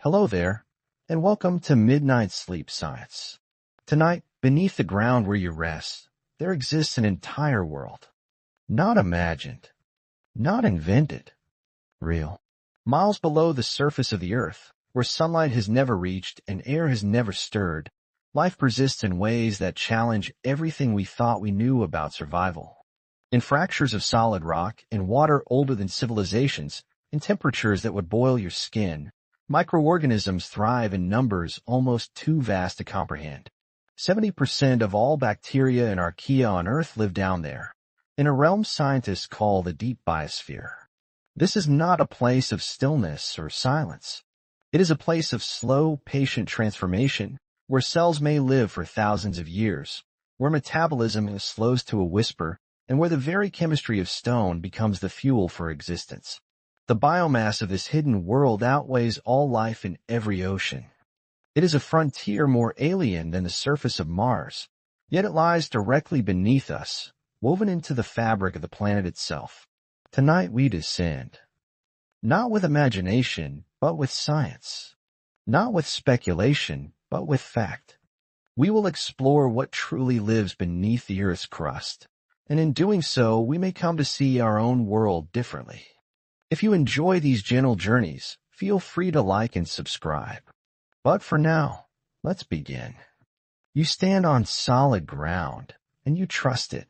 Hello there, and welcome to Midnight Sleep Science. Tonight, beneath the ground where you rest, there exists an entire world. Not imagined, not invented, real. Miles below the surface of the Earth, where sunlight has never reached and air has never stirred, life persists in ways that challenge everything we thought we knew about survival. In fractures of solid rock, in water older than civilizations, in temperatures that would boil your skin, microorganisms thrive in numbers almost too vast to comprehend. 70% of all bacteria and archaea on Earth live down there, in a realm scientists call the deep biosphere. This is not a place of stillness or silence. It is a place of slow, patient transformation, where cells may live for thousands of years, where metabolism slows to a whisper, and where the very chemistry of stone becomes the fuel for existence. The biomass of this hidden world outweighs all life in every ocean. It is a frontier more alien than the surface of Mars, yet it lies directly beneath us, woven into the fabric of the planet itself. Tonight we descend, not with imagination, but with science, not with speculation, but with fact. We will explore what truly lives beneath the Earth's crust, and in doing so we may come to see our own world differently. If you enjoy these gentle journeys, feel free to like and subscribe. But for now, let's begin. You stand on solid ground, and you trust it.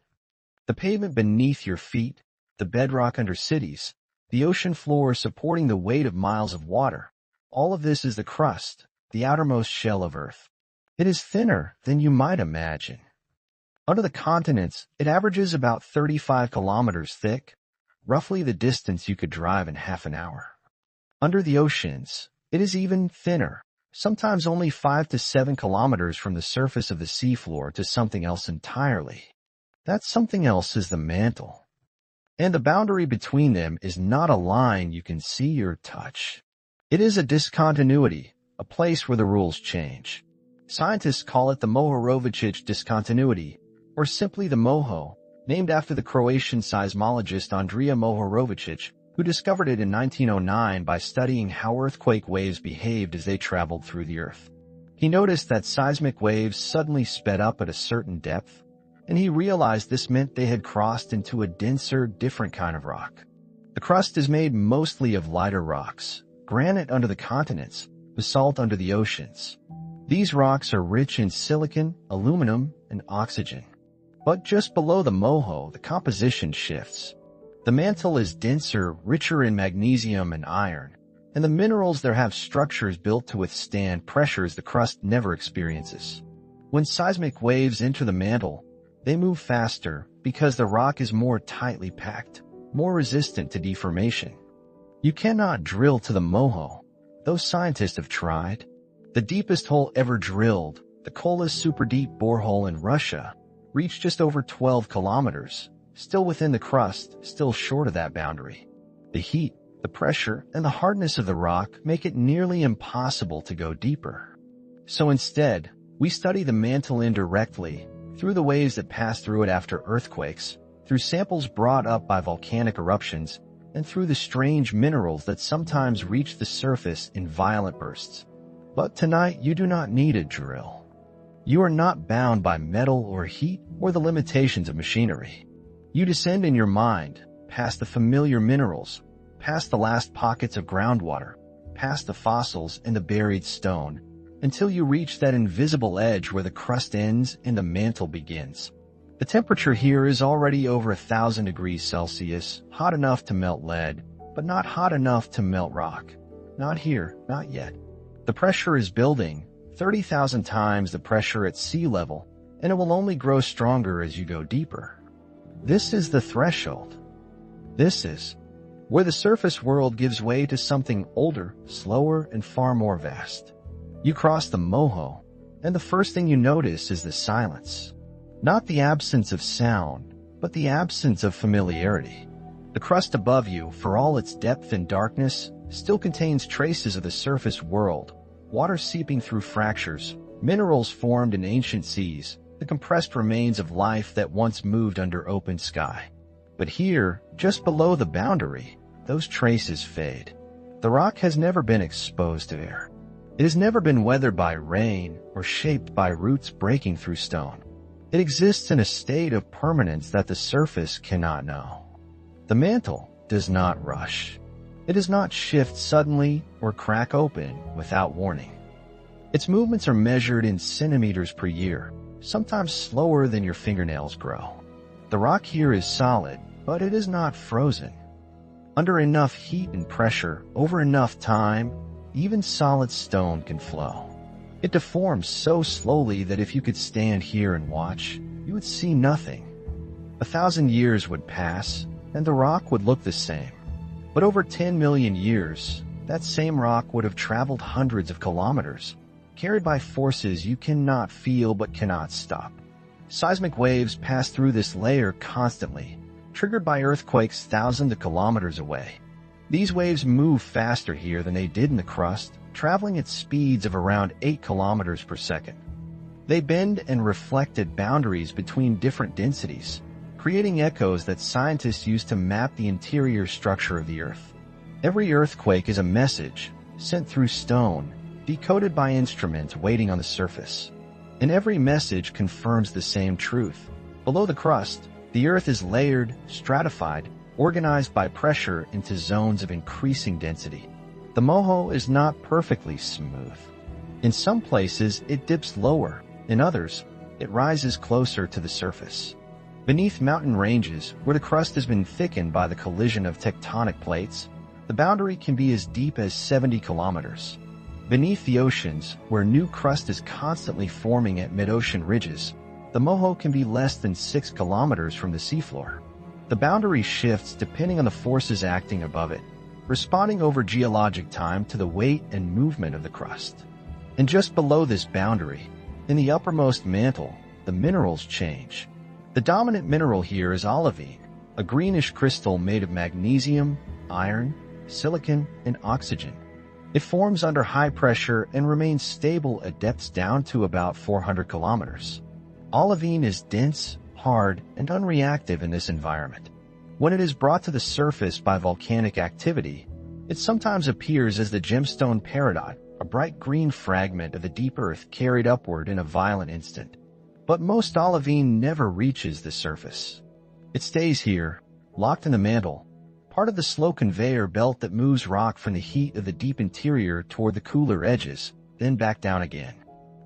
The pavement beneath your feet, the bedrock under cities, the ocean floor supporting the weight of miles of water, all of this is the crust, the outermost shell of Earth. It is thinner than you might imagine. Under the continents, it averages about 35 kilometers thick, roughly the distance you could drive in half an hour. Under the oceans, it is even thinner, sometimes only 5 to 7 kilometers from the surface of the seafloor to something else entirely. That something else is the mantle. And the boundary between them is not a line you can see or touch. It is a discontinuity, a place where the rules change. Scientists call it the Mohorovičić discontinuity, or simply the Moho, named after the Croatian seismologist Andrija Mohorovičić, who discovered it in 1909 by studying how earthquake waves behaved as they traveled through the Earth. He noticed that seismic waves suddenly sped up at a certain depth, and he realized this meant they had crossed into a denser, different kind of rock. The crust is made mostly of lighter rocks, granite under the continents, basalt under the oceans. These rocks are rich in silicon, aluminum, and oxygen. But just below the moho, the composition shifts. The mantle is denser, richer in magnesium and iron, and the minerals there have structures built to withstand pressures the crust never experiences. When seismic waves enter the mantle, they move faster because the rock is more tightly packed, more resistant to deformation. You cannot drill to the moho, though scientists have tried. The deepest hole ever drilled, the Kola super deep borehole in Russia, reached just over 12 kilometers, still within the crust, still short of that boundary. The heat, the pressure, and the hardness of the rock make it nearly impossible to go deeper. So instead, we study the mantle indirectly, through the waves that pass through it after earthquakes, through samples brought up by volcanic eruptions, and through the strange minerals that sometimes reach the surface in violent bursts. But tonight you do not need a drill. You are not bound by metal or heat or the limitations of machinery. You descend in your mind, past the familiar minerals, past the last pockets of groundwater, past the fossils and the buried stone, until you reach that invisible edge where the crust ends and the mantle begins. The temperature here is already over 1,000 degrees Celsius, hot enough to melt lead, but not hot enough to melt rock. Not here, not yet. The pressure is building, 30,000 times the pressure at sea level, and it will only grow stronger as you go deeper. This is the threshold. This is where the surface world gives way to something older, slower, and far more vast. You cross the moho, and the first thing you notice is the silence. Not the absence of sound, but the absence of familiarity. The crust above you, for all its depth and darkness, still contains traces of the surface world. Water seeping through fractures, minerals formed in ancient seas, the compressed remains of life that once moved under open sky. But here, just below the boundary, those traces fade. The rock has never been exposed to air. It has never been weathered by rain or shaped by roots breaking through stone. It exists in a state of permanence that the surface cannot know. The mantle does not rush. It does not shift suddenly or crack open without warning. Its movements are measured in centimeters per year, sometimes slower than your fingernails grow. The rock here is solid, but it is not frozen. Under enough heat and pressure, over enough time, even solid stone can flow. It deforms so slowly that if you could stand here and watch, you would see nothing. 1,000 years would pass, and the rock would look the same. But over 10 million years, that same rock would have traveled hundreds of kilometers, carried by forces you cannot feel but cannot stop. Seismic waves pass through this layer constantly, triggered by earthquakes thousands of kilometers away. These waves move faster here than they did in the crust, traveling at speeds of around 8 kilometers per second. They bend and reflect at boundaries between different densities, creating echoes that scientists use to map the interior structure of the Earth. Every earthquake is a message, sent through stone, decoded by instruments waiting on the surface. And every message confirms the same truth. Below the crust, the Earth is layered, stratified, organized by pressure into zones of increasing density. The moho is not perfectly smooth. In some places, it dips lower. In others, it rises closer to the surface. Beneath mountain ranges, where the crust has been thickened by the collision of tectonic plates, the boundary can be as deep as 70 kilometers. Beneath the oceans, where new crust is constantly forming at mid-ocean ridges, the moho can be less than 6 kilometers from the seafloor. The boundary shifts depending on the forces acting above it, responding over geologic time to the weight and movement of the crust. And just below this boundary, in the uppermost mantle, the minerals change. The dominant mineral here is olivine, a greenish crystal made of magnesium, iron, silicon, and oxygen. It forms under high pressure and remains stable at depths down to about 400 kilometers. Olivine is dense, hard, and unreactive in this environment. When it is brought to the surface by volcanic activity, it sometimes appears as the gemstone peridot, a bright green fragment of the deep earth carried upward in a violent instant. But most olivine never reaches the surface. It stays here, locked in the mantle, part of the slow conveyor belt that moves rock from the heat of the deep interior toward the cooler edges, then back down again.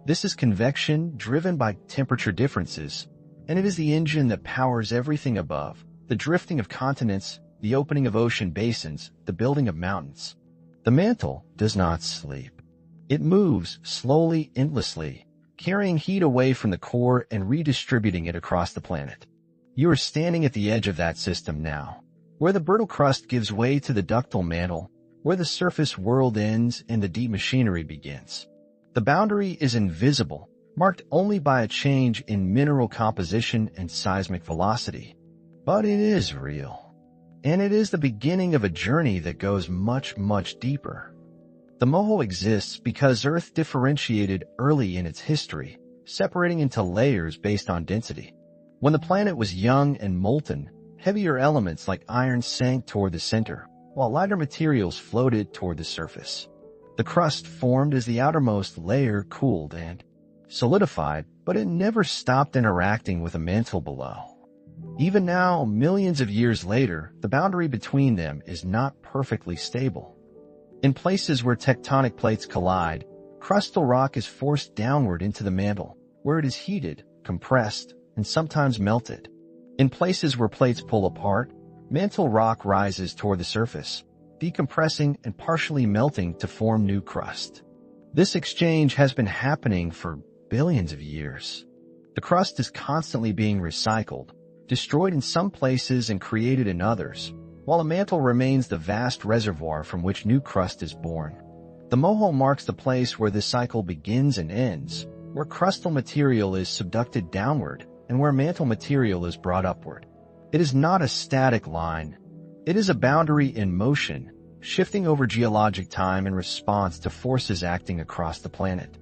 This is convection driven by temperature differences, and it is the engine that powers everything above, the drifting of continents, the opening of ocean basins, the building of mountains. The mantle does not sleep. It moves slowly, endlessly, carrying heat away from the core and redistributing it across the planet. You are standing at the edge of that system now, where the brittle crust gives way to the ductile mantle, where the surface world ends and the deep machinery begins. The boundary is invisible, marked only by a change in mineral composition and seismic velocity. But it is real. And it is the beginning of a journey that goes much, much deeper. The moho exists because Earth differentiated early in its history, separating into layers based on density. When the planet was young and molten, heavier elements like iron sank toward the center, while lighter materials floated toward the surface. The crust formed as the outermost layer cooled and solidified, but it never stopped interacting with the mantle below. Even now, millions of years later, the boundary between them is not perfectly stable. In places where tectonic plates collide, crustal rock is forced downward into the mantle, where it is heated, compressed, and sometimes melted. In places where plates pull apart, mantle rock rises toward the surface, decompressing and partially melting to form new crust. This exchange has been happening for billions of years. The crust is constantly being recycled, destroyed in some places and created in others, while a mantle remains the vast reservoir from which new crust is born. The moho marks the place where this cycle begins and ends, where crustal material is subducted downward and where mantle material is brought upward. It is not a static line. It is a boundary in motion, shifting over geologic time in response to forces acting across the planet.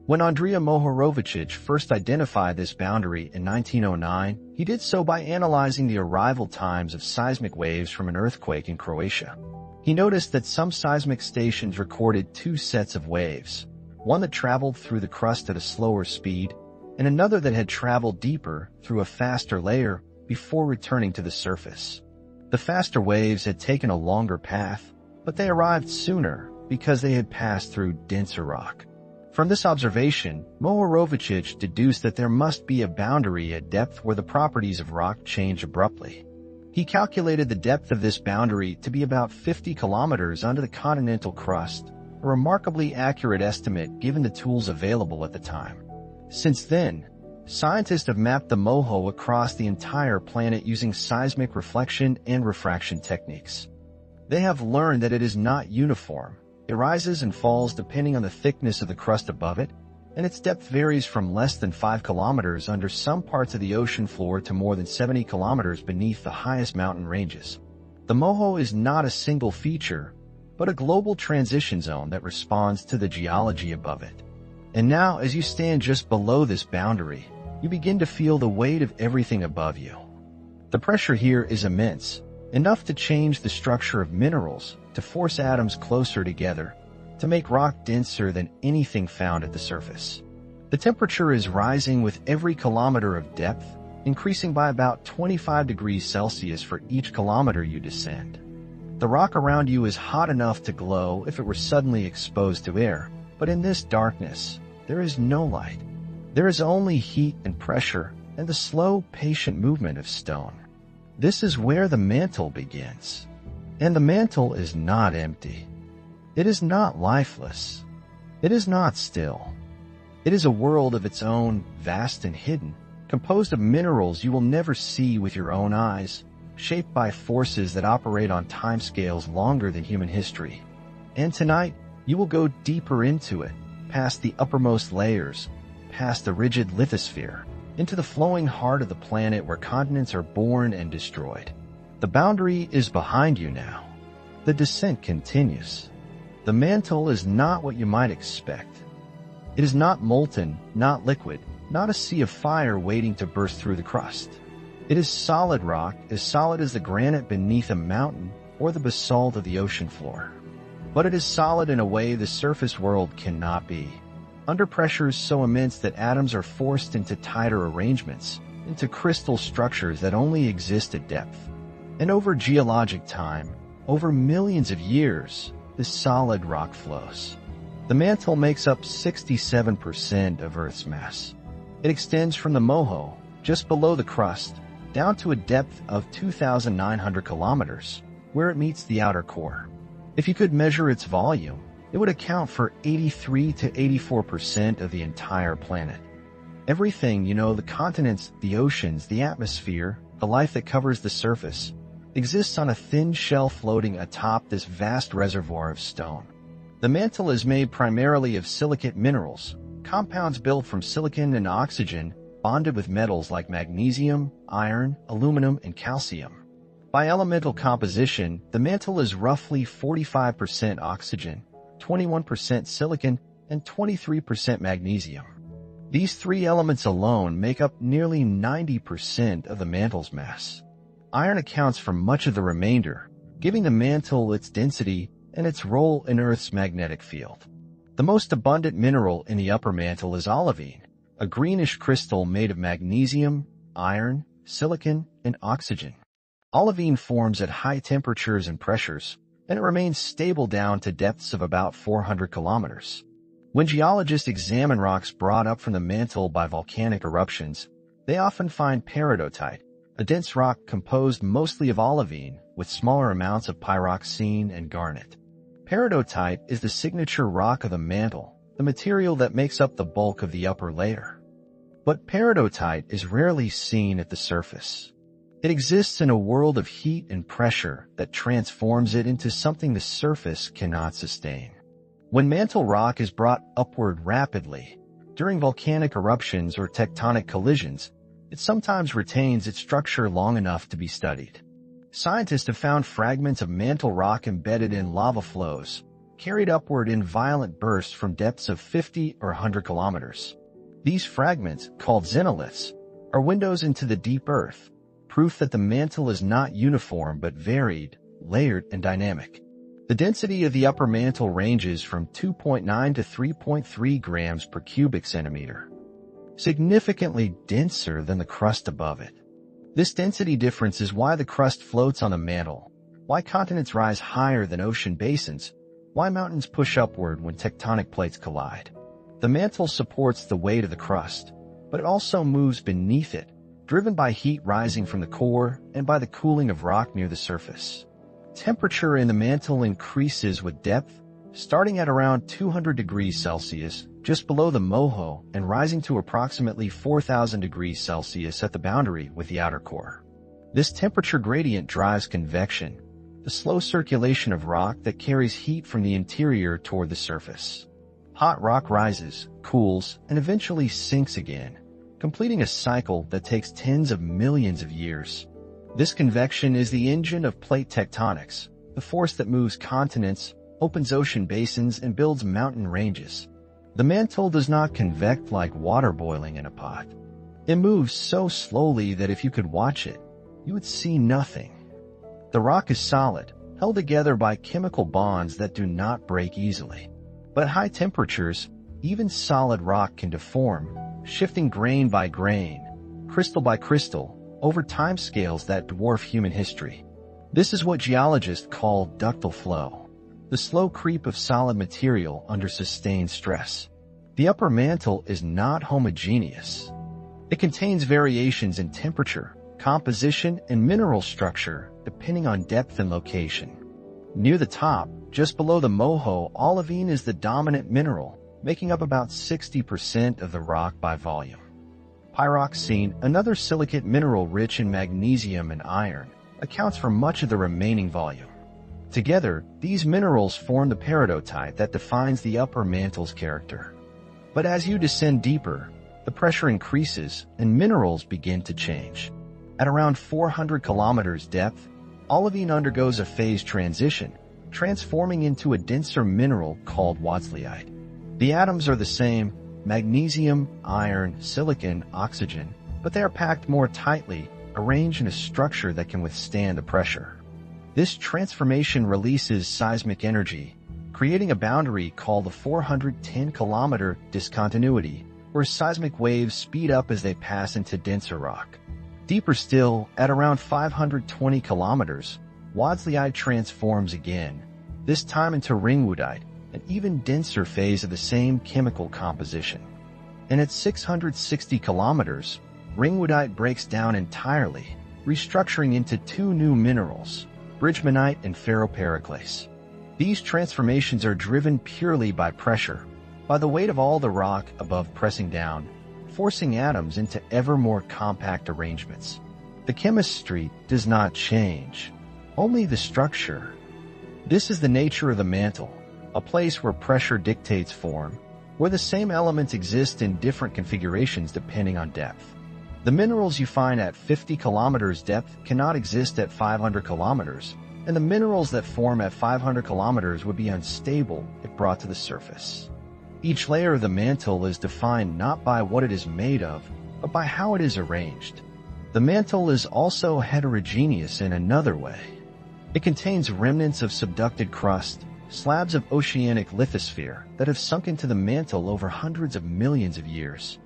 When Andrija Mohorovičić first identified this boundary in 1909, he did so by analyzing the arrival times of seismic waves from an earthquake in Croatia. He noticed that some seismic stations recorded two sets of waves, one that traveled through the crust at a slower speed, and another that had traveled deeper through a faster layer before returning to the surface. The faster waves had taken a longer path, but they arrived sooner because they had passed through denser rock. From this observation, Mohorovičić deduced that there must be a boundary at depth where the properties of rock change abruptly. He calculated the depth of this boundary to be about 50 kilometers under the continental crust, a remarkably accurate estimate given the tools available at the time. Since then, scientists have mapped the Moho across the entire planet using seismic reflection and refraction techniques. They have learned that it is not uniform. It rises and falls depending on the thickness of the crust above it, and its depth varies from less than 5 kilometers under some parts of the ocean floor to more than 70 kilometers beneath the highest mountain ranges. The Moho is not a single feature, but a global transition zone that responds to the geology above it. And now, as you stand just below this boundary, you begin to feel the weight of everything above you. The pressure here is immense, enough to change the structure of minerals, to force atoms closer together, to make rock denser than anything found at the surface. The temperature is rising with every kilometer of depth, increasing by about 25 degrees Celsius for each kilometer you descend. The rock around you is hot enough to glow if it were suddenly exposed to air, but in this darkness, there is no light. There is only heat and pressure and the slow, patient movement of stone. This is where the mantle begins. And the mantle is not empty. It is not lifeless. It is not still. It is a world of its own, vast and hidden, composed of minerals you will never see with your own eyes, shaped by forces that operate on timescales longer than human history. And tonight, you will go deeper into it, past the uppermost layers, past the rigid lithosphere, into the flowing heart of the planet where continents are born and destroyed. The boundary is behind you now. The descent continues. The mantle is not what you might expect. It is not molten, not liquid, not a sea of fire waiting to burst through the crust. It is solid rock, as solid as the granite beneath a mountain or the basalt of the ocean floor. But it is solid in a way the surface world cannot be. Under pressures so immense that atoms are forced into tighter arrangements, into crystal structures that only exist at depth. And over geologic time, over millions of years, this solid rock flows. The mantle makes up 67% of Earth's mass. It extends from the Moho, just below the crust, down to a depth of 2,900 kilometers, where it meets the outer core. If you could measure its volume, it would account for 83 to 84% of the entire planet. Everything, the continents, the oceans, the atmosphere, the life that covers the surface, exists on a thin shell floating atop this vast reservoir of stone. The mantle is made primarily of silicate minerals, compounds built from silicon and oxygen, bonded with metals like magnesium, iron, aluminum, and calcium. By elemental composition, the mantle is roughly 45% oxygen, 21% silicon, and 23% magnesium. These three elements alone make up nearly 90% of the mantle's mass. Iron accounts for much of the remainder, giving the mantle its density and its role in Earth's magnetic field. The most abundant mineral in the upper mantle is olivine, a greenish crystal made of magnesium, iron, silicon, and oxygen. Olivine forms at high temperatures and pressures, and it remains stable down to depths of about 400 kilometers. When geologists examine rocks brought up from the mantle by volcanic eruptions, they often find peridotite, a dense rock composed mostly of olivine with smaller amounts of pyroxene and garnet. Peridotite is the signature rock of the mantle, the material that makes up the bulk of the upper layer. But peridotite is rarely seen at the surface. It exists in a world of heat and pressure that transforms it into something the surface cannot sustain. When mantle rock is brought upward rapidly, during volcanic eruptions or tectonic collisions, it sometimes retains its structure long enough to be studied. Scientists have found fragments of mantle rock embedded in lava flows, carried upward in violent bursts from depths of 50 or 100 kilometers. These fragments, called xenoliths, are windows into the deep earth, proof that the mantle is not uniform but varied, layered, and dynamic. The density of the upper mantle ranges from 2.9 to 3.3 grams per cubic centimeter, significantly denser than the crust above it. This density difference is why the crust floats on the mantle, why continents rise higher than ocean basins, why mountains push upward when tectonic plates collide. The mantle supports the weight of the crust, but it also moves beneath it, driven by heat rising from the core and by the cooling of rock near the surface. Temperature in the mantle increases with depth, starting at around 200 degrees Celsius, just below the moho, and rising to approximately 4,000 degrees Celsius at the boundary with the outer core. This temperature gradient drives convection, the slow circulation of rock that carries heat from the interior toward the surface. Hot rock rises, cools, and eventually sinks again, completing a cycle that takes tens of millions of years. This convection is the engine of plate tectonics, the force that moves continents, opens ocean basins, and builds mountain ranges. The mantle does not convect like water boiling in a pot. It moves so slowly that if you could watch it, you would see nothing. The rock is solid, held together by chemical bonds that do not break easily. But at high temperatures, even solid rock can deform, shifting grain by grain, crystal by crystal, over timescales that dwarf human history. This is what geologists call ductile flow, the slow creep of solid material under sustained stress. The upper mantle is not homogeneous. It contains variations in temperature, composition, and mineral structure depending on depth and location. Near the top, just below the moho, olivine is the dominant mineral, making up about 60% of the rock by volume. Pyroxene, another silicate mineral rich in magnesium and iron, accounts for much of the remaining volume. Together, these minerals form the peridotite that defines the upper mantle's character. But as you descend deeper, the pressure increases and minerals begin to change. At around 400 kilometers depth, olivine undergoes a phase transition, transforming into a denser mineral called wadzleyite. The atoms are the same: magnesium, iron, silicon, oxygen, but they are packed more tightly, arranged in a structure that can withstand the pressure. This transformation releases seismic energy, creating a boundary called the 410-kilometer discontinuity, where seismic waves speed up as they pass into denser rock. Deeper still, at around 520 kilometers, wadzleyite transforms again, this time into ringwoodite, an even denser phase of the same chemical composition. And at 660 kilometers, ringwoodite breaks down entirely, restructuring into two new minerals, bridgemanite and ferropericlase. These transformations are driven purely by pressure, by the weight of all the rock above pressing down, forcing atoms into ever more compact arrangements. The chemistry does not change, only the structure. This is the nature of the mantle, a place where pressure dictates form, where the same elements exist in different configurations depending on depth. The minerals you find at 50 kilometers depth cannot exist at 500 kilometers, and the minerals that form at 500 kilometers would be unstable if brought to the surface. Each layer of the mantle is defined not by what it is made of, but by how it is arranged. The mantle is also heterogeneous in another way. It contains remnants of subducted crust, slabs of oceanic lithosphere that have sunk into the mantle over hundreds of millions of years.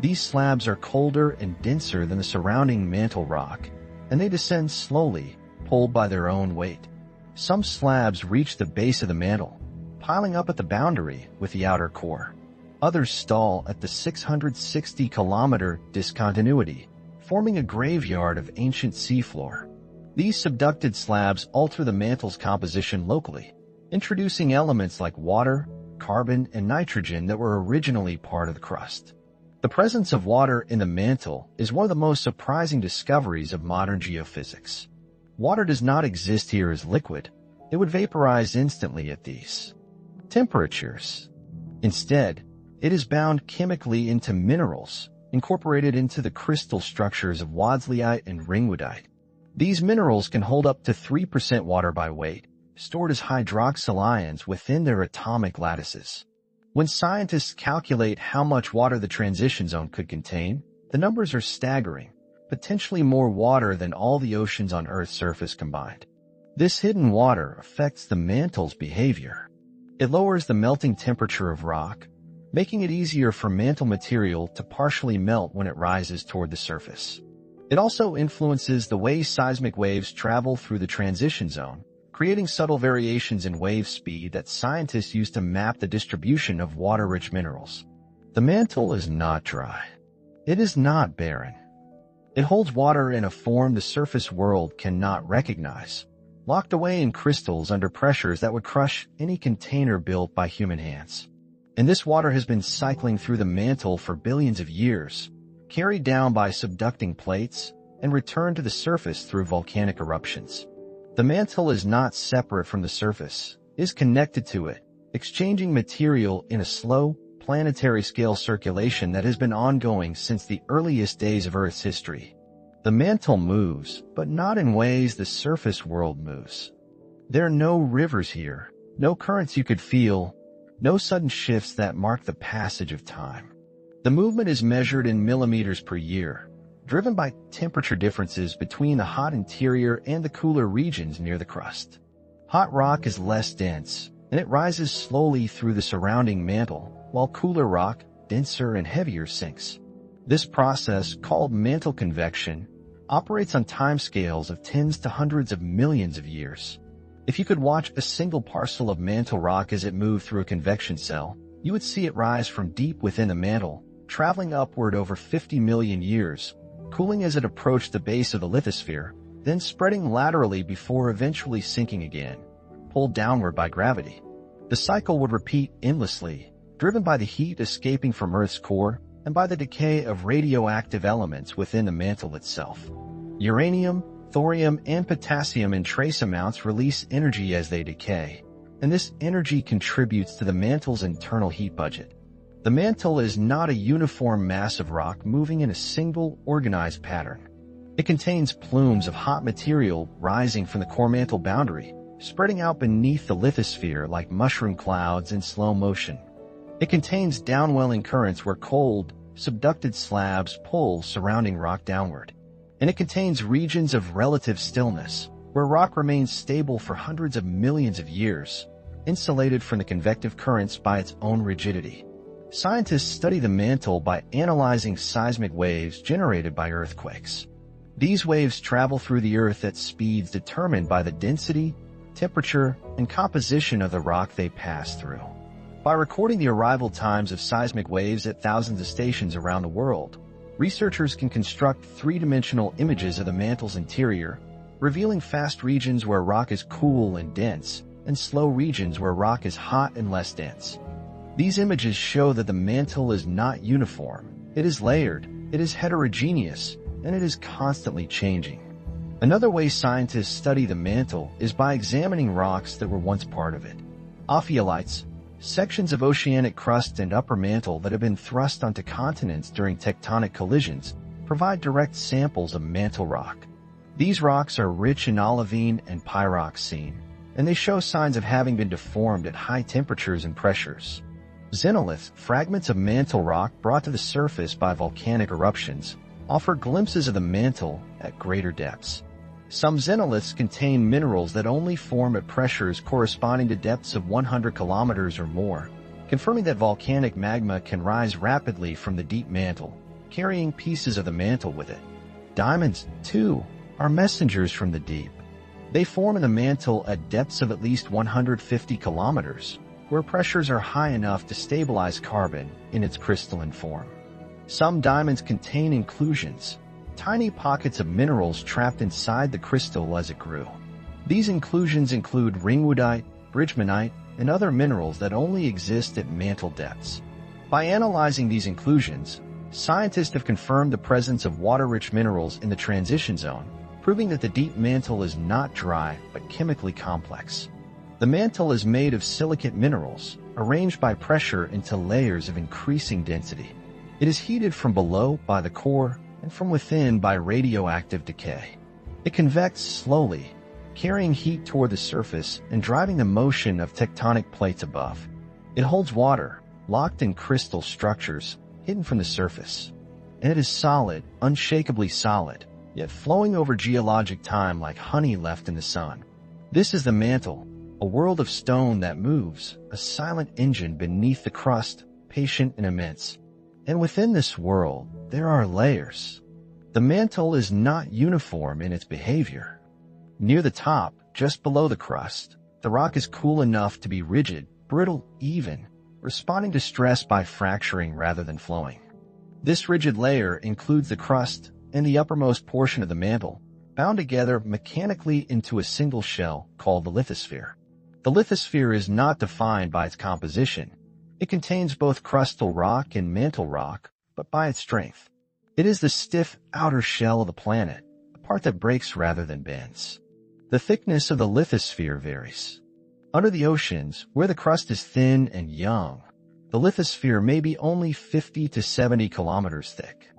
These slabs are colder and denser than the surrounding mantle rock, and they descend slowly, pulled by their own weight. Some slabs reach the base of the mantle, piling up at the boundary with the outer core. Others stall at the 660-kilometer discontinuity, forming a graveyard of ancient seafloor. These subducted slabs alter the mantle's composition locally, introducing elements like water, carbon, and nitrogen that were originally part of the crust. The presence of water in the mantle is one of the most surprising discoveries of modern geophysics. Water does not exist here as liquid. It would vaporize instantly at these temperatures. Instead, it is bound chemically into minerals, incorporated into the crystal structures of wadzleyite and ringwoodite. These minerals can hold up to 3% water by weight, stored as hydroxyl ions within their atomic lattices. When scientists calculate how much water the transition zone could contain, the numbers are staggering, potentially more water than all the oceans on Earth's surface combined. This hidden water affects the mantle's behavior. It lowers the melting temperature of rock, making it easier for mantle material to partially melt when it rises toward the surface. It also influences the way seismic waves travel through the transition zone, creating subtle variations in wave speed that scientists use to map the distribution of water-rich minerals. The mantle is not dry. It is not barren. It holds water in a form the surface world cannot recognize, locked away in crystals under pressures that would crush any container built by human hands. And this water has been cycling through the mantle for billions of years, carried down by subducting plates, and returned to the surface through volcanic eruptions. The mantle is not separate from the surface, it is connected to it, exchanging material in a slow, planetary-scale circulation that has been ongoing since the earliest days of Earth's history. The mantle moves, but not in ways the surface world moves. There are no rivers here, no currents you could feel, no sudden shifts that mark the passage of time. The movement is measured in millimeters per year, driven by temperature differences between the hot interior and the cooler regions near the crust. Hot rock is less dense, and it rises slowly through the surrounding mantle, while cooler rock, denser and heavier, sinks. This process, called mantle convection, operates on timescales of tens to hundreds of millions of years. If you could watch a single parcel of mantle rock as it moved through a convection cell, you would see it rise from deep within the mantle, traveling upward over 50 million years, cooling as it approached the base of the lithosphere, then spreading laterally before eventually sinking again, pulled downward by gravity. The cycle would repeat endlessly, driven by the heat escaping from Earth's core and by the decay of radioactive elements within the mantle itself. Uranium, thorium, and potassium in trace amounts release energy as they decay, and this energy contributes to the mantle's internal heat budget. The mantle is not a uniform mass of rock moving in a single, organized pattern. It contains plumes of hot material rising from the core mantle boundary, spreading out beneath the lithosphere like mushroom clouds in slow motion. It contains downwelling currents where cold, subducted slabs pull surrounding rock downward. And it contains regions of relative stillness, where rock remains stable for hundreds of millions of years, insulated from the convective currents by its own rigidity. Scientists study the mantle by analyzing seismic waves generated by earthquakes. These waves travel through the Earth at speeds determined by the density, temperature, and composition of the rock they pass through. By recording the arrival times of seismic waves at thousands of stations around the world, researchers can construct three-dimensional images of the mantle's interior, revealing fast regions where rock is cool and dense, and slow regions where rock is hot and less dense. These images show that the mantle is not uniform, it is layered, it is heterogeneous, and it is constantly changing. Another way scientists study the mantle is by examining rocks that were once part of it. Ophiolites, sections of oceanic crust and upper mantle that have been thrust onto continents during tectonic collisions, provide direct samples of mantle rock. These rocks are rich in olivine and pyroxene, and they show signs of having been deformed at high temperatures and pressures. Xenoliths, fragments of mantle rock brought to the surface by volcanic eruptions, offer glimpses of the mantle at greater depths. Some xenoliths contain minerals that only form at pressures corresponding to depths of 100 kilometers or more, confirming that volcanic magma can rise rapidly from the deep mantle, carrying pieces of the mantle with it. Diamonds, too, are messengers from the deep. They form in the mantle at depths of at least 150 kilometers, where pressures are high enough to stabilize carbon in its crystalline form. Some diamonds contain inclusions, tiny pockets of minerals trapped inside the crystal as it grew. These inclusions include ringwoodite, bridgmanite, and other minerals that only exist at mantle depths. By analyzing these inclusions, scientists have confirmed the presence of water-rich minerals in the transition zone, proving that the deep mantle is not dry but chemically complex. The mantle is made of silicate minerals, arranged by pressure into layers of increasing density. It is heated from below by the core and from within by radioactive decay. It convects slowly, carrying heat toward the surface and driving the motion of tectonic plates above. It holds water, locked in crystal structures, hidden from the surface. And it is solid, unshakably solid, yet flowing over geologic time like honey left in the sun. This is the mantle, a world of stone that moves, a silent engine beneath the crust, patient and immense. And within this world, there are layers. The mantle is not uniform in its behavior. Near the top, just below the crust, the rock is cool enough to be rigid, brittle, even, responding to stress by fracturing rather than flowing. This rigid layer includes the crust and the uppermost portion of the mantle, bound together mechanically into a single shell called the lithosphere. The lithosphere is not defined by its composition. It contains both crustal rock and mantle rock, but by its strength. It is the stiff outer shell of the planet, the part that breaks rather than bends. The thickness of the lithosphere varies. Under the oceans, where the crust is thin and young, the lithosphere may be only 50 to 70 kilometers thick.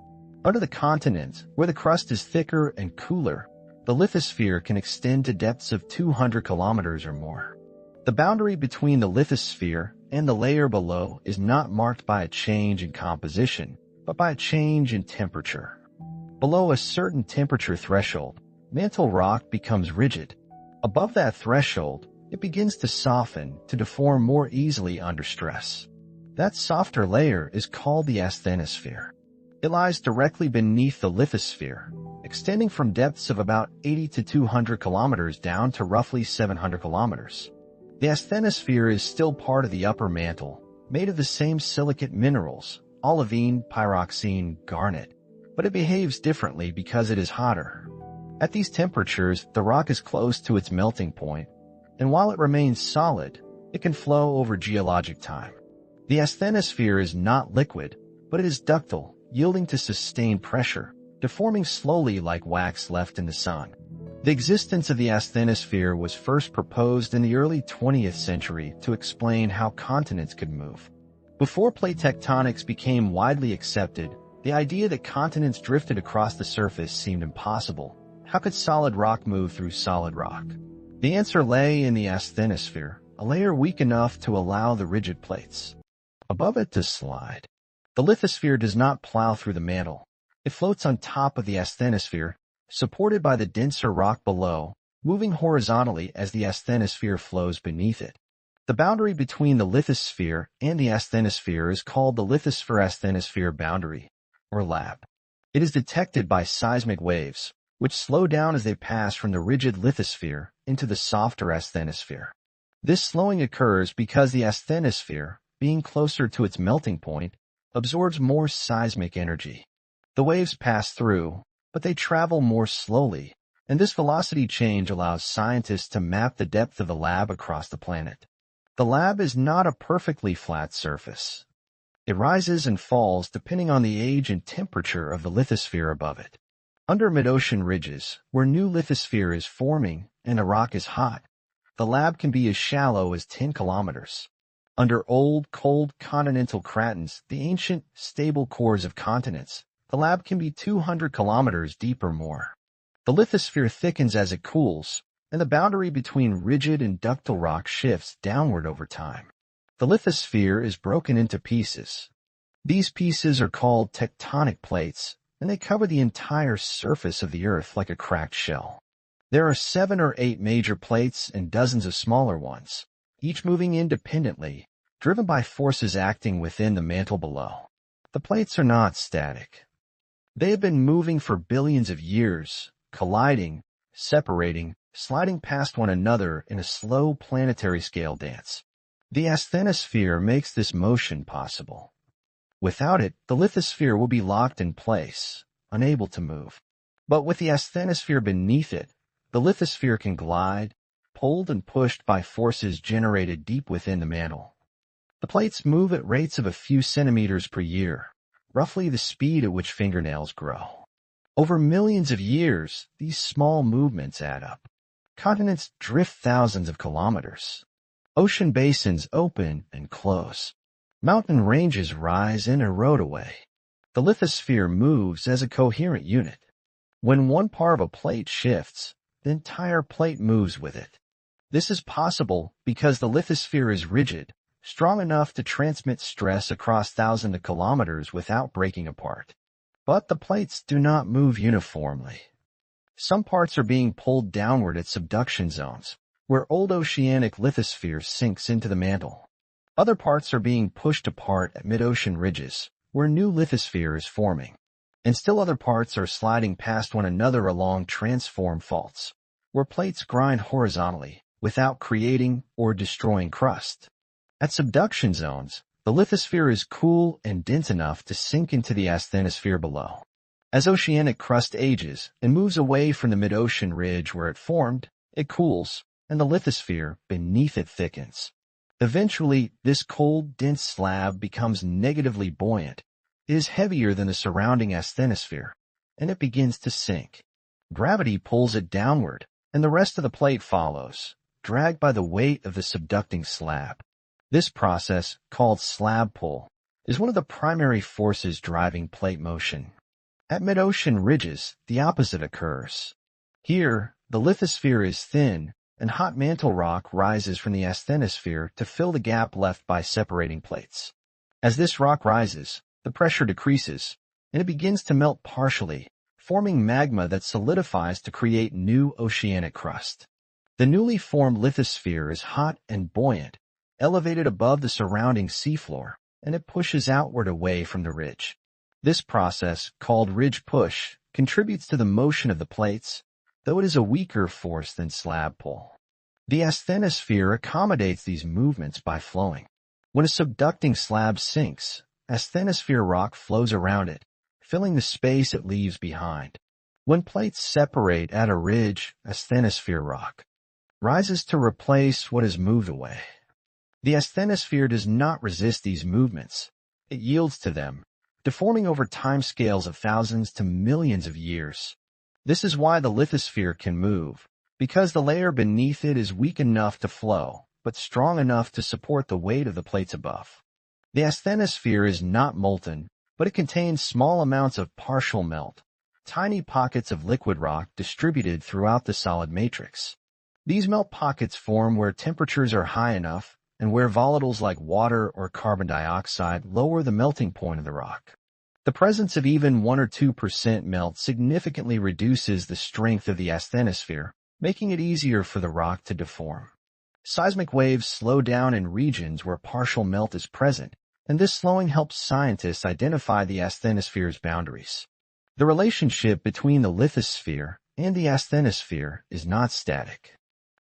Under the continents, where the crust is thicker and cooler, the lithosphere can extend to depths of 200 kilometers or more. The boundary between the lithosphere and the layer below is not marked by a change in composition, but by a change in temperature. Below a certain temperature threshold, mantle rock becomes rigid. Above that threshold, it begins to soften, to deform more easily under stress. That softer layer is called the asthenosphere. It lies directly beneath the lithosphere, extending from depths of about 80 to 200 kilometers down to roughly 700 kilometers. The asthenosphere is still part of the upper mantle, made of the same silicate minerals, olivine, pyroxene, garnet, but it behaves differently because it is hotter. At these temperatures, the rock is close to its melting point, and while it remains solid, it can flow over geologic time. The asthenosphere is not liquid, but it is ductile, yielding to sustained pressure, deforming slowly like wax left in the sun. The existence of the asthenosphere was first proposed in the early 20th century to explain how continents could move. Before plate tectonics became widely accepted, the idea that continents drifted across the surface seemed impossible. How could solid rock move through solid rock? The answer lay in the asthenosphere, a layer weak enough to allow the rigid plates above it to slide. The lithosphere does not plow through the mantle. It floats on top of the asthenosphere, supported by the denser rock below, moving horizontally as the asthenosphere flows beneath it. The boundary between the lithosphere and the asthenosphere is called the lithosphere-asthenosphere boundary, or lab. It is detected by seismic waves, which slow down as they pass from the rigid lithosphere into the softer asthenosphere. This slowing occurs because the asthenosphere, being closer to its melting point, absorbs more seismic energy. The waves pass through, but they travel more slowly, and this velocity change allows scientists to map the depth of the lab across the planet. The lab is not a perfectly flat surface. It rises and falls depending on the age and temperature of the lithosphere above it. Under mid-ocean ridges, where new lithosphere is forming and the rock is hot, the lab can be as shallow as 10 kilometers. Under old, cold continental cratons, the ancient, stable cores of continents, the lab can be 200 kilometers deep or more. The lithosphere thickens as it cools, and the boundary between rigid and ductile rock shifts downward over time. The lithosphere is broken into pieces. These pieces are called tectonic plates, and they cover the entire surface of the Earth like a cracked shell. There are 7 or 8 major plates and dozens of smaller ones, each moving independently, driven by forces acting within the mantle below. The plates are not static. They have been moving for billions of years, colliding, separating, sliding past one another in a slow planetary scale dance. The asthenosphere makes this motion possible. Without it, the lithosphere will be locked in place, unable to move. But with the asthenosphere beneath it, the lithosphere can glide, pulled and pushed by forces generated deep within the mantle. The plates move at rates of a few centimeters per year, roughly the speed at which fingernails grow. Over millions of years, these small movements add up. Continents drift thousands of kilometers. Ocean basins open and close. Mountain ranges rise and erode away. The lithosphere moves as a coherent unit. When one part of a plate shifts, the entire plate moves with it. This is possible because the lithosphere is rigid, strong enough to transmit stress across thousands of kilometers without breaking apart. But the plates do not move uniformly. Some parts are being pulled downward at subduction zones, where old oceanic lithosphere sinks into the mantle. Other parts are being pushed apart at mid-ocean ridges, where new lithosphere is forming. And still other parts are sliding past one another along transform faults, where plates grind horizontally without creating or destroying crust. At subduction zones, the lithosphere is cool and dense enough to sink into the asthenosphere below. As oceanic crust ages and moves away from the mid-ocean ridge where it formed, it cools, and the lithosphere beneath it thickens. Eventually, this cold, dense slab becomes negatively buoyant. It is heavier than the surrounding asthenosphere, and it begins to sink. Gravity pulls it downward, and the rest of the plate follows, dragged by the weight of the subducting slab. This process, called slab pull, is one of the primary forces driving plate motion. At mid-ocean ridges, the opposite occurs. Here, the lithosphere is thin, and hot mantle rock rises from the asthenosphere to fill the gap left by separating plates. As this rock rises, the pressure decreases, and it begins to melt partially, forming magma that solidifies to create new oceanic crust. The newly formed lithosphere is hot and buoyant, elevated above the surrounding seafloor, and it pushes outward away from the ridge. This process, called ridge push, contributes to the motion of the plates, though it is a weaker force than slab pull. The asthenosphere accommodates these movements by flowing. When a subducting slab sinks, asthenosphere rock flows around it, filling the space it leaves behind. When plates separate at a ridge, asthenosphere rock rises to replace what has moved away. The asthenosphere does not resist these movements. It yields to them, deforming over timescales of thousands to millions of years. This is why the lithosphere can move, because the layer beneath it is weak enough to flow, but strong enough to support the weight of the plates above. The asthenosphere is not molten, but it contains small amounts of partial melt, tiny pockets of liquid rock distributed throughout the solid matrix. These melt pockets form where temperatures are high enough and where volatiles like water or carbon dioxide lower the melting point of the rock. The presence of even 1 or 2% melt significantly reduces the strength of the asthenosphere, making it easier for the rock to deform. Seismic waves slow down in regions where partial melt is present, and this slowing helps scientists identify the asthenosphere's boundaries. The relationship between the lithosphere and the asthenosphere is not static.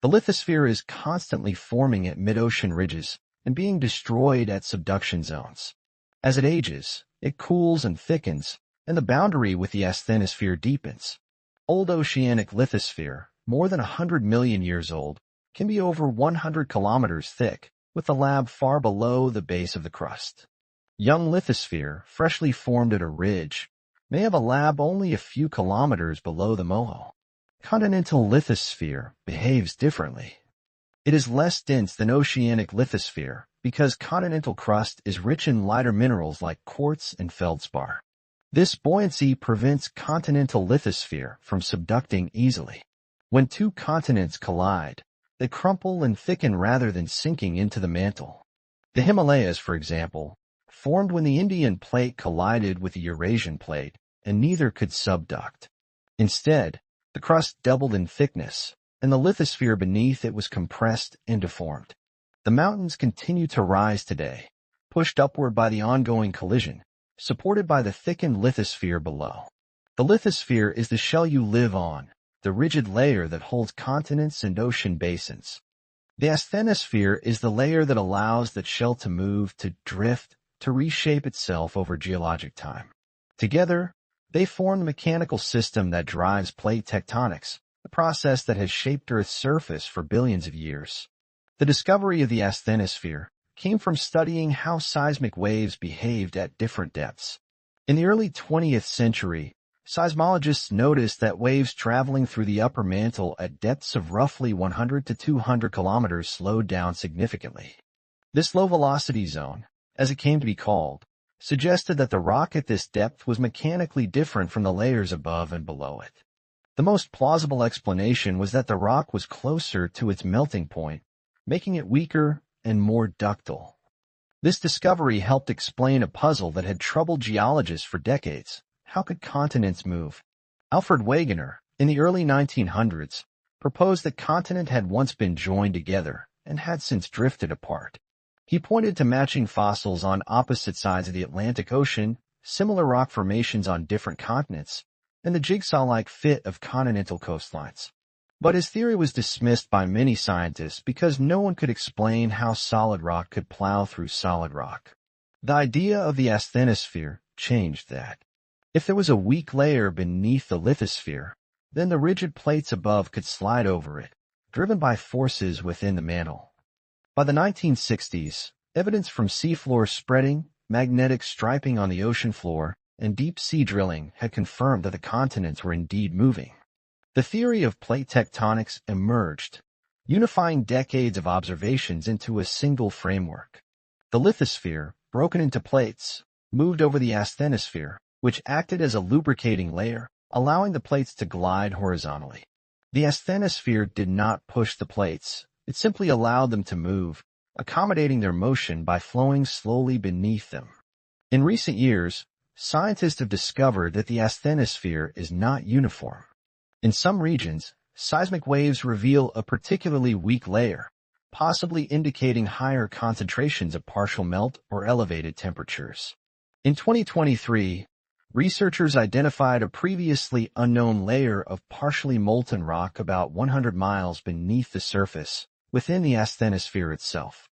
The lithosphere is constantly forming at mid-ocean ridges and being destroyed at subduction zones. As it ages, it cools and thickens, and the boundary with the asthenosphere deepens. Old oceanic lithosphere, more than 100 million years old, can be over 100 kilometers thick, with the lab far below the base of the crust. Young lithosphere, freshly formed at a ridge, may have a lab only a few kilometers below the moho. Continental lithosphere behaves differently. It is less dense than oceanic lithosphere because continental crust is rich in lighter minerals like quartz and feldspar. This buoyancy prevents continental lithosphere from subducting easily. When two continents collide, they crumple and thicken rather than sinking into the mantle. The Himalayas, for example, formed when the Indian plate collided with the Eurasian plate, and neither could subduct. Instead, the crust doubled in thickness, and the lithosphere beneath it was compressed and deformed. The mountains continue to rise today, pushed upward by the ongoing collision, supported by the thickened lithosphere below. The lithosphere is the shell you live on, the rigid layer that holds continents and ocean basins. The asthenosphere is the layer that allows that shell to move, to drift, to reshape itself over geologic time. Together, they form the mechanical system that drives plate tectonics, the process that has shaped Earth's surface for billions of years. The discovery of the asthenosphere came from studying how seismic waves behaved at different depths. In the early 20th century, seismologists noticed that waves traveling through the upper mantle at depths of roughly 100 to 200 kilometers slowed down significantly. This low-velocity zone, as it came to be called, suggested that the rock at this depth was mechanically different from the layers above and below it. The most plausible explanation was that the rock was closer to its melting point, making it weaker and more ductile. This discovery helped explain a puzzle that had troubled geologists for decades. How could continents move? Alfred Wegener, in the early 1900s, proposed that continent had once been joined together and had since drifted apart. He pointed to matching fossils on opposite sides of the Atlantic Ocean, similar rock formations on different continents, and the jigsaw-like fit of continental coastlines. But his theory was dismissed by many scientists because no one could explain how solid rock could plow through solid rock. The idea of the asthenosphere changed that. If there was a weak layer beneath the lithosphere, then the rigid plates above could slide over it, driven by forces within the mantle. By the 1960s, evidence from seafloor spreading, magnetic striping on the ocean floor, and deep-sea drilling had confirmed that the continents were indeed moving. The theory of plate tectonics emerged, unifying decades of observations into a single framework. The lithosphere, broken into plates, moved over the asthenosphere, which acted as a lubricating layer, allowing the plates to glide horizontally. The asthenosphere did not push the plates. It simply allowed them to move, accommodating their motion by flowing slowly beneath them. In recent years, scientists have discovered that the asthenosphere is not uniform. In some regions, seismic waves reveal a particularly weak layer, possibly indicating higher concentrations of partial melt or elevated temperatures. In 2023, researchers identified a previously unknown layer of partially molten rock about 100 miles beneath the surface, within the asthenosphere itself.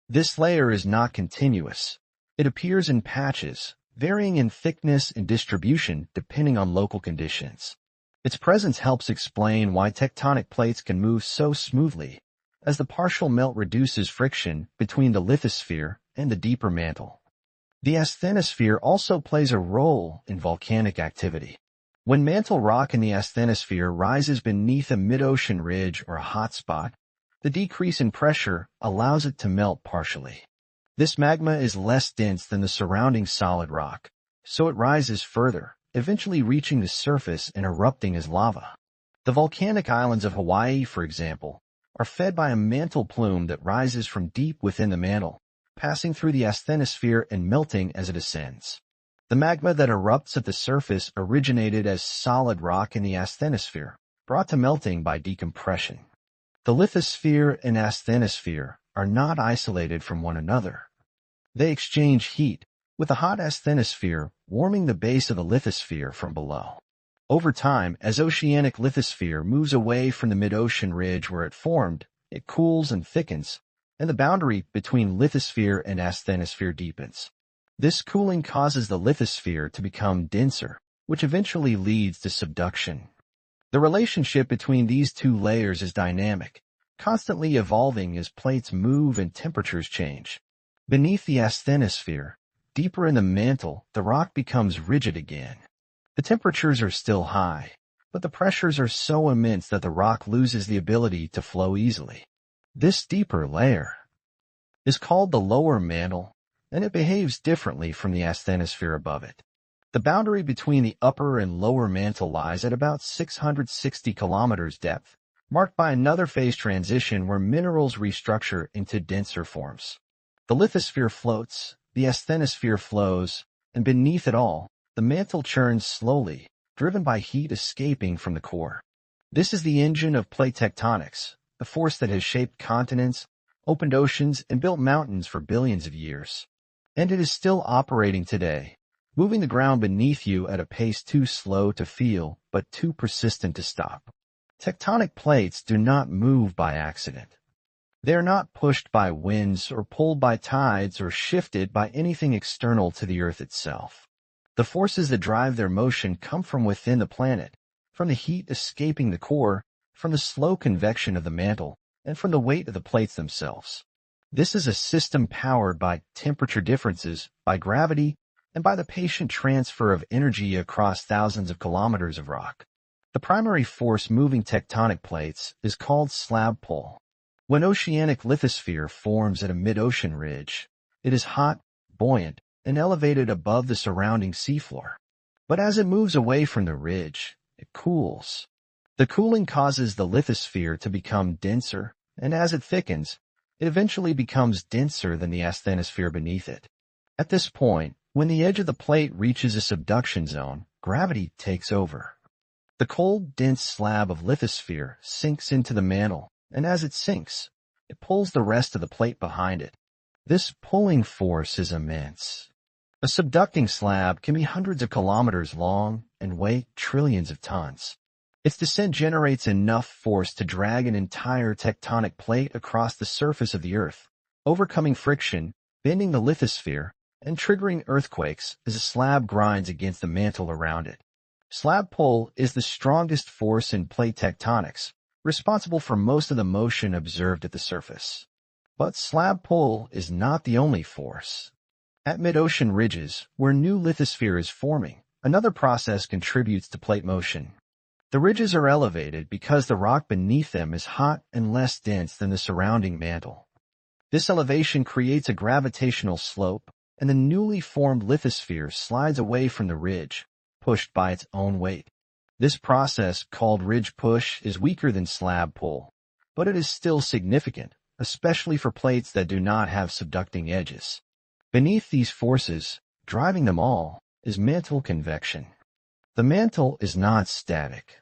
This layer is not continuous. It appears in patches, varying in thickness and distribution depending on local conditions. Its presence helps explain why tectonic plates can move so smoothly, as the partial melt reduces friction between the lithosphere and the deeper mantle. The asthenosphere also plays a role in volcanic activity. When mantle rock in the asthenosphere rises beneath a mid-ocean ridge or a hotspot, the decrease in pressure allows it to melt partially. This magma is less dense than the surrounding solid rock, so it rises further, eventually reaching the surface and erupting as lava. The volcanic islands of Hawaii, for example, are fed by a mantle plume that rises from deep within the mantle, passing through the asthenosphere and melting as it ascends. The magma that erupts at the surface originated as solid rock in the asthenosphere, brought to melting by decompression. The lithosphere and asthenosphere are not isolated from one another. They exchange heat, with the hot asthenosphere warming the base of the lithosphere from below. Over time, as oceanic lithosphere moves away from the mid-ocean ridge where it formed, it cools and thickens, and the boundary between lithosphere and asthenosphere deepens. This cooling causes the lithosphere to become denser, which eventually leads to subduction. The relationship between these two layers is dynamic, constantly evolving as plates move and temperatures change. Beneath the asthenosphere, deeper in the mantle, the rock becomes rigid again. The temperatures are still high, but the pressures are so immense that the rock loses the ability to flow easily. This deeper layer is called the lower mantle, and it behaves differently from the asthenosphere above it. The boundary between the upper and lower mantle lies at about 660 kilometers depth, marked by another phase transition where minerals restructure into denser forms. The lithosphere floats, the asthenosphere flows, and beneath it all, the mantle churns slowly, driven by heat escaping from the core. This is the engine of plate tectonics, the force that has shaped continents, opened oceans, and built mountains for billions of years. And it is still operating today, moving the ground beneath you at a pace too slow to feel, but too persistent to stop. Tectonic plates do not move by accident. They are not pushed by winds or pulled by tides or shifted by anything external to the Earth itself. The forces that drive their motion come from within the planet, from the heat escaping the core, from the slow convection of the mantle, and from the weight of the plates themselves. This is a system powered by temperature differences, by gravity, and by the patient transfer of energy across thousands of kilometers of rock. The primary force moving tectonic plates is called slab pull. When oceanic lithosphere forms at a mid-ocean ridge, it is hot, buoyant, and elevated above the surrounding seafloor. But as it moves away from the ridge, it cools. The cooling causes the lithosphere to become denser, and as it thickens, it eventually becomes denser than the asthenosphere beneath it. At this point, when the edge of the plate reaches a subduction zone, gravity takes over. The cold, dense slab of lithosphere sinks into the mantle, and as it sinks, it pulls the rest of the plate behind it. This pulling force is immense. A subducting slab can be hundreds of kilometers long and weigh trillions of tons. Its descent generates enough force to drag an entire tectonic plate across the surface of the Earth, overcoming friction, bending the lithosphere, and triggering earthquakes as a slab grinds against the mantle around it. Slab pull is the strongest force in plate tectonics, responsible for most of the motion observed at the surface. But slab pull is not the only force. At mid-ocean ridges, where new lithosphere is forming, another process contributes to plate motion. The ridges are elevated because the rock beneath them is hot and less dense than the surrounding mantle. This elevation creates a gravitational slope, and the newly formed lithosphere slides away from the ridge, pushed by its own weight. This process, called ridge push, is weaker than slab pull, but it is still significant, especially for plates that do not have subducting edges. Beneath these forces, driving them all, is mantle convection. The mantle is not static.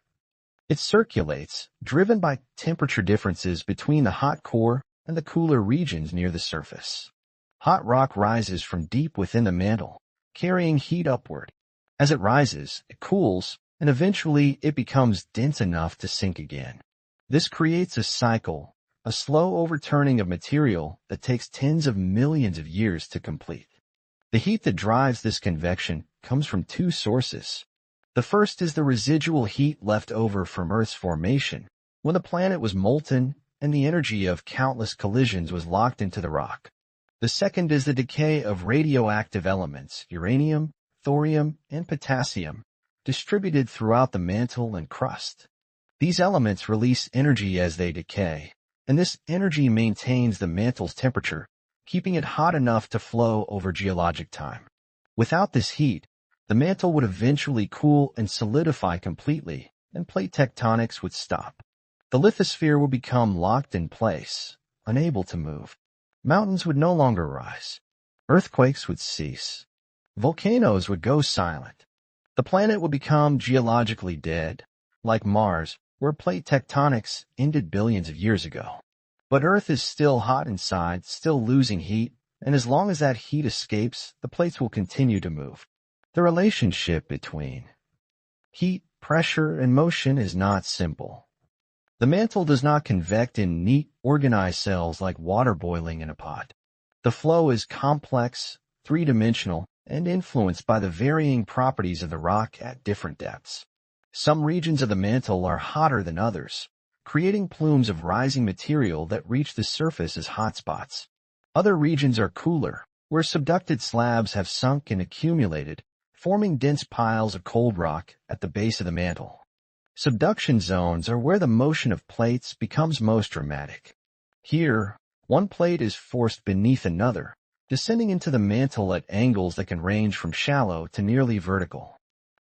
It circulates, driven by temperature differences between the hot core and the cooler regions near the surface. Hot rock rises from deep within the mantle, carrying heat upward. As it rises, it cools, and eventually it becomes dense enough to sink again. This creates a cycle, a slow overturning of material that takes tens of millions of years to complete. The heat that drives this convection comes from two sources. The first is the residual heat left over from Earth's formation, when the planet was molten and the energy of countless collisions was locked into the rock. The second is the decay of radioactive elements, uranium, thorium, and potassium, distributed throughout the mantle and crust. These elements release energy as they decay, and this energy maintains the mantle's temperature, keeping it hot enough to flow over geologic time. Without this heat, the mantle would eventually cool and solidify completely, and plate tectonics would stop. The lithosphere would become locked in place, unable to move. Mountains would no longer rise. Earthquakes would cease. Volcanoes would go silent. The planet would become geologically dead, like Mars, where plate tectonics ended billions of years ago. But Earth is still hot inside, still losing heat, and as long as that heat escapes, the plates will continue to move. The relationship between heat, pressure, and motion is not simple. The mantle does not convect in neat, organized cells like water boiling in a pot. The flow is complex, three-dimensional, and influenced by the varying properties of the rock at different depths. Some regions of the mantle are hotter than others, creating plumes of rising material that reach the surface as hotspots. Other regions are cooler, where subducted slabs have sunk and accumulated, forming dense piles of cold rock at the base of the mantle. Subduction zones are where the motion of plates becomes most dramatic. Here, one plate is forced beneath another, descending into the mantle at angles that can range from shallow to nearly vertical.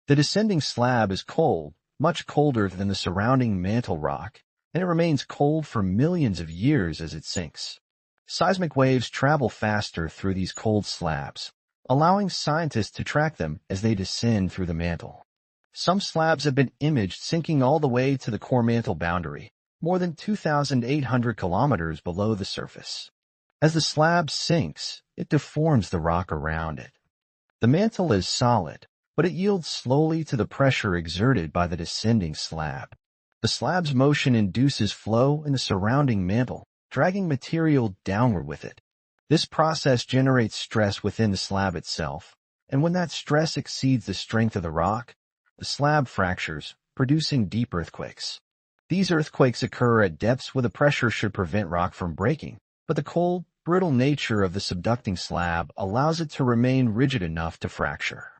The descending slab is cold, much colder than the surrounding mantle rock, and it remains cold for millions of years as it sinks. Seismic waves travel faster through these cold slabs, allowing scientists to track them as they descend through the mantle. Some slabs have been imaged sinking all the way to the core mantle boundary, more than 2,800 kilometers below the surface. As the slab sinks, it deforms the rock around it. The mantle is solid, but it yields slowly to the pressure exerted by the descending slab. The slab's motion induces flow in the surrounding mantle, dragging material downward with it. This process generates stress within the slab itself, and when that stress exceeds the strength of the rock, the slab fractures, producing deep earthquakes. These earthquakes occur at depths where the pressure should prevent rock from breaking, but the cold, brittle nature of the subducting slab allows it to remain rigid enough to fracture.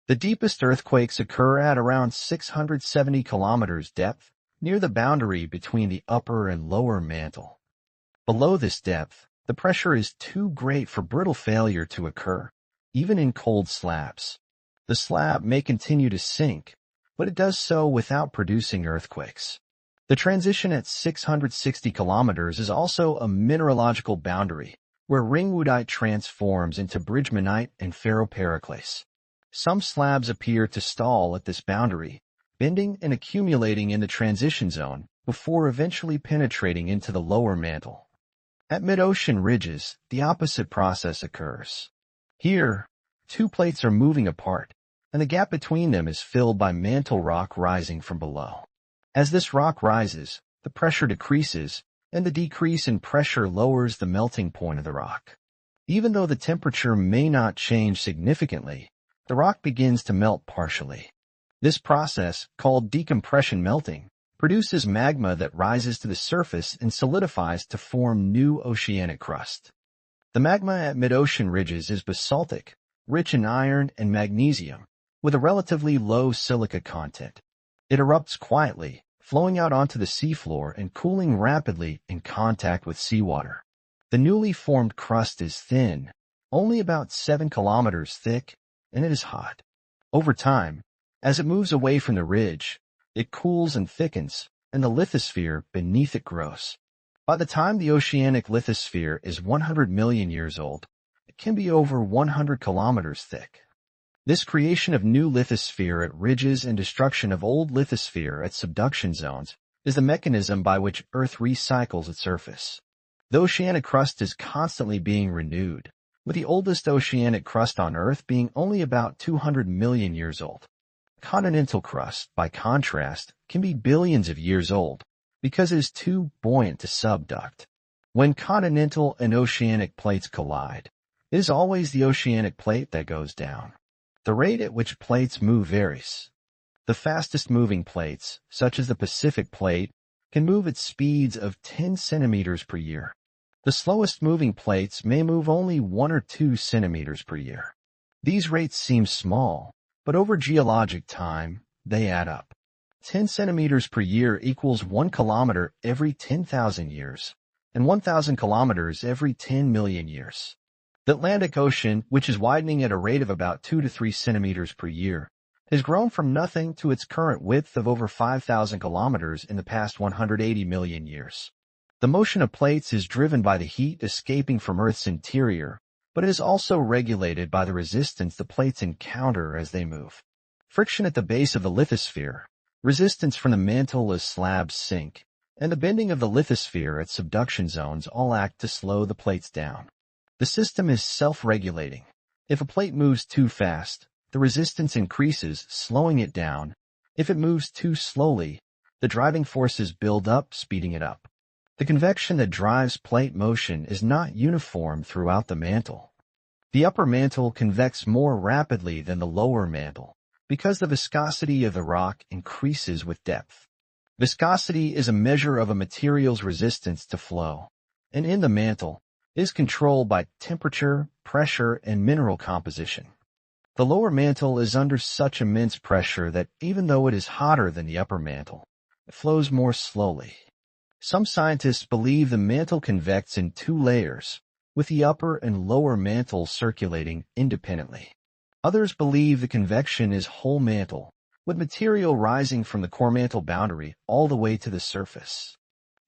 The deepest earthquakes occur at around 670 kilometers depth, near the boundary between the upper and lower mantle. Below this depth, the pressure is too great for brittle failure to occur, even in cold slabs. The slab may continue to sink, but it does so without producing earthquakes. The transition at 660 kilometers is also a mineralogical boundary, where ringwoodite transforms into bridgemanite and ferropericlase. Some slabs appear to stall at this boundary, bending and accumulating in the transition zone before eventually penetrating into the lower mantle. At mid-ocean ridges, the opposite process occurs. Here, two plates are moving apart, and the gap between them is filled by mantle rock rising from below. As this rock rises, the pressure decreases, and the decrease in pressure lowers the melting point of the rock. Even though the temperature may not change significantly, the rock begins to melt partially. This process, called decompression melting, produces magma that rises to the surface and solidifies to form new oceanic crust. The magma at mid-ocean ridges is basaltic, rich in iron and magnesium, with a relatively low silica content. It erupts quietly, flowing out onto the seafloor and cooling rapidly in contact with seawater. The newly formed crust is thin, only about 7 kilometers thick, and it is hot. Over time, as it moves away from the ridge, it cools and thickens, and the lithosphere beneath it grows. By the time the oceanic lithosphere is 100 million years old, it can be over 100 kilometers thick. This creation of new lithosphere at ridges and destruction of old lithosphere at subduction zones is the mechanism by which Earth recycles its surface. The oceanic crust is constantly being renewed, with the oldest oceanic crust on Earth being only about 200 million years old. Continental crust, by contrast, can be billions of years old because it is too buoyant to subduct. When continental and oceanic plates collide, it is always the oceanic plate that goes down. The rate at which plates move varies. The fastest-moving plates, such as the Pacific Plate, can move at speeds of 10 centimeters per year. The slowest-moving plates may move only 1 or 2 centimeters per year. These rates seem small, but over geologic time, they add up. 10 centimeters per year equals 1 kilometer every 10,000 years, and 1,000 kilometers every 10 million years. The Atlantic Ocean, which is widening at a rate of about 2 to 3 centimeters per year, has grown from nothing to its current width of over 5,000 kilometers in the past 180 million years. The motion of plates is driven by the heat escaping from Earth's interior, but it is also regulated by the resistance the plates encounter as they move. Friction at the base of the lithosphere, resistance from the mantle as slabs sink, and the bending of the lithosphere at subduction zones all act to slow the plates down. The system is self-regulating. If a plate moves too fast, the resistance increases, slowing it down. If it moves too slowly, the driving forces build up, speeding it up. The convection that drives plate motion is not uniform throughout the mantle. The upper mantle convects more rapidly than the lower mantle because the viscosity of the rock increases with depth. Viscosity is a measure of a material's resistance to flow, and in the mantle, is controlled by temperature, pressure, and mineral composition. The lower mantle is under such immense pressure that even though it is hotter than the upper mantle, it flows more slowly. Some scientists believe the mantle convects in 2 layers, with the upper and lower mantle circulating independently. Others believe the convection is whole mantle, with material rising from the core mantle boundary all the way to the surface.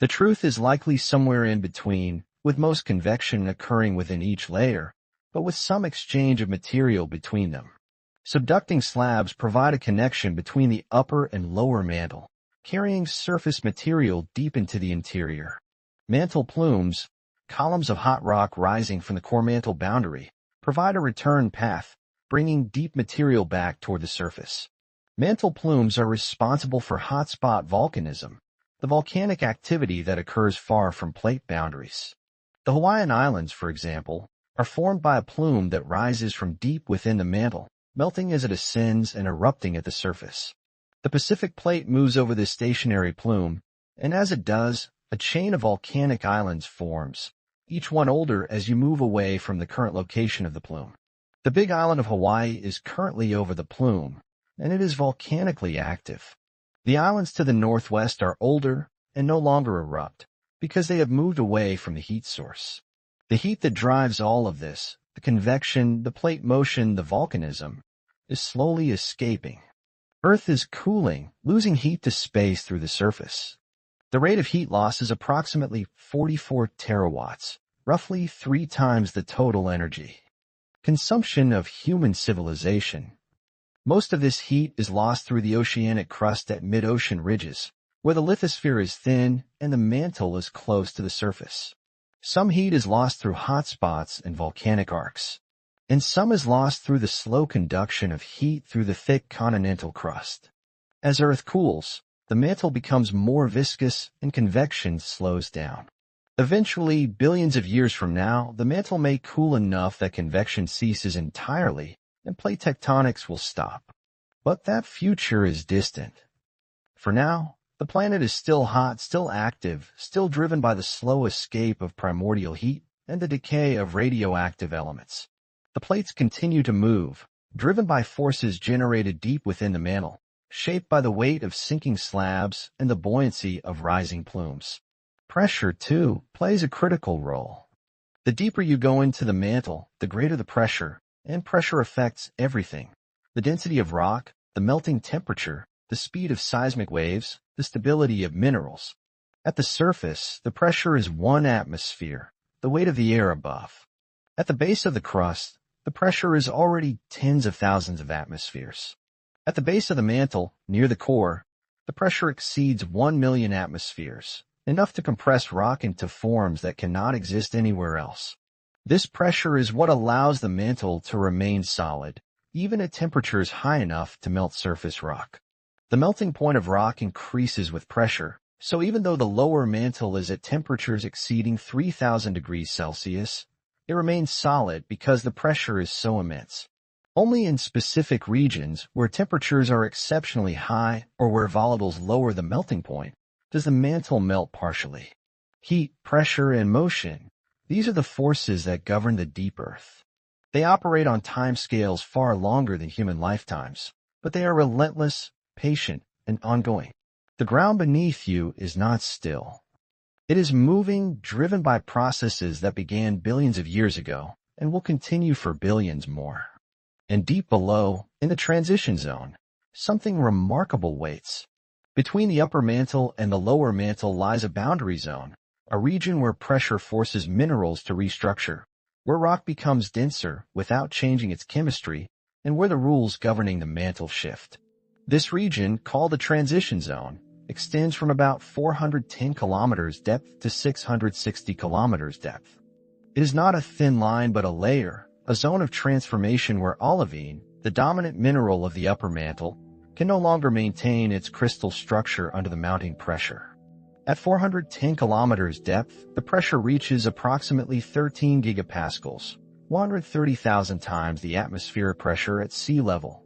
The truth is likely somewhere in between, with most convection occurring within each layer, but with some exchange of material between them. Subducting slabs provide a connection between the upper and lower mantle, carrying surface material deep into the interior. Mantle plumes, columns of hot rock rising from the core mantle boundary, provide a return path, bringing deep material back toward the surface. Mantle plumes are responsible for hotspot volcanism, the volcanic activity that occurs far from plate boundaries. The Hawaiian Islands, for example, are formed by a plume that rises from deep within the mantle, melting as it ascends and erupting at the surface. The Pacific Plate moves over this stationary plume, and as it does, a chain of volcanic islands forms, each one older as you move away from the current location of the plume. The Big Island of Hawaii is currently over the plume, and it is volcanically active. The islands to the northwest are older and no longer erupt, because they have moved away from the heat source. The heat that drives all of this, the convection, the plate motion, the volcanism, is slowly escaping. Earth is cooling, losing heat to space through the surface. The rate of heat loss is approximately 44 terawatts, roughly 3 times the total energy consumption of human civilization. Most of this heat is lost through the oceanic crust at mid-ocean ridges, where the lithosphere is thin and the mantle is close to the surface. Some heat is lost through hot spots and volcanic arcs, and some is lost through the slow conduction of heat through the thick continental crust. As Earth cools, the mantle becomes more viscous and convection slows down. Eventually, billions of years from now, the mantle may cool enough that convection ceases entirely and plate tectonics will stop. But that future is distant. For now, the planet is still hot, still active, still driven by the slow escape of primordial heat and the decay of radioactive elements. The plates continue to move, driven by forces generated deep within the mantle, shaped by the weight of sinking slabs and the buoyancy of rising plumes. Pressure, too, plays a critical role. The deeper you go into the mantle, the greater the pressure, and pressure affects everything. The density of rock, the melting temperature, the speed of seismic waves, the stability of minerals. At the surface, the pressure is 1 atmosphere, the weight of the air above. At the base of the crust, the pressure is already tens of thousands of atmospheres. At the base of the mantle, near the core, the pressure exceeds 1 million atmospheres, enough to compress rock into forms that cannot exist anywhere else. This pressure is what allows the mantle to remain solid, even at temperatures high enough to melt surface rock. The melting point of rock increases with pressure, so even though the lower mantle is at temperatures exceeding 3,000 degrees Celsius, it remains solid because the pressure is so immense. Only in specific regions where temperatures are exceptionally high or where volatiles lower the melting point does the mantle melt partially. Heat, pressure, and motion, these are the forces that govern the deep Earth. They operate on timescales far longer than human lifetimes, but they are relentless, patient, and ongoing. The ground beneath you is not still. It is moving, driven by processes that began billions of years ago and will continue for billions more. And deep below, in the transition zone, something remarkable waits. Between the upper mantle and the lower mantle lies a boundary zone, a region where pressure forces minerals to restructure, where rock becomes denser without changing its chemistry, and where the rules governing the mantle shift. This region, called the transition zone, extends from about 410 kilometers depth to 660 kilometers depth. It is not a thin line but a layer, a zone of transformation where olivine, the dominant mineral of the upper mantle, can no longer maintain its crystal structure under the mounting pressure. At 410 kilometers depth, the pressure reaches approximately 13 gigapascals, 130,000 times the atmospheric pressure at sea level.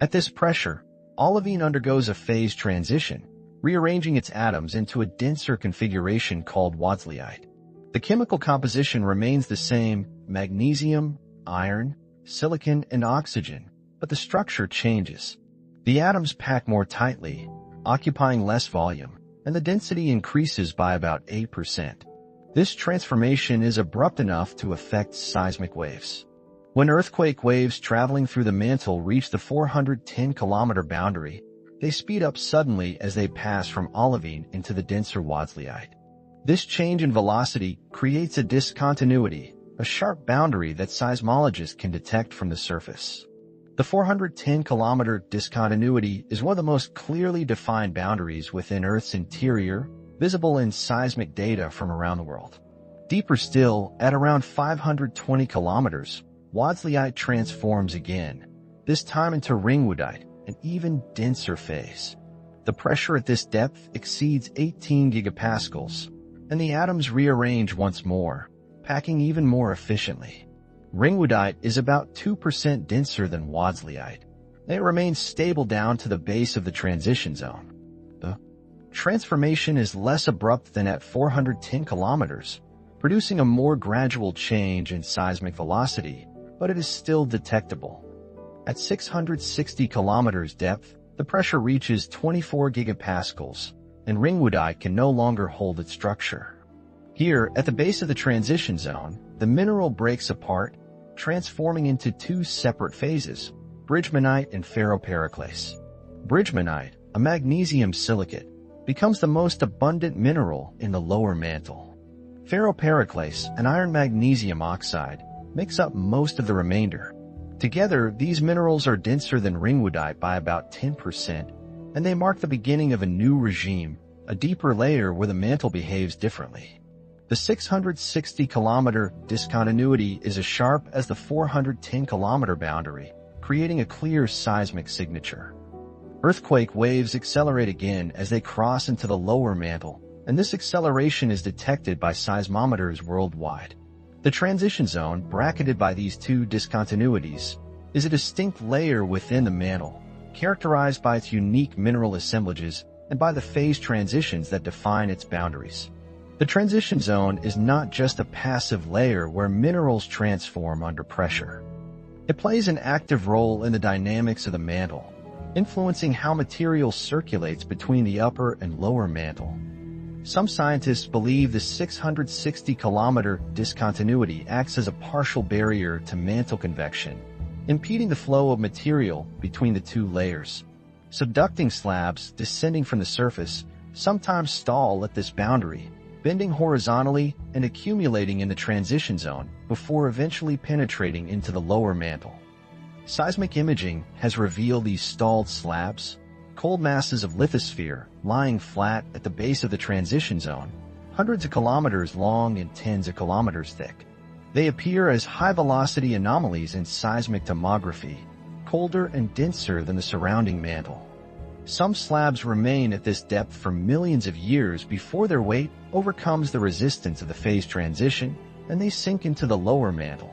At this pressure, olivine undergoes a phase transition, rearranging its atoms into a denser configuration called wadsleyite. The chemical composition remains the same: magnesium, iron, silicon, and oxygen, but the structure changes. The atoms pack more tightly, occupying less volume, and the density increases by about 8%. This transformation is abrupt enough to affect seismic waves. When earthquake waves traveling through the mantle reach the 410-kilometer boundary, they speed up suddenly as they pass from olivine into the denser wadsleyite. This change in velocity creates a discontinuity, a sharp boundary that seismologists can detect from the surface. The 410-kilometer discontinuity is one of the most clearly defined boundaries within Earth's interior, visible in seismic data from around the world. Deeper still, at around 520 kilometers, wadsleyite transforms again, this time into ringwoodite, an even denser phase. The pressure at this depth exceeds 18 gigapascals, and the atoms rearrange once more, packing even more efficiently. Ringwoodite is about 2% denser than wadsleyite, and it remains stable down to the base of the transition zone. The transformation is less abrupt than at 410 kilometers, producing a more gradual change in seismic velocity, but it is still detectable. At 660 kilometers depth, the pressure reaches 24 gigapascals, and ringwoodite can no longer hold its structure. Here, at the base of the transition zone, the mineral breaks apart, transforming into two separate phases, bridgemanite and ferropericlase. Bridgemanite, a magnesium silicate, becomes the most abundant mineral in the lower mantle. Ferropericlase, an iron magnesium oxide, makes up most of the remainder. Together, these minerals are denser than ringwoodite by about 10%, and they mark the beginning of a new regime, a deeper layer where the mantle behaves differently. The 660-kilometer discontinuity is as sharp as the 410-kilometer boundary, creating a clear seismic signature. Earthquake waves accelerate again as they cross into the lower mantle, and this acceleration is detected by seismometers worldwide. The transition zone, bracketed by these two discontinuities, is a distinct layer within the mantle, characterized by its unique mineral assemblages and by the phase transitions that define its boundaries. The transition zone is not just a passive layer where minerals transform under pressure. It plays an active role in the dynamics of the mantle, influencing how material circulates between the upper and lower mantle. Some scientists believe the 660-kilometer discontinuity acts as a partial barrier to mantle convection, impeding the flow of material between the two layers. Subducting slabs descending from the surface sometimes stall at this boundary, bending horizontally and accumulating in the transition zone before eventually penetrating into the lower mantle. Seismic imaging has revealed these stalled slabs, cold masses of lithosphere lying flat at the base of the transition zone, hundreds of kilometers long and tens of kilometers thick. They appear as high-velocity anomalies in seismic tomography, colder and denser than the surrounding mantle. Some slabs remain at this depth for millions of years before their weight overcomes the resistance of the phase transition and they sink into the lower mantle.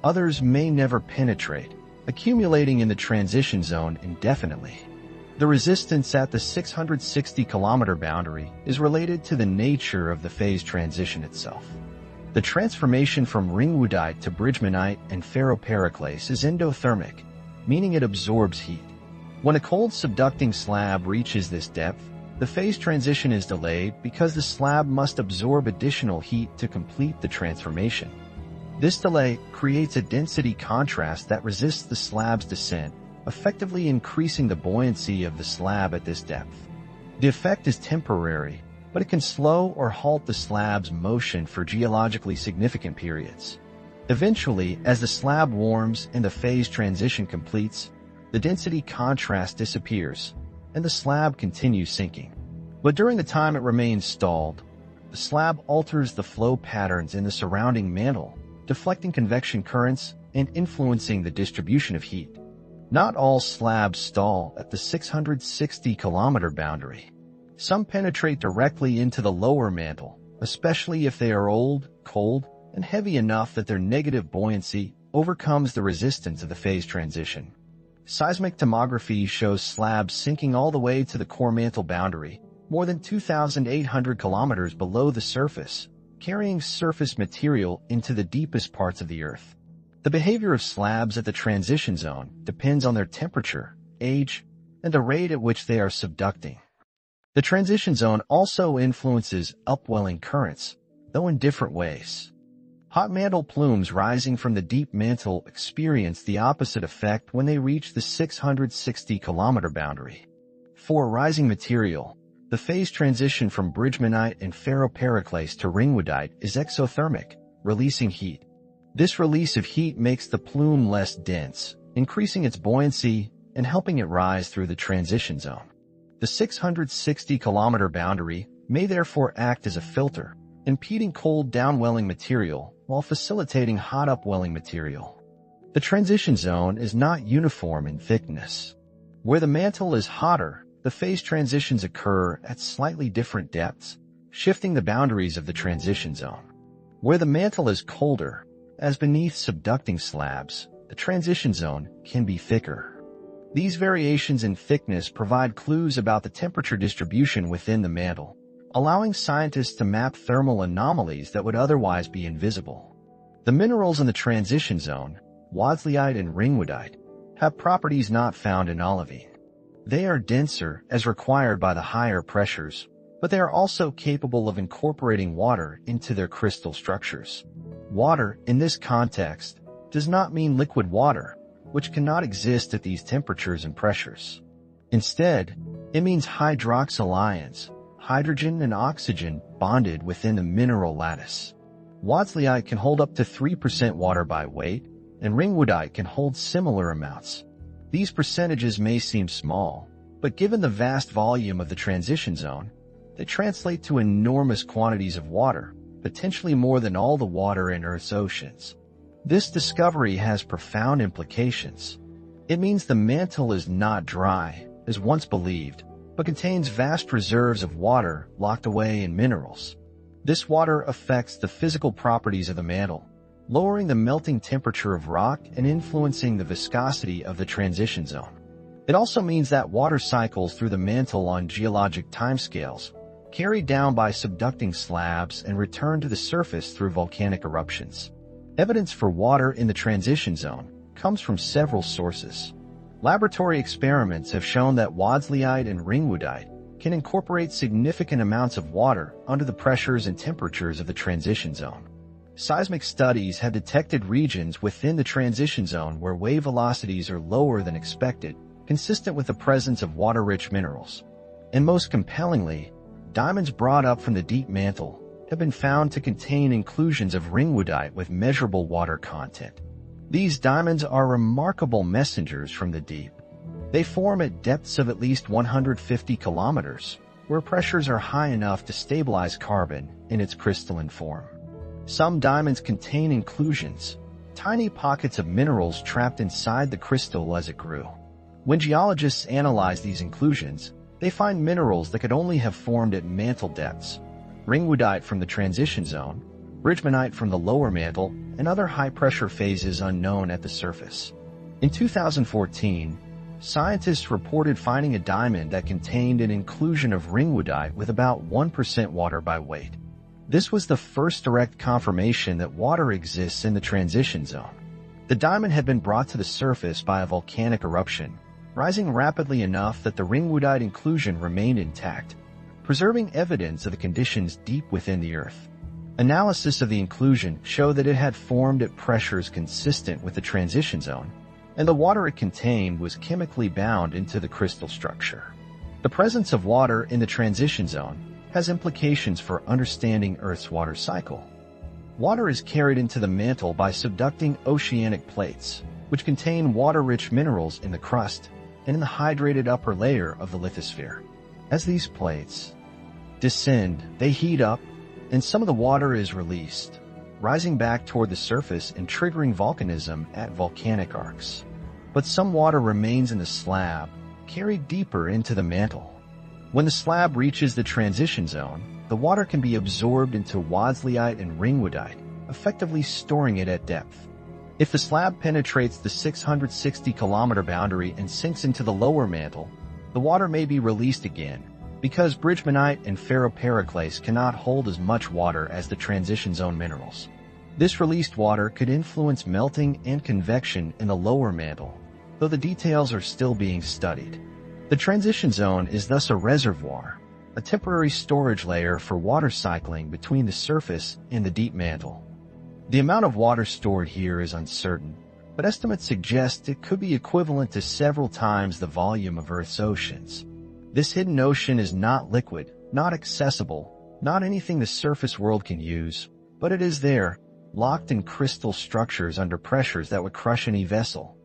Others may never penetrate, accumulating in the transition zone indefinitely. The resistance at the 660-kilometer boundary is related to the nature of the phase transition itself. The transformation from ringwoodite to bridgmanite and ferropericlase is endothermic, meaning it absorbs heat. When a cold subducting slab reaches this depth, the phase transition is delayed because the slab must absorb additional heat to complete the transformation. This delay creates a density contrast that resists the slab's descent, effectively increasing the buoyancy of the slab at this depth. The effect is temporary, but it can slow or halt the slab's motion for geologically significant periods. Eventually, as the slab warms and the phase transition completes, the density contrast disappears, and the slab continues sinking. But during the time it remains stalled, the slab alters the flow patterns in the surrounding mantle, deflecting convection currents and influencing the distribution of heat. Not all slabs stall at the 660-kilometer boundary. Some penetrate directly into the lower mantle, especially if they are old, cold, and heavy enough that their negative buoyancy overcomes the resistance of the phase transition. Seismic tomography shows slabs sinking all the way to the core mantle boundary, more than 2,800 kilometers below the surface, carrying surface material into the deepest parts of the Earth. The behavior of slabs at the transition zone depends on their temperature, age, and the rate at which they are subducting. The transition zone also influences upwelling currents, though in different ways. Hot mantle plumes rising from the deep mantle experience the opposite effect when they reach the 660-kilometer boundary. For rising material, the phase transition from bridgmanite and ferropericlase to ringwoodite is exothermic, releasing heat. This release of heat makes the plume less dense, increasing its buoyancy and helping it rise through the transition zone. The 660-kilometer boundary may therefore act as a filter, impeding cold downwelling material while facilitating hot upwelling material. The transition zone is not uniform in thickness. Where the mantle is hotter, the phase transitions occur at slightly different depths, shifting the boundaries of the transition zone. Where the mantle is colder, as beneath subducting slabs, the transition zone can be thicker. These variations in thickness provide clues about the temperature distribution within the mantle, allowing scientists to map thermal anomalies that would otherwise be invisible. The minerals in the transition zone, wodsleyite and ringwoodite, have properties not found in olivine. They are denser as required by the higher pressures, but they are also capable of incorporating water into their crystal structures. Water, in this context, does not mean liquid water, which cannot exist at these temperatures and pressures. Instead, it means hydroxyl ions, hydrogen and oxygen bonded within the mineral lattice. Wodsleyite can hold up to 3% water by weight, and ringwoodite can hold similar amounts. These percentages may seem small, but given the vast volume of the transition zone, they translate to enormous quantities of water, potentially more than all the water in Earth's oceans. This discovery has profound implications. It means the mantle is not dry, as once believed, but contains vast reserves of water locked away in minerals. This water affects the physical properties of the mantle, lowering the melting temperature of rock and influencing the viscosity of the transition zone. It also means that water cycles through the mantle on geologic timescales, carried down by subducting slabs and returned to the surface through volcanic eruptions. Evidence for water in the transition zone comes from several sources. Laboratory experiments have shown that wadsleyite and ringwoodite can incorporate significant amounts of water under the pressures and temperatures of the transition zone. Seismic studies have detected regions within the transition zone where wave velocities are lower than expected, consistent with the presence of water-rich minerals. And most compellingly, diamonds brought up from the deep mantle have been found to contain inclusions of ringwoodite with measurable water content. These diamonds are remarkable messengers from the deep. They form at depths of at least 150 kilometers, where pressures are high enough to stabilize carbon in its crystalline form. Some diamonds contain inclusions, tiny pockets of minerals trapped inside the crystal as it grew. When geologists analyze these inclusions, they find minerals that could only have formed at mantle depths: ringwoodite from the transition zone, bridgemanite from the lower mantle, and other high-pressure phases unknown at the surface. In 2014, scientists reported finding a diamond that contained an inclusion of ringwoodite with about 1% water by weight. This was the first direct confirmation that water exists in the transition zone. The diamond had been brought to the surface by a volcanic eruption, rising rapidly enough that the ringwoodite inclusion remained intact, preserving evidence of the conditions deep within the Earth. Analysis of the inclusion showed that it had formed at pressures consistent with the transition zone, and the water it contained was chemically bound into the crystal structure. The presence of water in the transition zone has implications for understanding Earth's water cycle. Water is carried into the mantle by subducting oceanic plates, which contain water-rich minerals in the crust and in the hydrated upper layer of the lithosphere. As these plates descend, they heat up, and some of the water is released, rising back toward the surface and triggering volcanism at volcanic arcs. But some water remains in the slab, carried deeper into the mantle. When the slab reaches the transition zone, the water can be absorbed into wadsleyite and ringwoodite, effectively storing it at depth. If the slab penetrates the 660-kilometer boundary and sinks into the lower mantle, the water may be released again, because bridgemanite and ferropericlase cannot hold as much water as the transition zone minerals. This released water could influence melting and convection in the lower mantle, though the details are still being studied. The transition zone is thus a reservoir, a temporary storage layer for water cycling between the surface and the deep mantle. The amount of water stored here is uncertain, but estimates suggest it could be equivalent to several times the volume of Earth's oceans. This hidden ocean is not liquid, not accessible, not anything the surface world can use, but it is there, locked in crystal structures under pressures that would crush any vessel.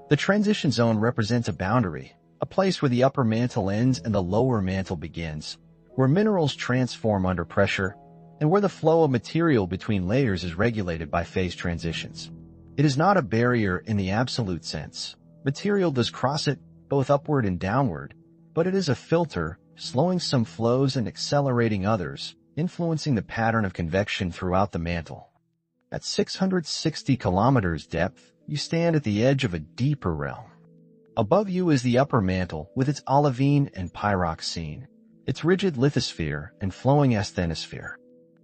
The transition zone represents a boundary, a place where the upper mantle ends and the lower mantle begins, where minerals transform under pressure, and where the flow of material between layers is regulated by phase transitions. It is not a barrier in the absolute sense. Material does cross it, both upward and downward, but it is a filter, slowing some flows and accelerating others, influencing the pattern of convection throughout the mantle. At 660 kilometers depth, you stand at the edge of a deeper realm. Above you is the upper mantle with its olivine and pyroxene, its rigid lithosphere and flowing asthenosphere.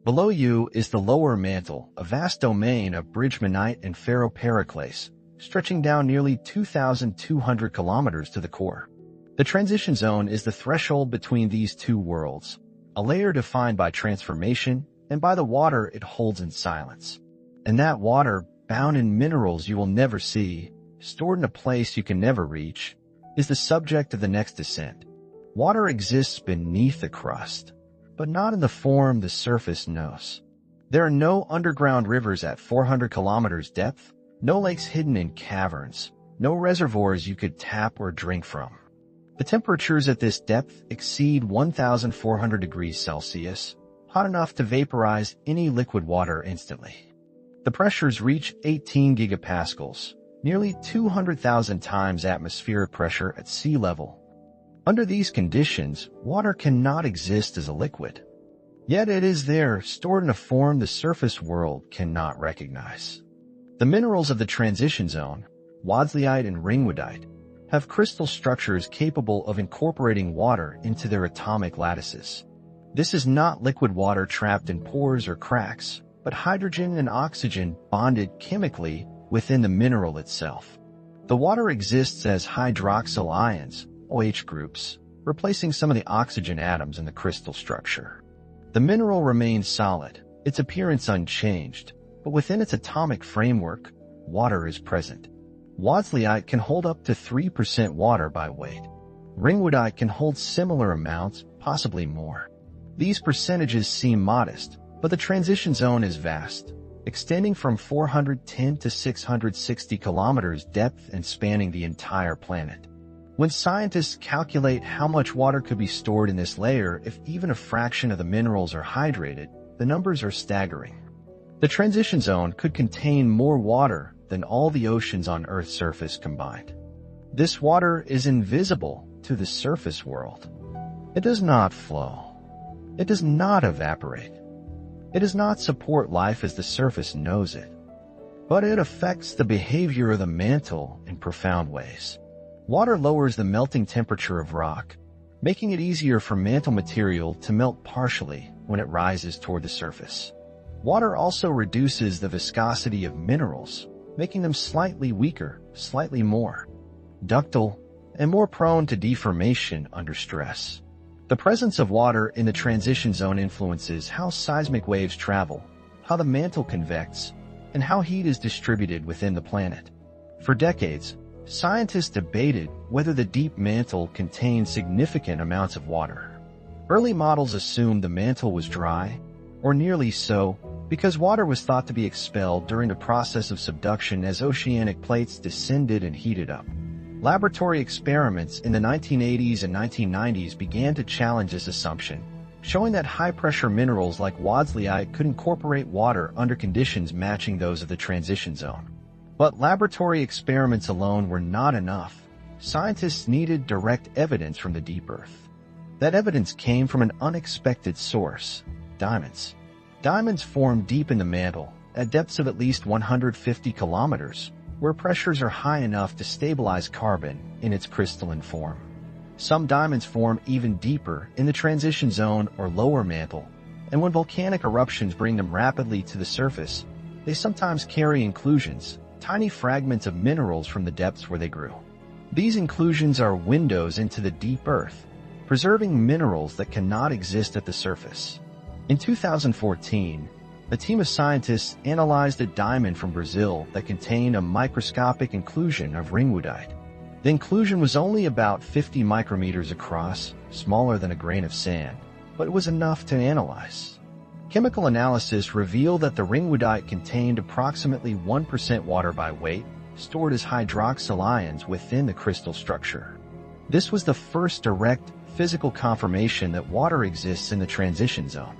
Below you is the lower mantle, a vast domain of bridgemanite and ferropericlase, stretching down nearly 2,200 kilometers to the core. The transition zone is the threshold between these two worlds, a layer defined by transformation and by the water it holds in silence. And that water, bound in minerals you will never see, stored in a place you can never reach, is the subject of the next descent. Water exists beneath the crust, but not in the form the surface knows. There are no underground rivers at 400 kilometers depth, No lakes hidden in caverns, no reservoirs you could tap or drink from. The temperatures at this depth exceed 1,400 degrees Celsius, hot enough to vaporize any liquid water instantly. The pressures reach 18 gigapascals, nearly 200,000 times atmospheric pressure at sea level. Under these conditions, water cannot exist as a liquid. Yet it is there, stored in a form the surface world cannot recognize. The minerals of the transition zone, wadsleyite and ringwoodite, have crystal structures capable of incorporating water into their atomic lattices. This is not liquid water trapped in pores or cracks, but hydrogen and oxygen bonded chemically within the mineral itself. The water exists as hydroxyl ions, OH groups, replacing some of the oxygen atoms in the crystal structure. The mineral remains solid, its appearance unchanged, but within its atomic framework, water is present. Wadsleyite can hold up to 3% water by weight. Ringwoodite can hold similar amounts, possibly more. These percentages seem modest, but the transition zone is vast, extending from 410 to 660 kilometers depth and spanning the entire planet. When scientists calculate how much water could be stored in this layer if even a fraction of the minerals are hydrated, the numbers are staggering. The transition zone could contain more water than all the oceans on Earth's surface combined. This water is invisible to the surface world. It does not flow. It does not evaporate. It does not support life as the surface knows it. But it affects the behavior of the mantle in profound ways. Water lowers the melting temperature of rock, making it easier for mantle material to melt partially when it rises toward the surface. Water also reduces the viscosity of minerals, making them slightly weaker, slightly more ductile, and more prone to deformation under stress. The presence of water in the transition zone influences how seismic waves travel, how the mantle convects, and how heat is distributed within the planet. For decades, scientists debated whether the deep mantle contained significant amounts of water. Early models assumed the mantle was dry, or nearly so, because water was thought to be expelled during the process of subduction as oceanic plates descended and heated up. Laboratory experiments in the 1980s and 1990s began to challenge this assumption, showing that high-pressure minerals like wadsleyite could incorporate water under conditions matching those of the transition zone. But laboratory experiments alone were not enough. Scientists needed direct evidence from the deep Earth. That evidence came from an unexpected source: diamonds. Diamonds form deep in the mantle, at depths of at least 150 kilometers, where pressures are high enough to stabilize carbon in its crystalline form. Some diamonds form even deeper in the transition zone or lower mantle, and when volcanic eruptions bring them rapidly to the surface, they sometimes carry inclusions, tiny fragments of minerals from the depths where they grew. These inclusions are windows into the deep Earth, preserving minerals that cannot exist at the surface. In 2014, a team of scientists analyzed a diamond from Brazil that contained a microscopic inclusion of ringwoodite. The inclusion was only about 50 micrometers across, smaller than a grain of sand, but it was enough to analyze. Chemical analysis revealed that the ringwoodite contained approximately 1% water by weight, stored as hydroxyl ions within the crystal structure. This was the first direct physical confirmation that water exists in the transition zone.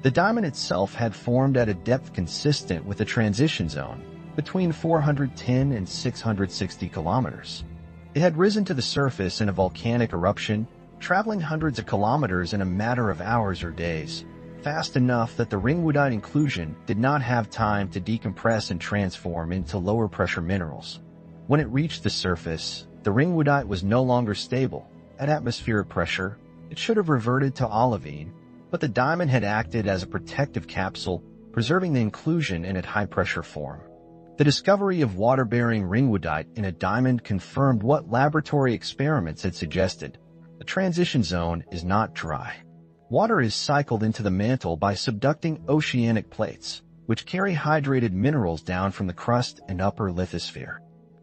The diamond itself had formed at a depth consistent with the transition zone, between 410 and 660 kilometers. It had risen to the surface in a volcanic eruption, traveling hundreds of kilometers in a matter of hours or days, fast enough that the ringwoodite inclusion did not have time to decompress and transform into lower pressure minerals. When it reached the surface, the ringwoodite was no longer stable. At atmospheric pressure, it should have reverted to olivine, but the diamond had acted as a protective capsule, preserving the inclusion in its high-pressure form. The discovery of water-bearing ringwoodite in a diamond confirmed what laboratory experiments had suggested. The transition zone is not dry. Water is cycled into the mantle by subducting oceanic plates, which carry hydrated minerals down from the crust and upper lithosphere.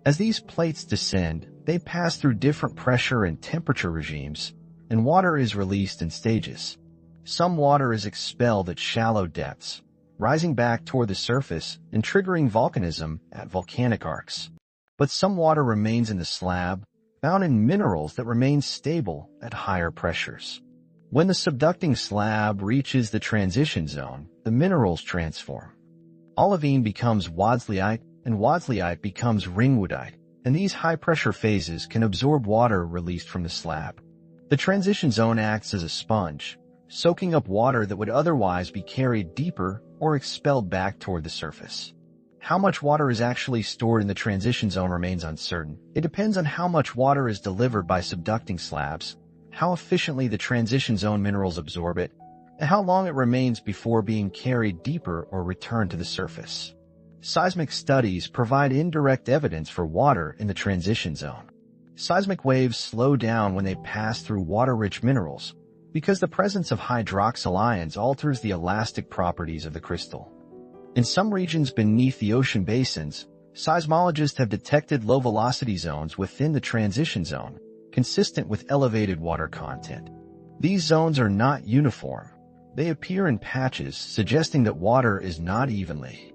As these plates descend, they pass through different pressure and temperature regimes, and water is released in stages. Some water is expelled at shallow depths, rising back toward the surface and triggering volcanism at volcanic arcs. But some water remains in the slab, bound in minerals that remain stable at higher pressures. When the subducting slab reaches the transition zone, the minerals transform. Olivine becomes wadsleyite, and wadsleyite becomes ringwoodite, and these high-pressure phases can absorb water released from the slab. The transition zone acts as a sponge, soaking up water that would otherwise be carried deeper or expelled back toward the surface. How much water is actually stored in the transition zone remains uncertain. It depends on how much water is delivered by subducting slabs, how efficiently the transition zone minerals absorb it, and how long it remains before being carried deeper or returned to the surface. Seismic studies provide indirect evidence for water in the transition zone. Seismic waves slow down when they pass through water-rich minerals because the presence of hydroxyl ions alters the elastic properties of the crystal. In some regions beneath the ocean basins, seismologists have detected low-velocity zones within the transition zone, consistent with elevated water content. These zones are not uniform. They appear in patches, suggesting that water is not evenly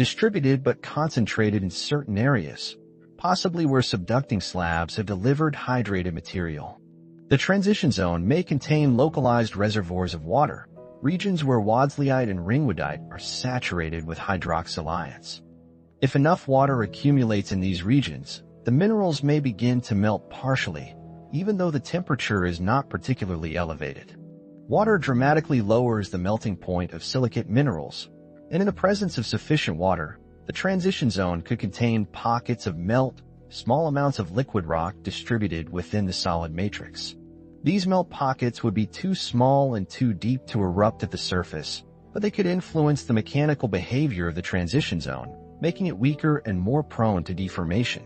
distributed but concentrated in certain areas, possibly where subducting slabs have delivered hydrated material. The transition zone may contain localized reservoirs of water, regions where wadsleyite and ringwoodite are saturated with hydroxyl ions. If enough water accumulates in these regions, the minerals may begin to melt partially, even though the temperature is not particularly elevated. Water dramatically lowers the melting point of silicate minerals, and in the presence of sufficient water, the transition zone could contain pockets of melt, small amounts of liquid rock distributed within the solid matrix. These melt pockets would be too small and too deep to erupt at the surface, but they could influence the mechanical behavior of the transition zone, making it weaker and more prone to deformation.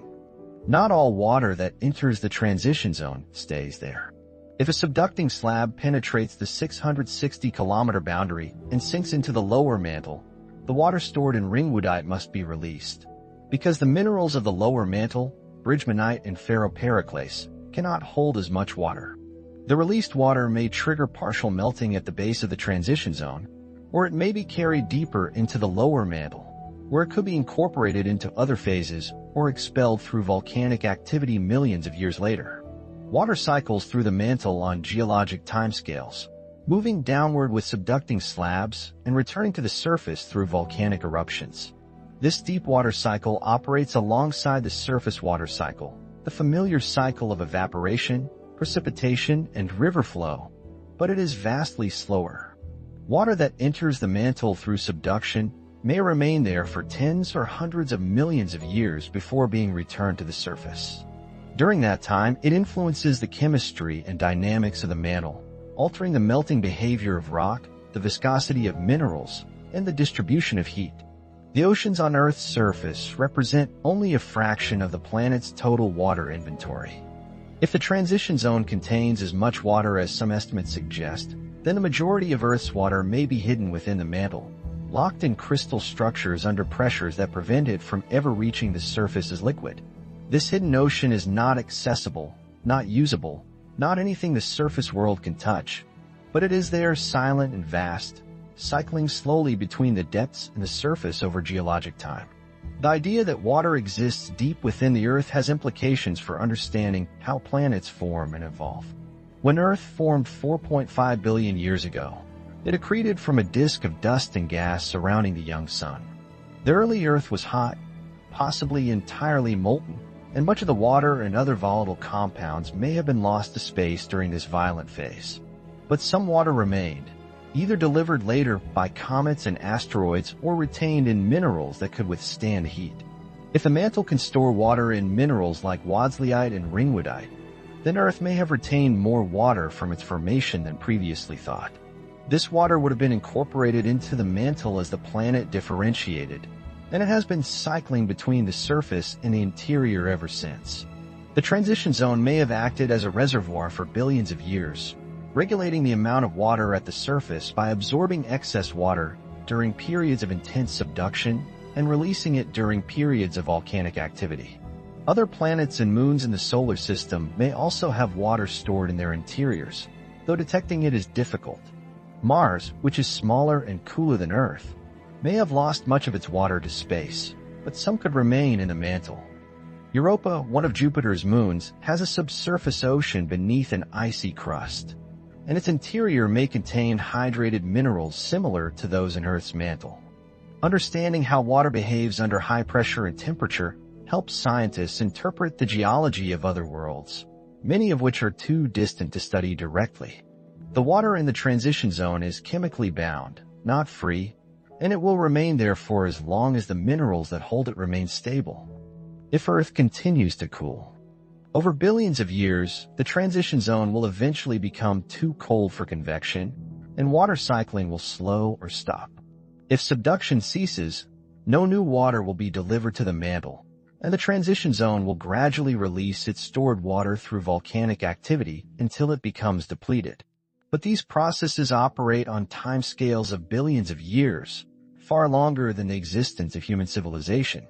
Not all water that enters the transition zone stays there. If a subducting slab penetrates the 660-kilometer boundary and sinks into the lower mantle, the water stored in ringwoodite must be released. Because the minerals of the lower mantle, bridgemanite and ferropericlase, cannot hold as much water. The released water may trigger partial melting at the base of the transition zone, or it may be carried deeper into the lower mantle, where it could be incorporated into other phases or expelled through volcanic activity millions of years later. Water cycles through the mantle on geologic timescales, moving downward with subducting slabs and returning to the surface through volcanic eruptions. This deep water cycle operates alongside the surface water cycle, the familiar cycle of evaporation, precipitation, and river flow, but it is vastly slower. Water that enters the mantle through subduction may remain there for tens or hundreds of millions of years before being returned to the surface. During that time, it influences the chemistry and dynamics of the mantle, altering the melting behavior of rock, the viscosity of minerals, and the distribution of heat. The oceans on Earth's surface represent only a fraction of the planet's total water inventory. If the transition zone contains as much water as some estimates suggest, then the majority of Earth's water may be hidden within the mantle, locked in crystal structures under pressures that prevent it from ever reaching the surface as liquid. This hidden ocean is not accessible, not usable, not anything the surface world can touch, but it is there silent and vast, cycling slowly between the depths and the surface over geologic time. The idea that water exists deep within the Earth has implications for understanding how planets form and evolve. When Earth formed 4.5 billion years ago, it accreted from a disk of dust and gas surrounding the young sun. The early Earth was hot, possibly entirely molten, and much of the water and other volatile compounds may have been lost to space during this violent phase. But some water remained, either delivered later by comets and asteroids or retained in minerals that could withstand heat. If the mantle can store water in minerals like wadsleyite and ringwoodite, then Earth may have retained more water from its formation than previously thought. This water would have been incorporated into the mantle as the planet differentiated, and it has been cycling between the surface and the interior ever since. The transition zone may have acted as a reservoir for billions of years, regulating the amount of water at the surface by absorbing excess water during periods of intense subduction and releasing it during periods of volcanic activity. Other planets and moons in the solar system may also have water stored in their interiors, though detecting it is difficult. Mars, which is smaller and cooler than Earth, may have lost much of its water to space, but some could remain in the mantle. Europa, one of Jupiter's moons, has a subsurface ocean beneath an icy crust, and its interior may contain hydrated minerals similar to those in Earth's mantle. Understanding how water behaves under high pressure and temperature helps scientists interpret the geology of other worlds, many of which are too distant to study directly. The water in the transition zone is chemically bound, not free, and it will remain there for as long as the minerals that hold it remain stable. If Earth continues to cool, over billions of years, the transition zone will eventually become too cold for convection, and water cycling will slow or stop. If subduction ceases, no new water will be delivered to the mantle, and the transition zone will gradually release its stored water through volcanic activity until it becomes depleted. But these processes operate on timescales of billions of years, far longer than the existence of human civilization.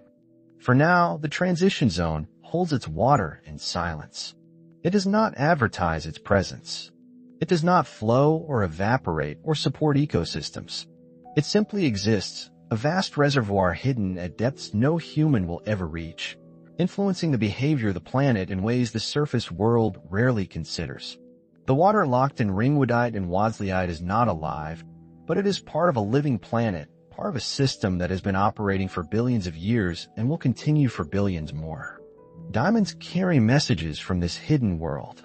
For now, the transition zone holds its water in silence. It does not advertise its presence. It does not flow or evaporate or support ecosystems. It simply exists, a vast reservoir hidden at depths no human will ever reach, influencing the behavior of the planet in ways the surface world rarely considers. The water locked in ringwoodite and wadsleyite is not alive, but it is part of a living planet, part of a system that has been operating for billions of years and will continue for billions more. Diamonds carry messages from this hidden world.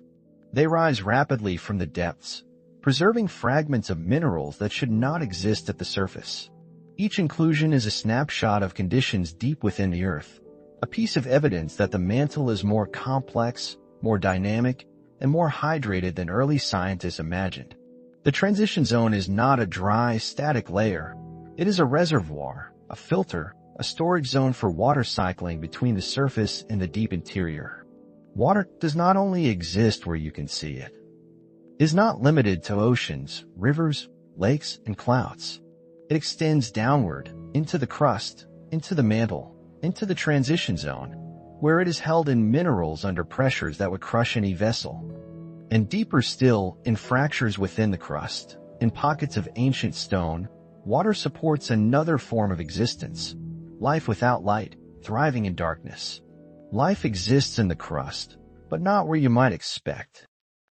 They rise rapidly from the depths, preserving fragments of minerals that should not exist at the surface. Each inclusion is a snapshot of conditions deep within the Earth, a piece of evidence that the mantle is more complex, more dynamic, and more hydrated than early scientists imagined. The transition zone is not a dry, static layer. It is a reservoir, a filter, a storage zone for water cycling between the surface and the deep interior. Water does not only exist where you can see it. It is not limited to oceans, rivers, lakes, and clouds. It extends downward, into the crust, into the mantle, into the transition zone, where it is held in minerals under pressures that would crush any vessel. And deeper still, in fractures within the crust, in pockets of ancient stone, water supports another form of existence, life without light, thriving in darkness. Life exists in the crust, but not where you might expect.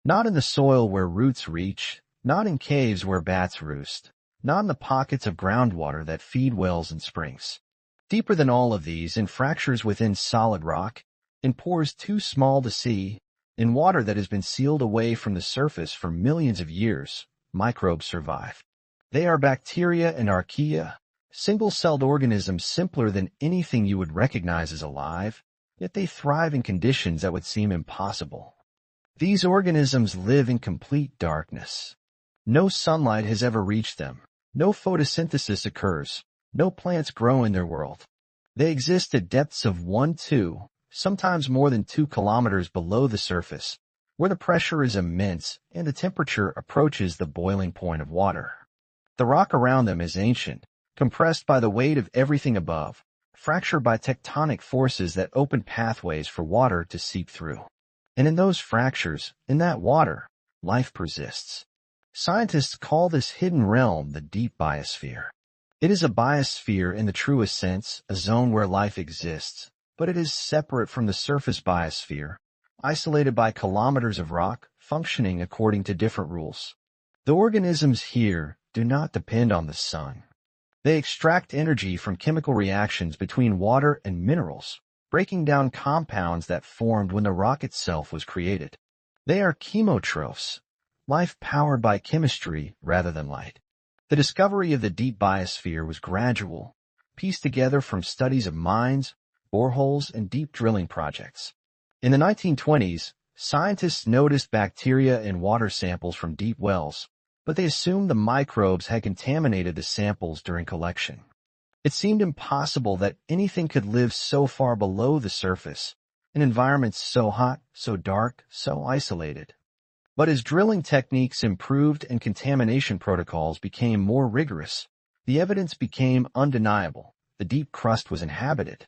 Not in the soil where roots reach, not in caves where bats roost, not in the pockets of groundwater that feed wells and springs. Deeper than all of these, in fractures within solid rock, in pores too small to see, in water that has been sealed away from the surface for millions of years, microbes survive. They are bacteria and archaea, single-celled organisms simpler than anything you would recognize as alive, yet they thrive in conditions that would seem impossible. These organisms live in complete darkness. No sunlight has ever reached them. No photosynthesis occurs. No plants grow in their world. They exist at depths of 1-2, sometimes more than 2 kilometers below the surface, where the pressure is immense and the temperature approaches the boiling point of water. The rock around them is ancient, compressed by the weight of everything above, fractured by tectonic forces that open pathways for water to seep through. And in those fractures, in that water, life persists. Scientists call this hidden realm the deep biosphere. It is a biosphere in the truest sense, a zone where life exists, but it is separate from the surface biosphere, isolated by kilometers of rock, functioning according to different rules. The organisms here do not depend on the sun. They extract energy from chemical reactions between water and minerals, breaking down compounds that formed when the rock itself was created. They are chemotrophs, life powered by chemistry rather than light. The discovery of the deep biosphere was gradual, pieced together from studies of mines, boreholes, and deep drilling projects. In the 1920s, scientists noticed bacteria in water samples from deep wells, but they assumed the microbes had contaminated the samples during collection. It seemed impossible that anything could live so far below the surface, in environments so hot, so dark, so isolated. But as drilling techniques improved and contamination protocols became more rigorous, the evidence became undeniable. The deep crust was inhabited.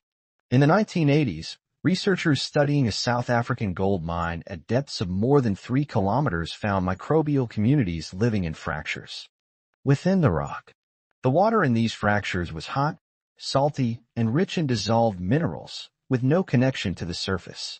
In the 1980s, researchers studying a South African gold mine at depths of more than 3 kilometers found microbial communities living in fractures within the rock. The water in these fractures was hot, salty, and rich in dissolved minerals, with no connection to the surface.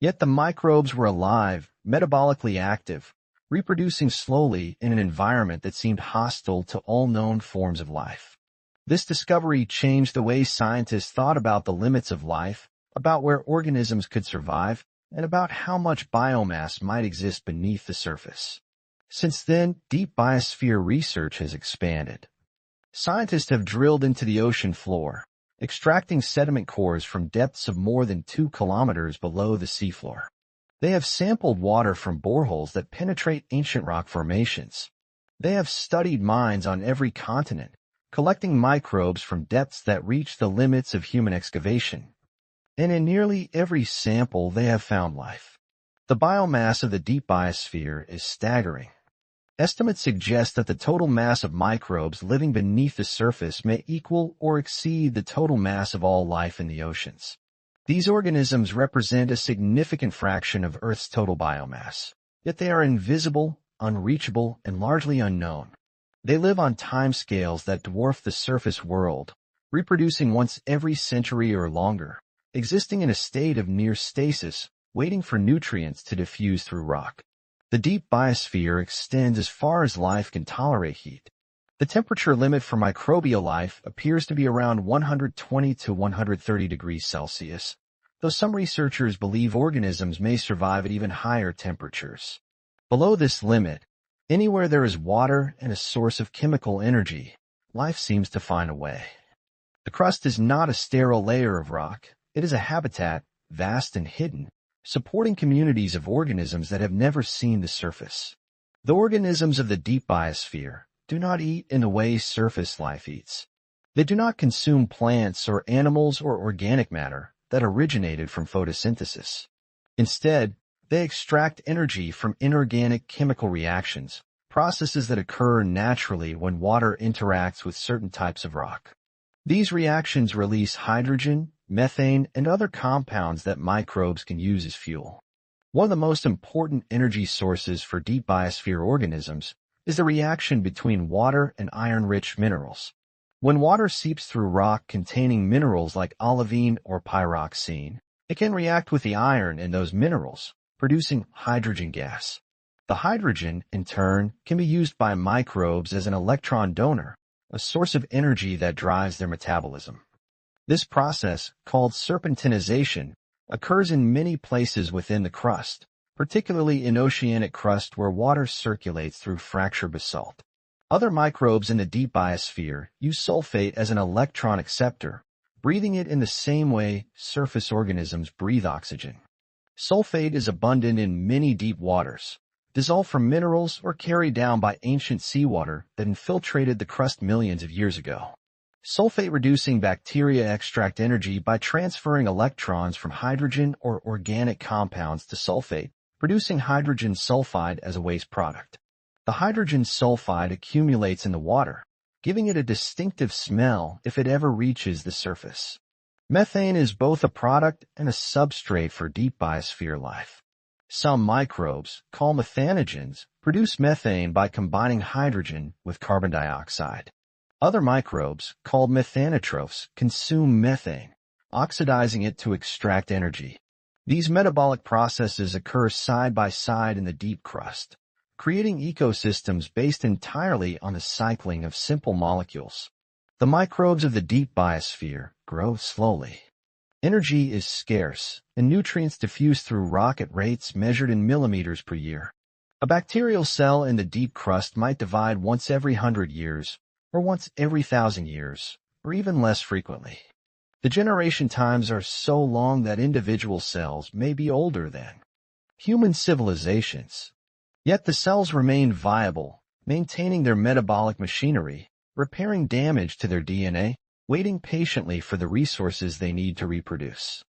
Yet the microbes were alive, metabolically active, reproducing slowly in an environment that seemed hostile to all known forms of life. This discovery changed the way scientists thought about the limits of life, about where organisms could survive, and about how much biomass might exist beneath the surface. Since then, deep biosphere research has expanded. Scientists have drilled into the ocean floor, extracting sediment cores from depths of more than 2 kilometers below the seafloor. They have sampled water from boreholes that penetrate ancient rock formations. They have studied mines on every continent, collecting microbes from depths that reach the limits of human excavation. And in nearly every sample they have found life. The biomass of the deep biosphere is staggering. Estimates suggest that the total mass of microbes living beneath the surface may equal or exceed the total mass of all life in the oceans. These organisms represent a significant fraction of Earth's total biomass, yet they are invisible, unreachable, and largely unknown. They live on timescales that dwarf the surface world, reproducing once every century or longer, existing in a state of near stasis, waiting for nutrients to diffuse through rock. The deep biosphere extends as far as life can tolerate heat. The temperature limit for microbial life appears to be around 120 to 130 degrees Celsius, though some researchers believe organisms may survive at even higher temperatures. Below this limit, anywhere there is water and a source of chemical energy, life seems to find a way. The crust is not a sterile layer of rock. It is a habitat, vast and hidden, supporting communities of organisms that have never seen the surface. The organisms of the deep biosphere do not eat in the way surface life eats. They do not consume plants or animals or organic matter that originated from photosynthesis. Instead, they extract energy from inorganic chemical reactions, processes that occur naturally when water interacts with certain types of rock. These reactions release hydrogen, methane, and other compounds that microbes can use as fuel. One of the most important energy sources for deep biosphere organisms is the reaction between water and iron-rich minerals. When water seeps through rock containing minerals like olivine or pyroxene, it can react with the iron in those minerals, producing hydrogen gas. The hydrogen, in turn, can be used by microbes as an electron donor, a source of energy that drives their metabolism. This process, called serpentinization, occurs in many places within the crust, particularly in oceanic crust where water circulates through fractured basalt. Other microbes in the deep biosphere use sulfate as an electron acceptor, breathing it in the same way surface organisms breathe oxygen. Sulfate is abundant in many deep waters, dissolved from minerals or carried down by ancient seawater that infiltrated the crust millions of years ago. Sulfate-reducing bacteria extract energy by transferring electrons from hydrogen or organic compounds to sulfate, producing hydrogen sulfide as a waste product. The hydrogen sulfide accumulates in the water, giving it a distinctive smell if it ever reaches the surface. Methane is both a product and a substrate for deep biosphere life. Some microbes, called methanogens, produce methane by combining hydrogen with carbon dioxide. Other microbes, called methanotrophs, consume methane, oxidizing it to extract energy. These metabolic processes occur side by side in the deep crust, creating ecosystems based entirely on the cycling of simple molecules. The microbes of the deep biosphere grow slowly. Energy is scarce, and nutrients diffuse through rock at rates measured in millimeters per year. A bacterial cell in the deep crust might divide once every 100 years, or once every 1,000 years, or even less frequently. The generation times are so long that individual cells may be older than human civilizations. Yet the cells remain viable, maintaining their metabolic machinery, repairing damage to their DNA, waiting patiently for the resources they need to reproduce.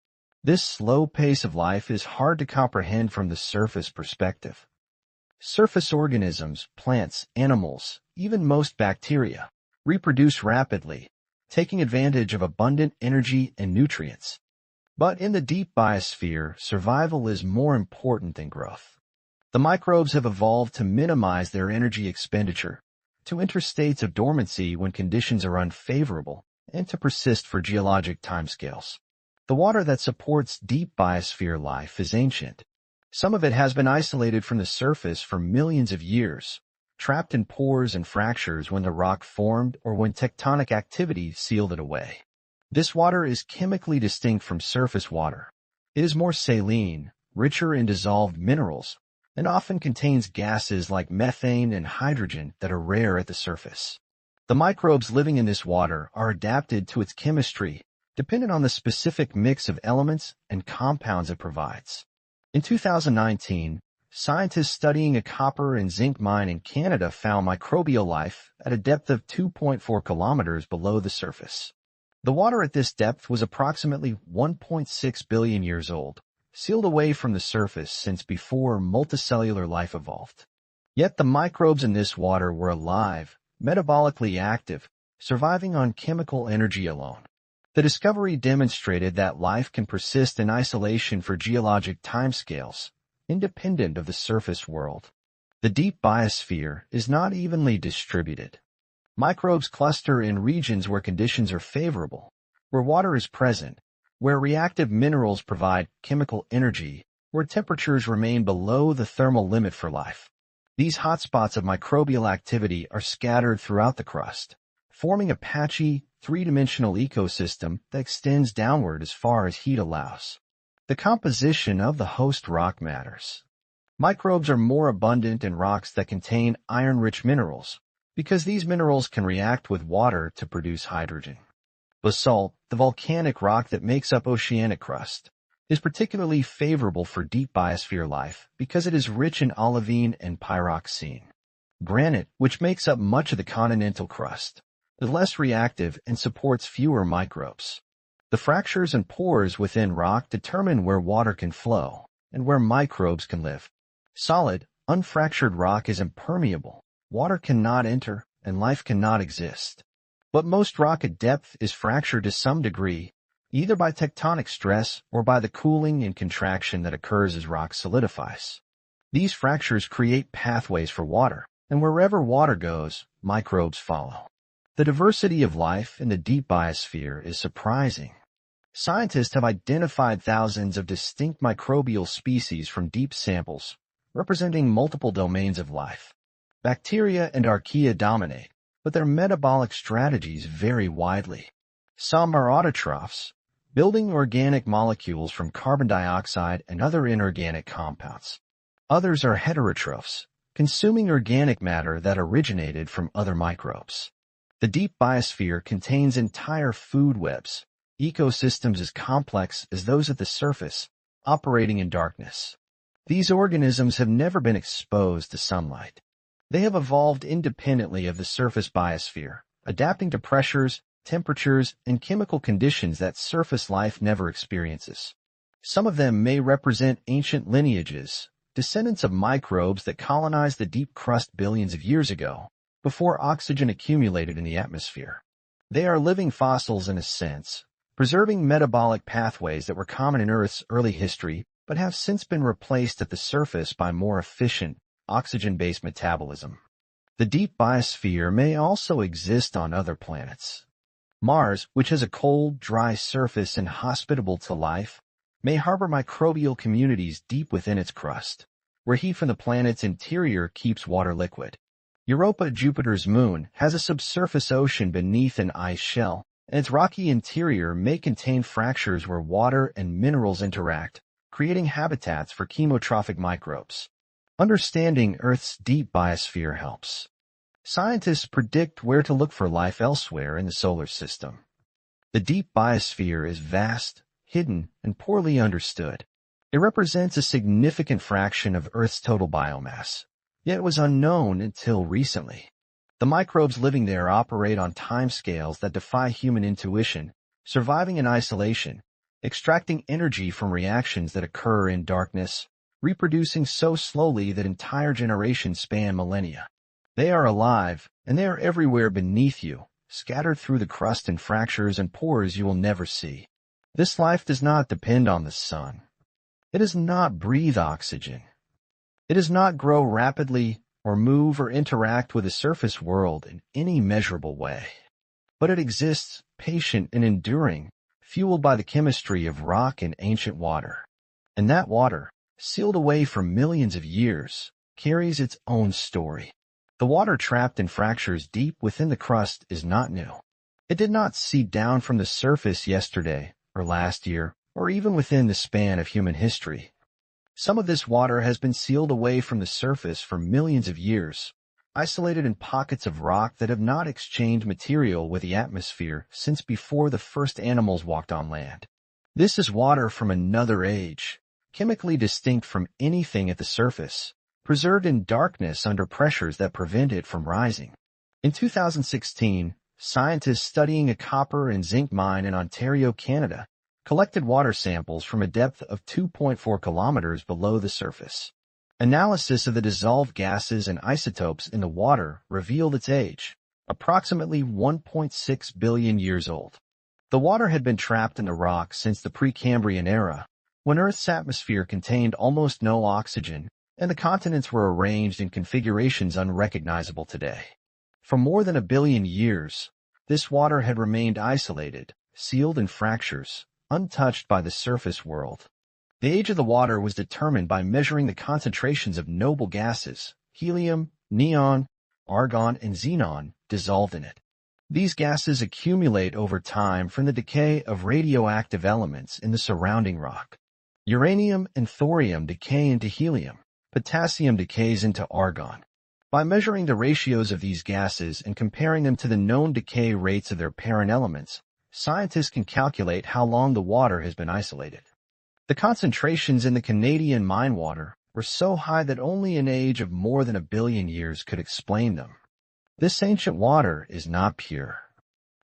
This slow pace of life is hard to comprehend from the surface perspective. Surface organisms, plants, animals, even most bacteria, reproduce rapidly, taking advantage of abundant energy and nutrients. But in the deep biosphere, survival is more important than growth. The microbes have evolved to minimize their energy expenditure, to enter states of dormancy when conditions are unfavorable, and to persist for geologic timescales. The water that supports deep biosphere life is ancient. Some of it has been isolated from the surface for millions of years, trapped in pores and fractures when the rock formed or when tectonic activity sealed it away. This water is chemically distinct from surface water. It is more saline, richer in dissolved minerals, and often contains gases like methane and hydrogen that are rare at the surface. The microbes living in this water are adapted to its chemistry, dependent on the specific mix of elements and compounds it provides. In 2019, scientists studying a copper and zinc mine in Canada found microbial life at a depth of 2.4 kilometers below the surface. The water at this depth was approximately 1.6 billion years old, sealed away from the surface since before multicellular life evolved. Yet the microbes in this water were alive, metabolically active, surviving on chemical energy alone. The discovery demonstrated that life can persist in isolation for geologic timescales, independent of the surface world. The deep biosphere is not evenly distributed. Microbes cluster in regions where conditions are favorable, where water is present, where reactive minerals provide chemical energy, where temperatures remain below the thermal limit for life. These hotspots of microbial activity are scattered throughout the crust, forming a patchy, three-dimensional ecosystem that extends downward as far as heat allows. The composition of the host rock matters. Microbes are more abundant in rocks that contain iron-rich minerals, because these minerals can react with water to produce hydrogen. Basalt, the volcanic rock that makes up oceanic crust, is particularly favorable for deep biosphere life because it is rich in olivine and pyroxene. Granite, which makes up much of the continental crust, is less reactive and supports fewer microbes. The fractures and pores within rock determine where water can flow and where microbes can live. Solid, unfractured rock is impermeable. Water cannot enter and life cannot exist. But most rock at depth is fractured to some degree, either by tectonic stress or by the cooling and contraction that occurs as rock solidifies. These fractures create pathways for water, and wherever water goes, microbes follow. The diversity of life in the deep biosphere is surprising. Scientists have identified thousands of distinct microbial species from deep samples, representing multiple domains of life. Bacteria and archaea dominate, but their metabolic strategies vary widely. Some are autotrophs, building organic molecules from carbon dioxide and other inorganic compounds. Others are heterotrophs, consuming organic matter that originated from other microbes. The deep biosphere contains entire food webs, ecosystems as complex as those at the surface, operating in darkness. These organisms have never been exposed to sunlight. They have evolved independently of the surface biosphere, adapting to pressures, temperatures, and chemical conditions that surface life never experiences. Some of them may represent ancient lineages, descendants of microbes that colonized the deep crust billions of years ago, before oxygen accumulated in the atmosphere. They are living fossils in a sense, preserving metabolic pathways that were common in Earth's early history but have since been replaced at the surface by more efficient, oxygen-based metabolism. The deep biosphere may also exist on other planets. Mars, which has a cold, dry surface and hospitable to life, may harbor microbial communities deep within its crust, where heat from the planet's interior keeps water liquid. Europa, Jupiter's moon, has a subsurface ocean beneath an ice shell, and its rocky interior may contain fractures where water and minerals interact, creating habitats for chemotrophic microbes. Understanding Earth's deep biosphere helps. Scientists predict where to look for life elsewhere in the solar system. The deep biosphere is vast, hidden, and poorly understood. It represents a significant fraction of Earth's total biomass, yet it was unknown until recently. The microbes living there operate on timescales that defy human intuition, surviving in isolation, extracting energy from reactions that occur in darkness, reproducing so slowly that entire generations span millennia. They are alive, and they are everywhere beneath you, scattered through the crust and fractures and pores you will never see. This life does not depend on the sun. It does not breathe oxygen. It does not grow rapidly or move or interact with the surface world in any measurable way. But it exists, patient and enduring, fueled by the chemistry of rock and ancient water. And that water, sealed away for millions of years, carries its own story. The water trapped in fractures deep within the crust is not new. It did not seep down from the surface yesterday, or last year, or even within the span of human history. Some of this water has been sealed away from the surface for millions of years, isolated in pockets of rock that have not exchanged material with the atmosphere since before the first animals walked on land. This is water from another age, chemically distinct from anything at the surface, preserved in darkness under pressures that prevent it from rising. In 2016, scientists studying a copper and zinc mine in Ontario, Canada, collected water samples from a depth of 2.4 kilometers below the surface. Analysis of the dissolved gases and isotopes in the water revealed its age, approximately 1.6 billion years old. The water had been trapped in the rock since the Precambrian era, when Earth's atmosphere contained almost no oxygen, and the continents were arranged in configurations unrecognizable today. For more than a billion years, this water had remained isolated, sealed in fractures, untouched by the surface world. The age of the water was determined by measuring the concentrations of noble gases, helium, neon, argon, and xenon, dissolved in it. These gases accumulate over time from the decay of radioactive elements in the surrounding rock. Uranium and thorium decay into helium. Potassium decays into argon. By measuring the ratios of these gases and comparing them to the known decay rates of their parent elements, scientists can calculate how long the water has been isolated. The concentrations in the Canadian mine water were so high that only an age of more than a billion years could explain them. This ancient water is not pure.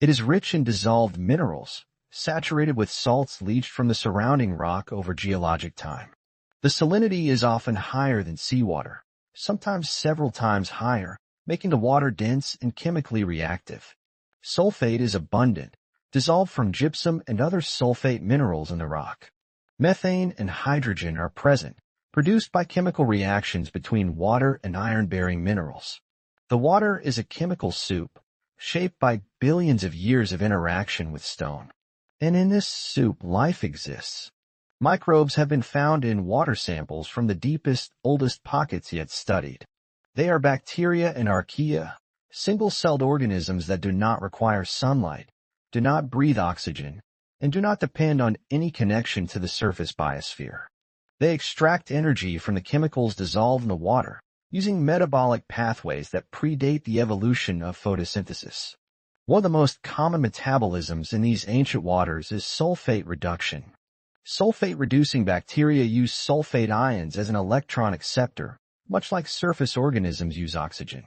It is rich in dissolved minerals, saturated with salts leached from the surrounding rock over geologic time. The salinity is often higher than seawater, sometimes several times higher, making the water dense and chemically reactive. Sulfate is abundant, dissolved from gypsum and other sulfate minerals in the rock. Methane and hydrogen are present, produced by chemical reactions between water and iron-bearing minerals. The water is a chemical soup, shaped by billions of years of interaction with stone. And in this soup, life exists. Microbes have been found in water samples from the deepest, oldest pockets yet studied. They are bacteria and archaea, single-celled organisms that do not require sunlight, do not breathe oxygen, and do not depend on any connection to the surface biosphere. They extract energy from the chemicals dissolved in the water, using metabolic pathways that predate the evolution of photosynthesis. One of the most common metabolisms in these ancient waters is sulfate reduction. Sulfate-reducing bacteria use sulfate ions as an electron acceptor, much like surface organisms use oxygen.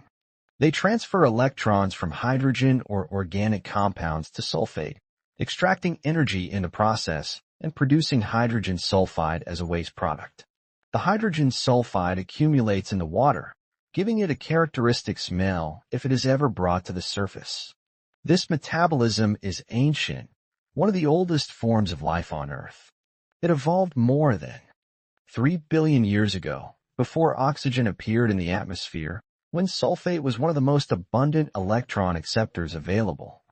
They transfer electrons from hydrogen or organic compounds to sulfate, extracting energy in the process and producing hydrogen sulfide as a waste product. The hydrogen sulfide accumulates in the water, giving it a characteristic smell if it is ever brought to the surface. This metabolism is ancient, one of the oldest forms of life on Earth. It evolved more than 3 billion years ago, before oxygen appeared in the atmosphere, when sulfate was one of the most abundant electron acceptors available.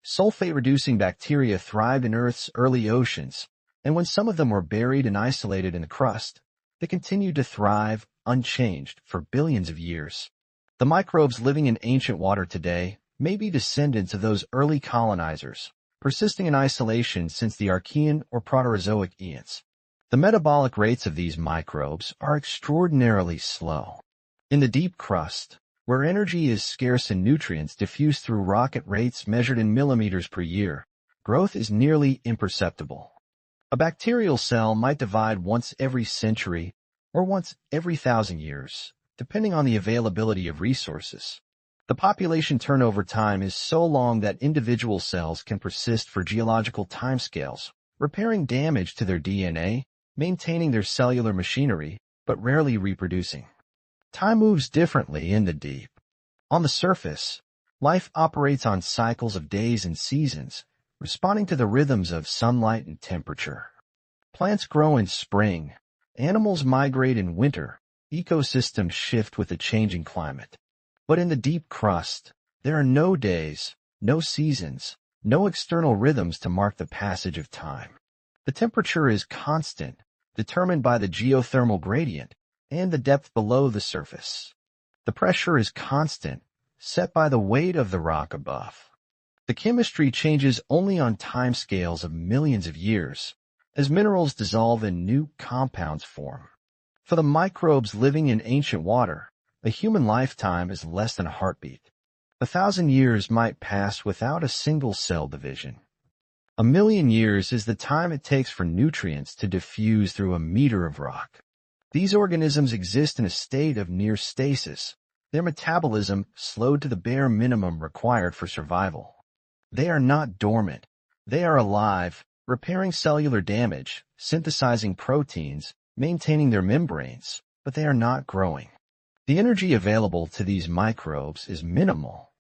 Sulfate-reducing bacteria thrived in Earth's early oceans, and when some of them were buried and isolated in the crust, they continued to thrive unchanged for billions of years. The microbes living in ancient water today may be descendants of those early colonizers, persisting in isolation since the Archean or Proterozoic eons. The metabolic rates of these microbes are extraordinarily slow. In the deep crust, where energy is scarce and nutrients diffuse through rock at rates measured in millimeters per year, growth is nearly imperceptible. A bacterial cell might divide once every century or once every 1,000 years, depending on the availability of resources. The population turnover time is so long that individual cells can persist for geological timescales, repairing damage to their DNA, maintaining their cellular machinery, but rarely reproducing. Time moves differently in the deep. On the surface, life operates on cycles of days and seasons, responding to the rhythms of sunlight and temperature. Plants grow in spring, animals migrate in winter, Ecosystems shift with the changing climate. But in the deep crust, there are no days, no seasons, no external rhythms to mark the passage of time. The temperature is constant, determined by the geothermal gradient and the depth below the surface. The pressure is constant, set by the weight of the rock above. The chemistry changes only on timescales of millions of years, as minerals dissolve and new compounds form. For the microbes living in ancient water, a human lifetime is less than a heartbeat. 1,000 years might pass without a single cell division. 1,000,000 years is the time it takes for nutrients to diffuse through a meter of rock. These organisms exist in a state of near stasis, their metabolism slowed to the bare minimum required for survival. They are not dormant. They are alive, repairing cellular damage, synthesizing proteins, maintaining their membranes, but they are not growing. The energy available to these microbes is minimal.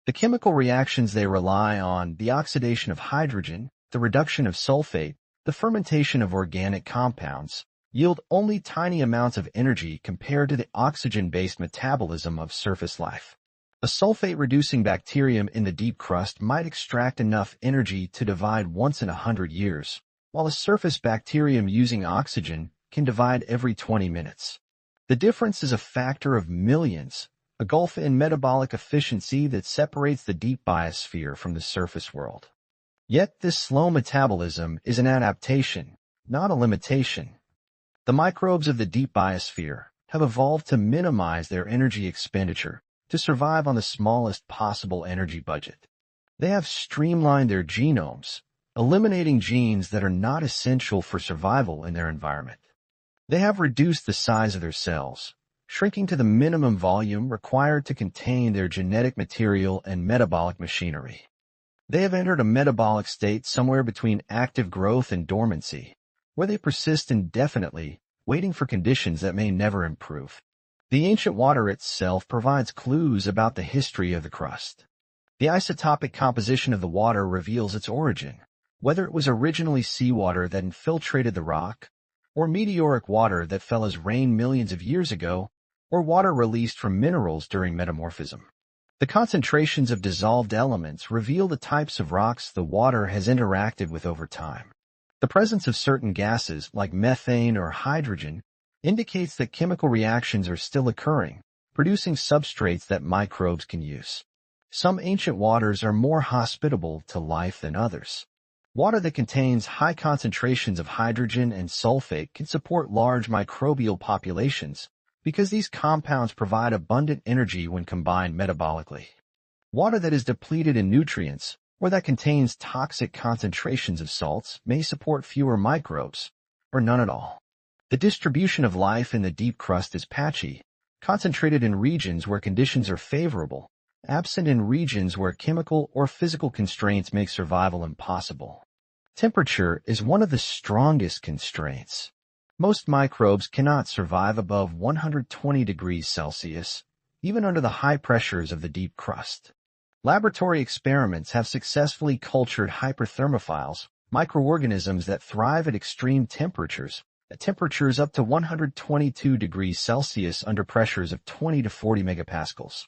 The chemical reactions they rely on, the oxidation of hydrogen, the reduction of sulfate, the fermentation of organic compounds, yield only tiny amounts of energy compared to the oxygen-based metabolism of surface life. A sulfate-reducing bacterium in the deep crust might extract enough energy to divide once in 100 years, while a surface bacterium using oxygen can divide every 20 minutes. The difference is a factor of millions, a gulf in metabolic efficiency that separates the deep biosphere from the surface world. Yet this slow metabolism is an adaptation, not a limitation. The microbes of the deep biosphere have evolved to minimize their energy expenditure to survive on the smallest possible energy budget. They have streamlined their genomes, eliminating genes that are not essential for survival in their environment. They have reduced the size of their cells, shrinking to the minimum volume required to contain their genetic material and metabolic machinery. They have entered a metabolic state somewhere between active growth and dormancy, where they persist indefinitely, waiting for conditions that may never improve. The ancient water itself provides clues about the history of the crust. The isotopic composition of the water reveals its origin, whether it was originally seawater that infiltrated the rock, or meteoric water that fell as rain millions of years ago, or water released from minerals during metamorphism. The concentrations of dissolved elements reveal the types of rocks the water has interacted with over time. The presence of certain gases, like methane or hydrogen, indicates that chemical reactions are still occurring, producing substrates that microbes can use. Some ancient waters are more hospitable to life than others. Water that contains high concentrations of hydrogen and sulfate can support large microbial populations because these compounds provide abundant energy when combined metabolically. Water that is depleted in nutrients or that contains toxic concentrations of salts may support fewer microbes, or none at all. The distribution of life in the deep crust is patchy, concentrated in regions where conditions are favorable, absent in regions where chemical or physical constraints make survival impossible. Temperature is one of the strongest constraints. Most microbes cannot survive above 120 degrees Celsius, even under the high pressures of the deep crust. Laboratory experiments have successfully cultured hyperthermophiles, microorganisms that thrive at extreme temperatures, at temperatures up to 122 degrees Celsius under pressures of 20 to 40 megapascals.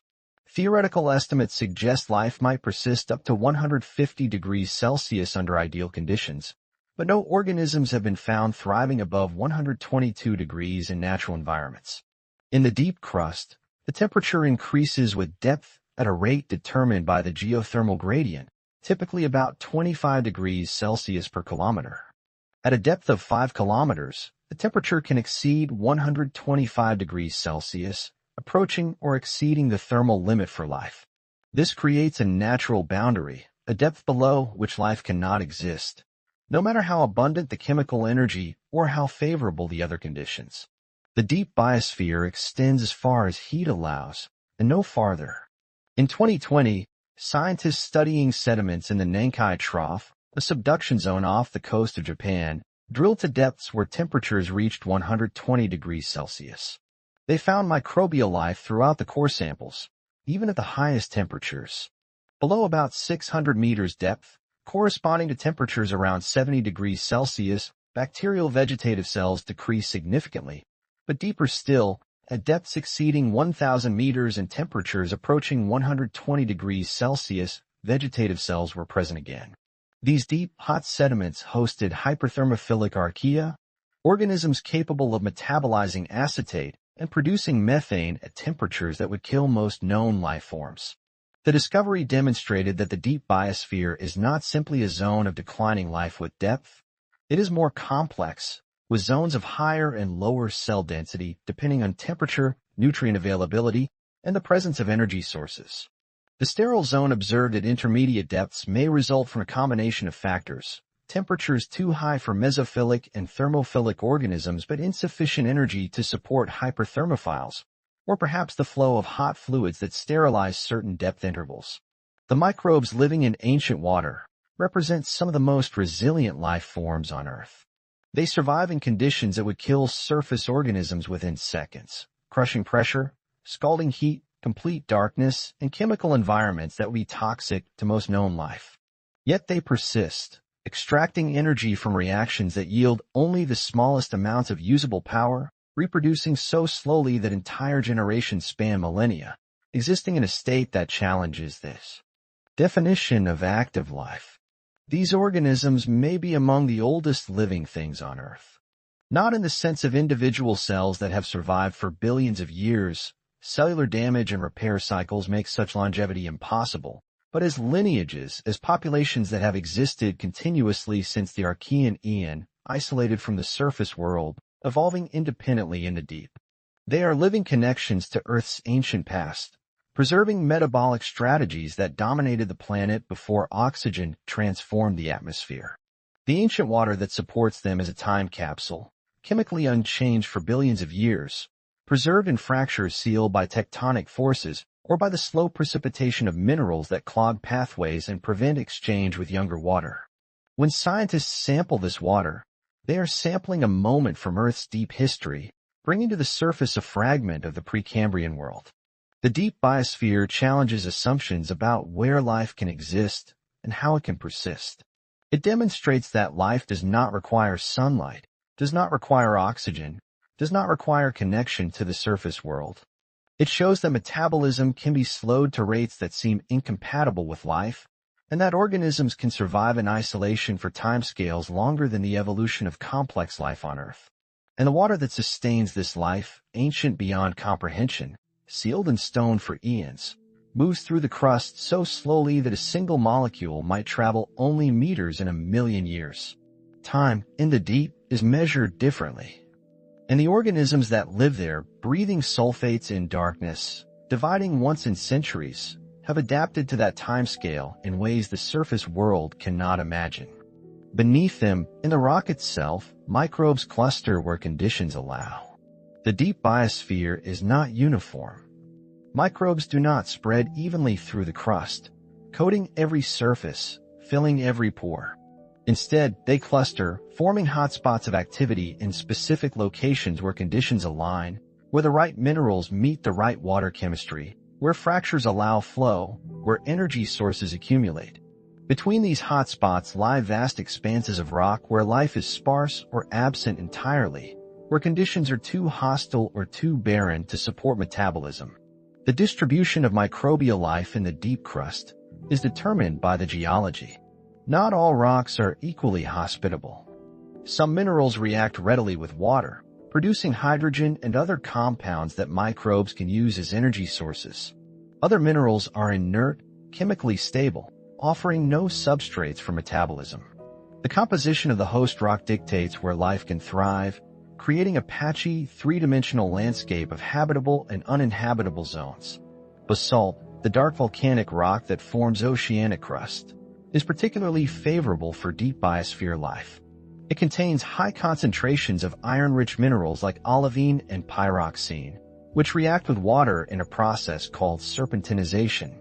Theoretical estimates suggest life might persist up to 150 degrees Celsius under ideal conditions, but no organisms have been found thriving above 122 degrees in natural environments. In the deep crust, the temperature increases with depth at a rate determined by the geothermal gradient, typically about 25 degrees Celsius per kilometer. At a depth of 5 kilometers, the temperature can exceed 125 degrees Celsius, approaching or exceeding the thermal limit for life. This creates a natural boundary, a depth below which life cannot exist, no matter how abundant the chemical energy or how favorable the other conditions. The deep biosphere extends as far as heat allows, and no farther. In 2020, scientists studying sediments in the Nankai Trough, a subduction zone off the coast of Japan, drilled to depths where temperatures reached 120 degrees Celsius. They found microbial life throughout the core samples, even at the highest temperatures. Below about 600 meters depth, corresponding to temperatures around 70 degrees Celsius, bacterial vegetative cells decrease significantly, but deeper still, At depths exceeding 1,000 meters and temperatures approaching 120 degrees Celsius, vegetative cells were present again. These deep, hot sediments hosted hyperthermophilic archaea, organisms capable of metabolizing acetate and producing methane at temperatures that would kill most known life forms. The discovery demonstrated that the deep biosphere is not simply a zone of declining life with depth. It is more complex, with zones of higher and lower cell density depending on temperature, nutrient availability, and the presence of energy sources. The sterile zone observed at intermediate depths may result from a combination of factors: temperatures too high for mesophilic and thermophilic organisms but insufficient energy to support hyperthermophiles, or perhaps the flow of hot fluids that sterilize certain depth intervals. The microbes living in ancient water represent some of the most resilient life forms on Earth. They survive in conditions that would kill surface organisms within seconds: crushing pressure, scalding heat, complete darkness, and chemical environments that would be toxic to most known life. Yet they persist, extracting energy from reactions that yield only the smallest amounts of usable power, reproducing so slowly that entire generations span millennia, existing in a state that challenges this definition of active life. These organisms may be among the oldest living things on Earth. Not in the sense of individual cells that have survived for billions of years. Cellular damage and repair cycles make such longevity impossible, but as lineages, as populations that have existed continuously since the Archean Eon, isolated from the surface world, evolving independently in the deep. They are living connections to Earth's ancient past, preserving metabolic strategies that dominated the planet before oxygen transformed the atmosphere. The ancient water that supports them is a time capsule, chemically unchanged for billions of years, preserved in fractures sealed by tectonic forces or by the slow precipitation of minerals that clog pathways and prevent exchange with younger water. When scientists sample this water, they are sampling a moment from Earth's deep history, bringing to the surface a fragment of the Precambrian world. The deep biosphere challenges assumptions about where life can exist and how it can persist. It demonstrates that life does not require sunlight, does not require oxygen, does not require connection to the surface world. It shows that metabolism can be slowed to rates that seem incompatible with life, and that organisms can survive in isolation for timescales longer than the evolution of complex life on Earth. And the water that sustains this life, ancient beyond comprehension, sealed in stone for eons, moves through the crust so slowly that a single molecule might travel only meters in a million years. Time, in the deep, is measured differently. And the organisms that live there, breathing sulfates in darkness, dividing once in centuries, have adapted to that timescale in ways the surface world cannot imagine. Beneath them, in the rock itself, microbes cluster where conditions allow. The deep biosphere is not uniform. Microbes do not spread evenly through the crust, coating every surface, filling every pore. Instead, they cluster, forming hotspots of activity in specific locations where conditions align, where the right minerals meet the right water chemistry, where fractures allow flow, where energy sources accumulate. Between these hotspots lie vast expanses of rock where life is sparse or absent entirely, where conditions are too hostile or too barren to support metabolism. The distribution of microbial life in the deep crust is determined by the geology. Not all rocks are equally hospitable. Some minerals react readily with water, producing hydrogen and other compounds that microbes can use as energy sources. Other minerals are inert, chemically stable, offering no substrates for metabolism. The composition of the host rock dictates where life can thrive, creating a patchy, three-dimensional landscape of habitable and uninhabitable zones. Basalt, the dark volcanic rock that forms oceanic crust, is particularly favorable for deep biosphere life. It contains high concentrations of iron-rich minerals like olivine and pyroxene, which react with water in a process called serpentinization.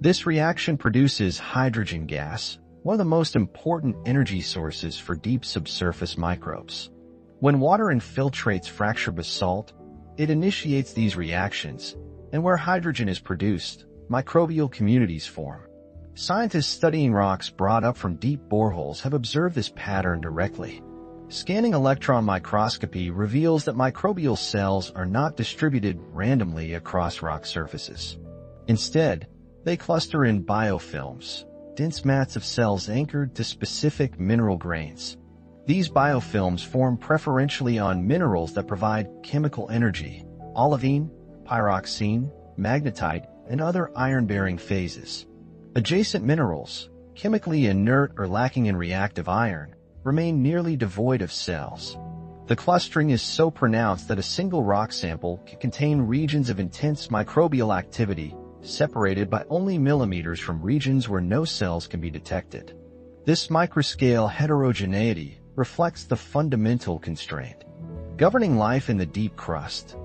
This reaction produces hydrogen gas, one of the most important energy sources for deep subsurface microbes. When water infiltrates fractured basalt, it initiates these reactions, and where hydrogen is produced, microbial communities form. Scientists studying rocks brought up from deep boreholes have observed this pattern directly. Scanning electron microscopy reveals that microbial cells are not distributed randomly across rock surfaces. Instead, they cluster in biofilms, dense mats of cells anchored to specific mineral grains. These biofilms form preferentially on minerals that provide chemical energy: olivine, pyroxene, magnetite, and other iron-bearing phases. Adjacent minerals, chemically inert or lacking in reactive iron, remain nearly devoid of cells. The clustering is so pronounced that a single rock sample can contain regions of intense microbial activity, separated by only millimeters from regions where no cells can be detected. This microscale heterogeneity reflects the fundamental constraint governing life in the deep crust.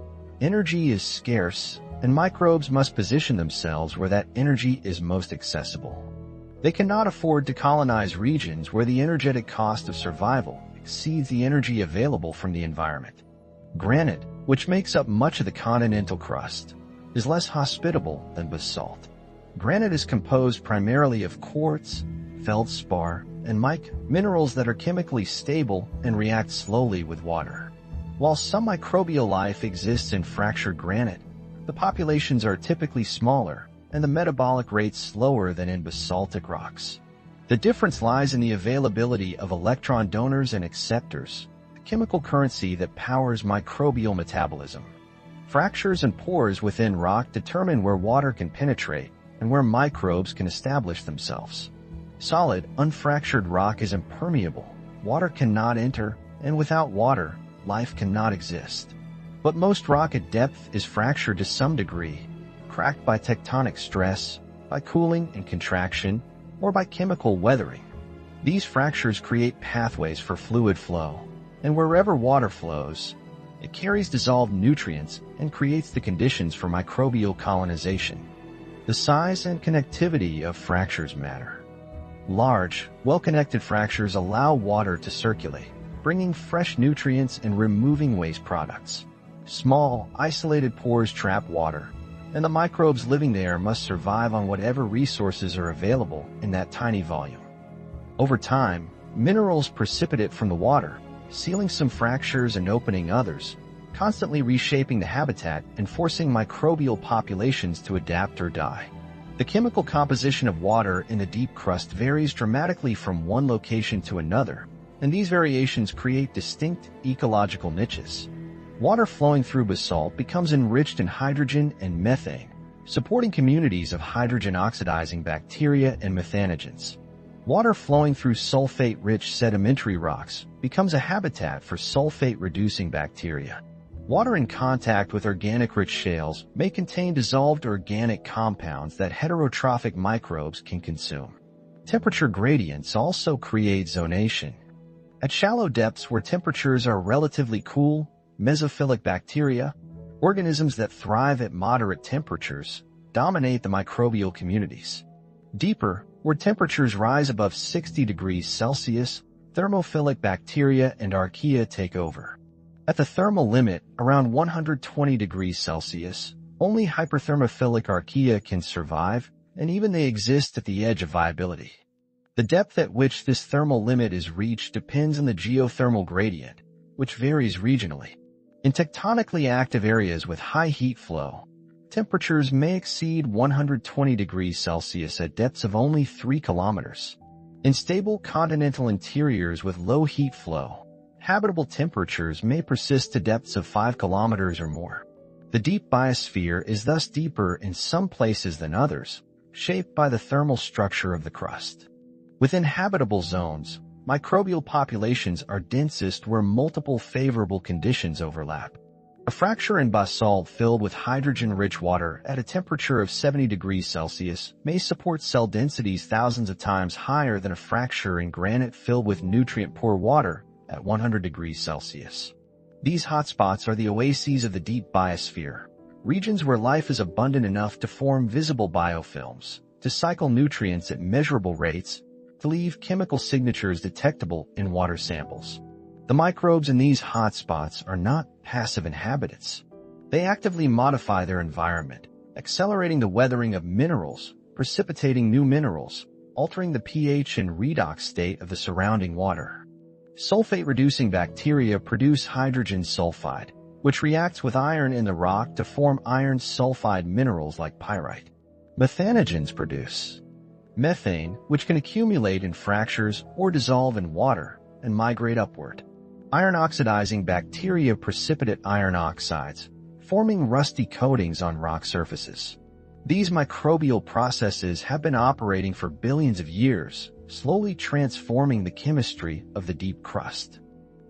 Energy is scarce, and microbes must position themselves where that energy is most accessible. They cannot afford to colonize regions where the energetic cost of survival exceeds the energy available from the environment. Granite, which makes up much of the continental crust, is less hospitable than basalt. Granite is composed primarily of quartz, feldspar, and mica, minerals that are chemically stable and react slowly with water. While some microbial life exists in fractured granite, the populations are typically smaller and the metabolic rate slower than in basaltic rocks. The difference lies in the availability of electron donors and acceptors, the chemical currency that powers microbial metabolism. Fractures and pores within rock determine where water can penetrate and where microbes can establish themselves. Solid, unfractured rock is impermeable. Water cannot enter, and without water, life cannot exist. But most rock at depth is fractured to some degree, cracked by tectonic stress, by cooling and contraction, or by chemical weathering. These fractures create pathways for fluid flow, and wherever water flows, it carries dissolved nutrients and creates the conditions for microbial colonization. The size and connectivity of fractures matter. Large, well-connected fractures allow water to circulate, bringing fresh nutrients and removing waste products. Small, isolated pores trap water, and the microbes living there must survive on whatever resources are available in that tiny volume. Over time, minerals precipitate from the water, sealing some fractures and opening others, constantly reshaping the habitat and forcing microbial populations to adapt or die. The chemical composition of water in the deep crust varies dramatically from one location to another, and these variations create distinct ecological niches. Water flowing through basalt becomes enriched in hydrogen and methane, supporting communities of hydrogen-oxidizing bacteria and methanogens. Water flowing through sulfate-rich sedimentary rocks becomes a habitat for sulfate-reducing bacteria. Water in contact with organic-rich shales may contain dissolved organic compounds that heterotrophic microbes can consume. Temperature gradients also create zonation. At shallow depths where temperatures are relatively cool, mesophilic bacteria, organisms that thrive at moderate temperatures, dominate the microbial communities. Deeper, where temperatures rise above 60 degrees Celsius, thermophilic bacteria and archaea take over. At the thermal limit, around 120 degrees Celsius, only hyperthermophilic archaea can survive, and even they exist at the edge of viability. The depth at which this thermal limit is reached depends on the geothermal gradient, which varies regionally. In tectonically active areas with high heat flow, temperatures may exceed 120 degrees Celsius at depths of only 3 kilometers. In stable continental interiors with low heat flow, habitable temperatures may persist to depths of 5 kilometers or more. The deep biosphere is thus deeper in some places than others, shaped by the thermal structure of the crust. Within habitable zones, microbial populations are densest where multiple favorable conditions overlap. A fracture in basalt filled with hydrogen-rich water at a temperature of 70 degrees Celsius may support cell densities thousands of times higher than a fracture in granite filled with nutrient-poor water at 100 degrees Celsius. These hotspots are the oases of the deep biosphere, regions where life is abundant enough to form visible biofilms, to cycle nutrients at measurable rates, to leave chemical signatures detectable in water samples. The microbes in these hotspots are not passive inhabitants. They actively modify their environment, accelerating the weathering of minerals, precipitating new minerals, altering the pH and redox state of the surrounding water. Sulfate-reducing bacteria produce hydrogen sulfide, which reacts with iron in the rock to form iron sulfide minerals like pyrite. Methanogens produce methane, which can accumulate in fractures or dissolve in water and migrate upward. Iron-oxidizing bacteria precipitate iron oxides, forming rusty coatings on rock surfaces. These microbial processes have been operating for billions of years, slowly transforming the chemistry of the deep crust.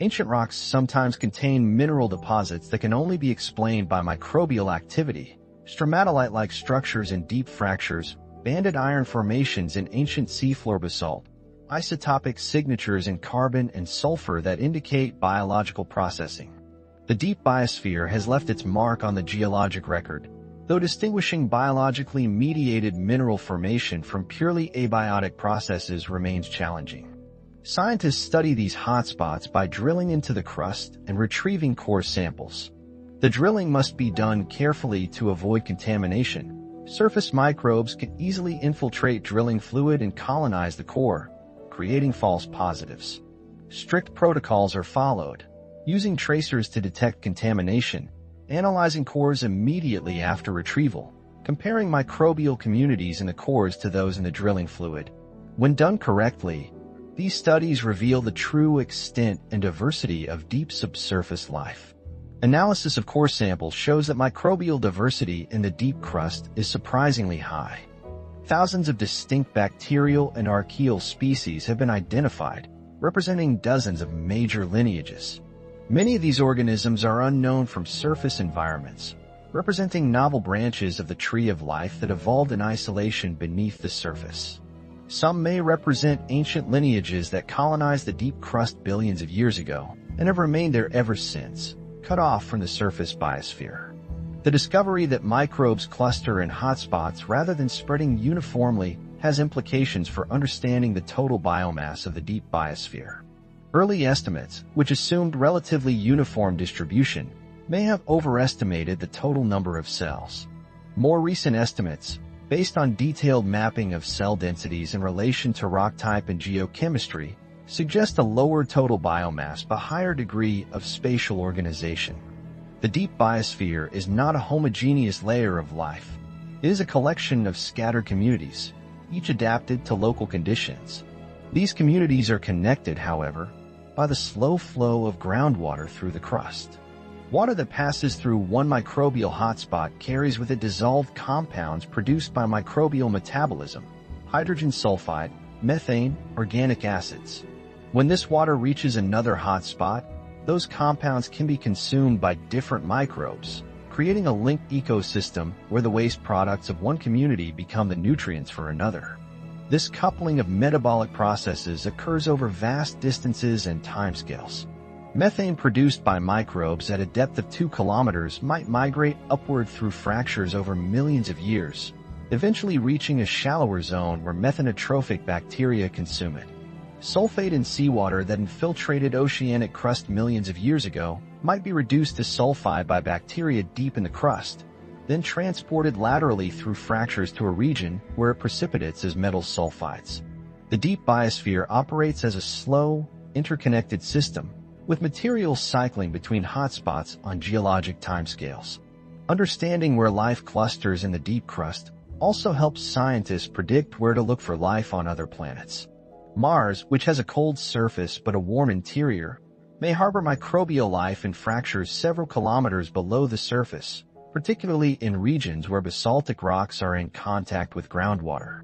Ancient rocks sometimes contain mineral deposits that can only be explained by microbial activity. Stromatolite-like structures in deep fractures, banded iron formations in ancient seafloor basalt, isotopic signatures in carbon and sulfur that indicate biological processing. The deep biosphere has left its mark on the geologic record, though distinguishing biologically mediated mineral formation from purely abiotic processes remains challenging. Scientists study these hotspots by drilling into the crust and retrieving core samples. The drilling must be done carefully to avoid contamination. Surface microbes can easily infiltrate drilling fluid and colonize the core, creating false positives. Strict protocols are followed, using tracers to detect contamination, analyzing cores immediately after retrieval, comparing microbial communities in the cores to those in the drilling fluid. When done correctly, these studies reveal the true extent and diversity of deep subsurface life. Analysis of core samples shows that microbial diversity in the deep crust is surprisingly high. Thousands of distinct bacterial and archaeal species have been identified, representing dozens of major lineages. Many of these organisms are unknown from surface environments, representing novel branches of the tree of life that evolved in isolation beneath the surface. Some may represent ancient lineages that colonized the deep crust billions of years ago and have remained there ever since, cut off from the surface biosphere. The discovery that microbes cluster in hotspots rather than spreading uniformly has implications for understanding the total biomass of the deep biosphere. Early estimates, which assumed relatively uniform distribution, may have overestimated the total number of cells. More recent estimates, based on detailed mapping of cell densities in relation to rock type and geochemistry, suggest a lower total biomass but higher degree of spatial organization. The deep biosphere is not a homogeneous layer of life. It is a collection of scattered communities, each adapted to local conditions. These communities are connected, however, by the slow flow of groundwater through the crust. Water that passes through one microbial hotspot carries with it dissolved compounds produced by microbial metabolism, hydrogen sulfide, methane, organic acids. When this water reaches another hotspot, those compounds can be consumed by different microbes, creating a linked ecosystem where the waste products of one community become the nutrients for another. This coupling of metabolic processes occurs over vast distances and timescales. Methane produced by microbes at a depth of 2 kilometers might migrate upward through fractures over millions of years, eventually reaching a shallower zone where methanotrophic bacteria consume it. Sulfate in seawater that infiltrated oceanic crust millions of years ago might be reduced to sulfide by bacteria deep in the crust, then transported laterally through fractures to a region where it precipitates as metal sulfides. The deep biosphere operates as a slow, interconnected system, with materials cycling between hotspots on geologic timescales. Understanding where life clusters in the deep crust also helps scientists predict where to look for life on other planets. Mars, which has a cold surface but a warm interior, may harbor microbial life in fractures several kilometers below the surface, particularly in regions where basaltic rocks are in contact with groundwater.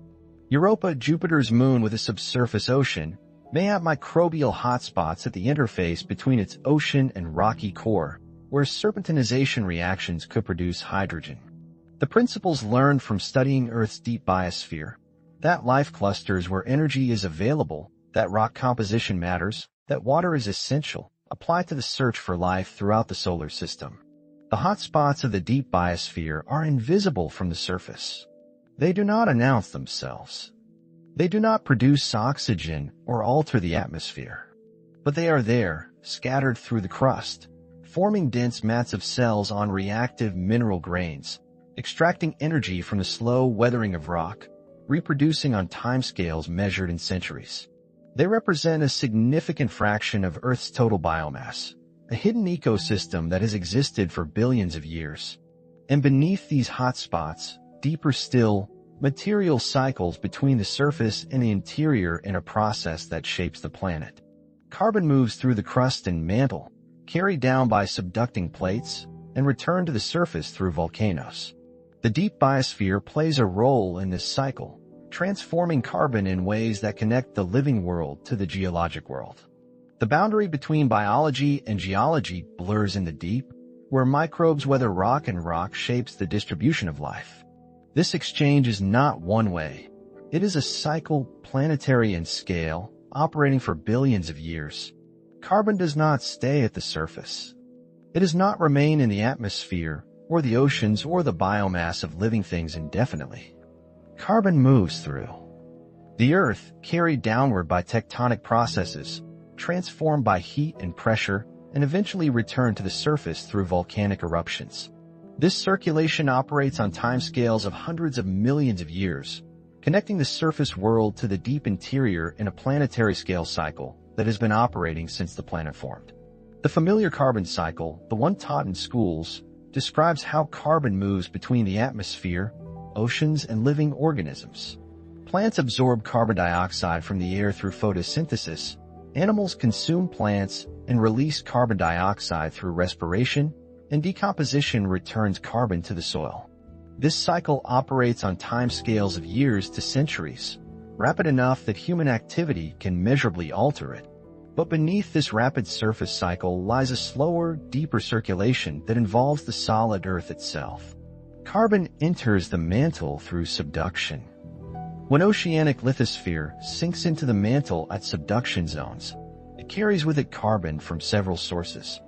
Europa, Jupiter's moon with a subsurface ocean, may have microbial hotspots at the interface between its ocean and rocky core, where serpentinization reactions could produce hydrogen. The principles learned from studying Earth's deep biosphere, that life clusters where energy is available, that rock composition matters, that water is essential, apply to the search for life throughout the solar system. The hotspots of the deep biosphere are invisible from the surface. They do not announce themselves. They do not produce oxygen or alter the atmosphere. But they are there, scattered through the crust, forming dense mats of cells on reactive mineral grains, extracting energy from the slow weathering of rock, reproducing on timescales measured in centuries. They represent a significant fraction of Earth's total biomass, a hidden ecosystem that has existed for billions of years. And beneath these hotspots, deeper still, material cycles between the surface and the interior in a process that shapes the planet. Carbon moves through the crust and mantle, carried down by subducting plates, and returned to the surface through volcanoes. The deep biosphere plays a role in this cycle, transforming carbon in ways that connect the living world to the geologic world. The boundary between biology and geology blurs in the deep, where microbes weather rock and rock shapes the distribution of life. This exchange is not one way. It is a cycle, planetary in scale, operating for billions of years. Carbon does not stay at the surface. It does not remain in the atmosphere, or the oceans, or the biomass of living things indefinitely. Carbon moves through the Earth, carried downward by tectonic processes, transformed by heat and pressure, and eventually returned to the surface through volcanic eruptions. This circulation operates on timescales of hundreds of millions of years, connecting the surface world to the deep interior in a planetary scale cycle that has been operating since the planet formed. The familiar carbon cycle, the one taught in schools, describes how carbon moves between the atmosphere, oceans, and living organisms. Plants absorb carbon dioxide from the air through photosynthesis. Animals consume plants and release carbon dioxide through respiration, and decomposition returns carbon to the soil. This cycle operates on timescales of years to centuries, rapid enough that human activity can measurably alter it. But beneath this rapid surface cycle lies a slower, deeper circulation that involves the solid Earth itself. Carbon enters the mantle through subduction. When oceanic lithosphere sinks into the mantle at subduction zones, it carries with it carbon from several sources.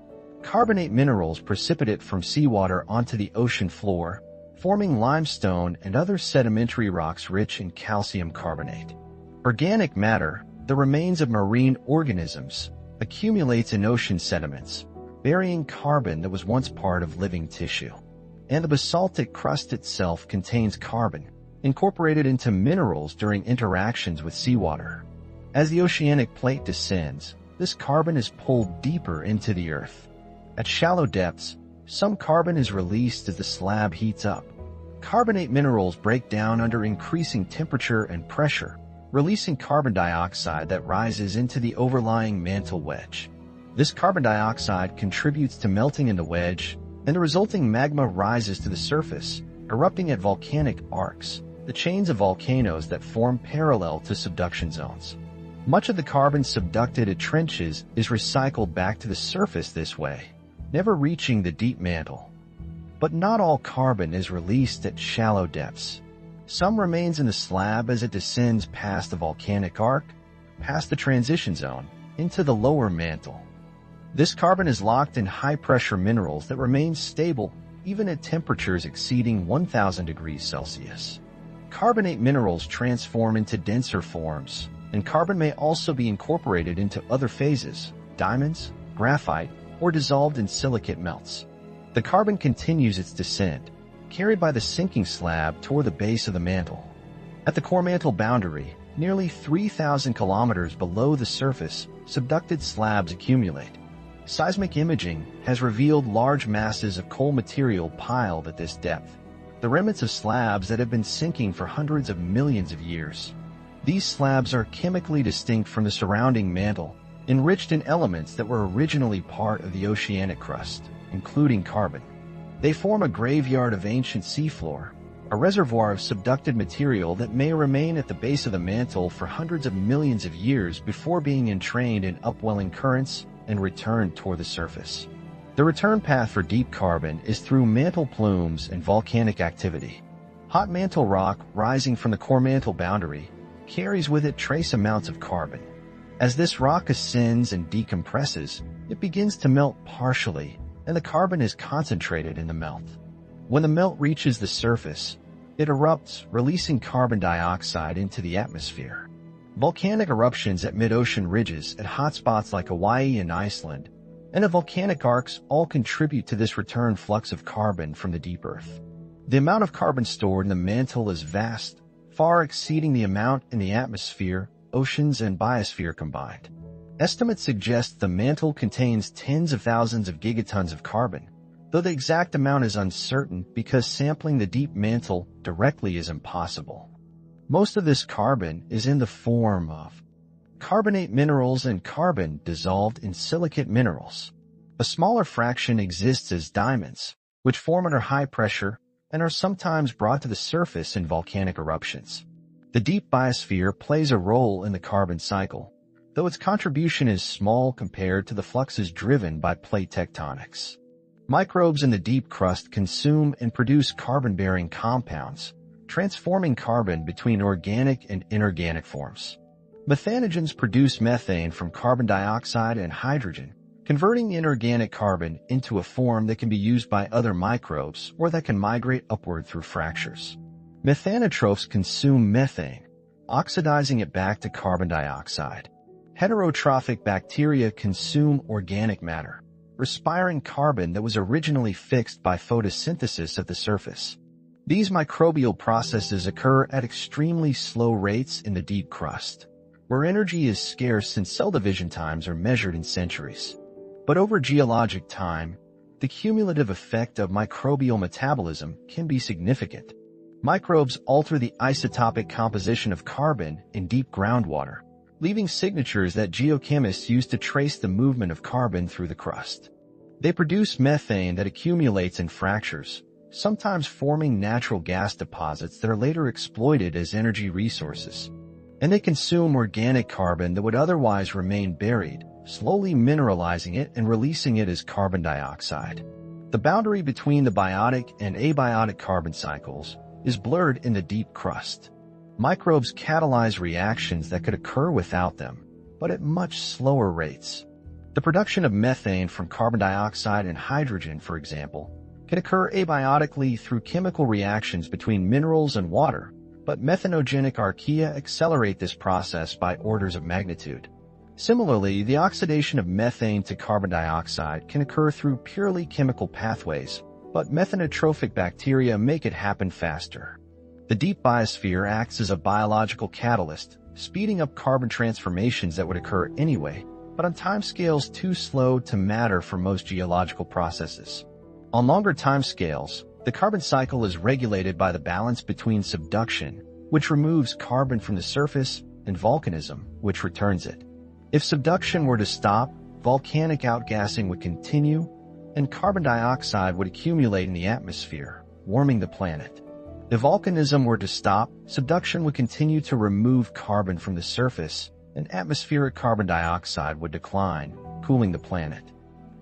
Carbonate minerals precipitate from seawater onto the ocean floor, forming limestone and other sedimentary rocks rich in calcium carbonate. Organic matter, the remains of marine organisms, accumulates in ocean sediments, burying carbon that was once part of living tissue. And the basaltic crust itself contains carbon, incorporated into minerals during interactions with seawater. As the oceanic plate descends, this carbon is pulled deeper into the Earth. At shallow depths, some carbon is released as the slab heats up. Carbonate minerals break down under increasing temperature and pressure, releasing carbon dioxide that rises into the overlying mantle wedge. This carbon dioxide contributes to melting in the wedge, and the resulting magma rises to the surface, erupting at volcanic arcs, the chains of volcanoes that form parallel to subduction zones. Much of the carbon subducted at trenches is recycled back to the surface this way, never reaching the deep mantle. But not all carbon is released at shallow depths. Some remains in the slab as it descends past the volcanic arc, past the transition zone, into the lower mantle. This carbon is locked in high-pressure minerals that remain stable even at temperatures exceeding 1,000 degrees Celsius. Carbonate minerals transform into denser forms, and carbon may also be incorporated into other phases, diamonds, graphite, or dissolved in silicate melts. The carbon continues its descent, carried by the sinking slab toward the base of the mantle. At the core mantle boundary, nearly 3,000 kilometers below the surface, subducted slabs accumulate. Seismic imaging has revealed large masses of coal material piled at this depth, the remnants of slabs that have been sinking for hundreds of millions of years. These slabs are chemically distinct from the surrounding mantle, enriched in elements that were originally part of the oceanic crust, including carbon. They form a graveyard of ancient seafloor, a reservoir of subducted material that may remain at the base of the mantle for hundreds of millions of years before being entrained in upwelling currents and returned toward the surface. The return path for deep carbon is through mantle plumes and volcanic activity. Hot mantle rock rising from the core mantle boundary carries with it trace amounts of carbon. As this rock ascends and decompresses, it begins to melt partially, and the carbon is concentrated in the melt. When the melt reaches the surface, it erupts, releasing carbon dioxide into the atmosphere. Volcanic eruptions at mid-ocean ridges at hotspots like Hawaii and Iceland, and the volcanic arcs all contribute to this return flux of carbon from the deep Earth. The amount of carbon stored in the mantle is vast, far exceeding the amount in the atmosphere, oceans and biosphere combined. Estimates suggest the mantle contains tens of thousands of gigatons of carbon, though the exact amount is uncertain because sampling the deep mantle directly is impossible. Most of this carbon is in the form of carbonate minerals and carbon dissolved in silicate minerals. A smaller fraction exists as diamonds, which form under high pressure and are sometimes brought to the surface in volcanic eruptions. The deep biosphere plays a role in the carbon cycle, though its contribution is small compared to the fluxes driven by plate tectonics. Microbes in the deep crust consume and produce carbon-bearing compounds, transforming carbon between organic and inorganic forms. Methanogens produce methane from carbon dioxide and hydrogen, converting inorganic carbon into a form that can be used by other microbes or that can migrate upward through fractures. Methanotrophs consume methane, oxidizing it back to carbon dioxide. Heterotrophic bacteria consume organic matter, respiring carbon that was originally fixed by photosynthesis at the surface. These microbial processes occur at extremely slow rates in the deep crust, where energy is scarce since cell division times are measured in centuries. But over geologic time, the cumulative effect of microbial metabolism can be significant. Microbes alter the isotopic composition of carbon in deep groundwater, leaving signatures that geochemists use to trace the movement of carbon through the crust. They produce methane that accumulates in fractures, sometimes forming natural gas deposits that are later exploited as energy resources. And they consume organic carbon that would otherwise remain buried, slowly mineralizing it and releasing it as carbon dioxide. The boundary between the biotic and abiotic carbon cycles is blurred in the deep crust. Microbes catalyze reactions that could occur without them, but at much slower rates. The production of methane from carbon dioxide and hydrogen, for example, can occur abiotically through chemical reactions between minerals and water, but methanogenic archaea accelerate this process by orders of magnitude. Similarly, the oxidation of methane to carbon dioxide can occur through purely chemical pathways, but methanotrophic bacteria make it happen faster. The deep biosphere acts as a biological catalyst, speeding up carbon transformations that would occur anyway, but on timescales too slow to matter for most geological processes. On longer timescales, the carbon cycle is regulated by the balance between subduction, which removes carbon from the surface, and volcanism, which returns it. If subduction were to stop, volcanic outgassing would continue, and carbon dioxide would accumulate in the atmosphere, warming the planet. If volcanism were to stop, subduction would continue to remove carbon from the surface, and atmospheric carbon dioxide would decline, cooling the planet.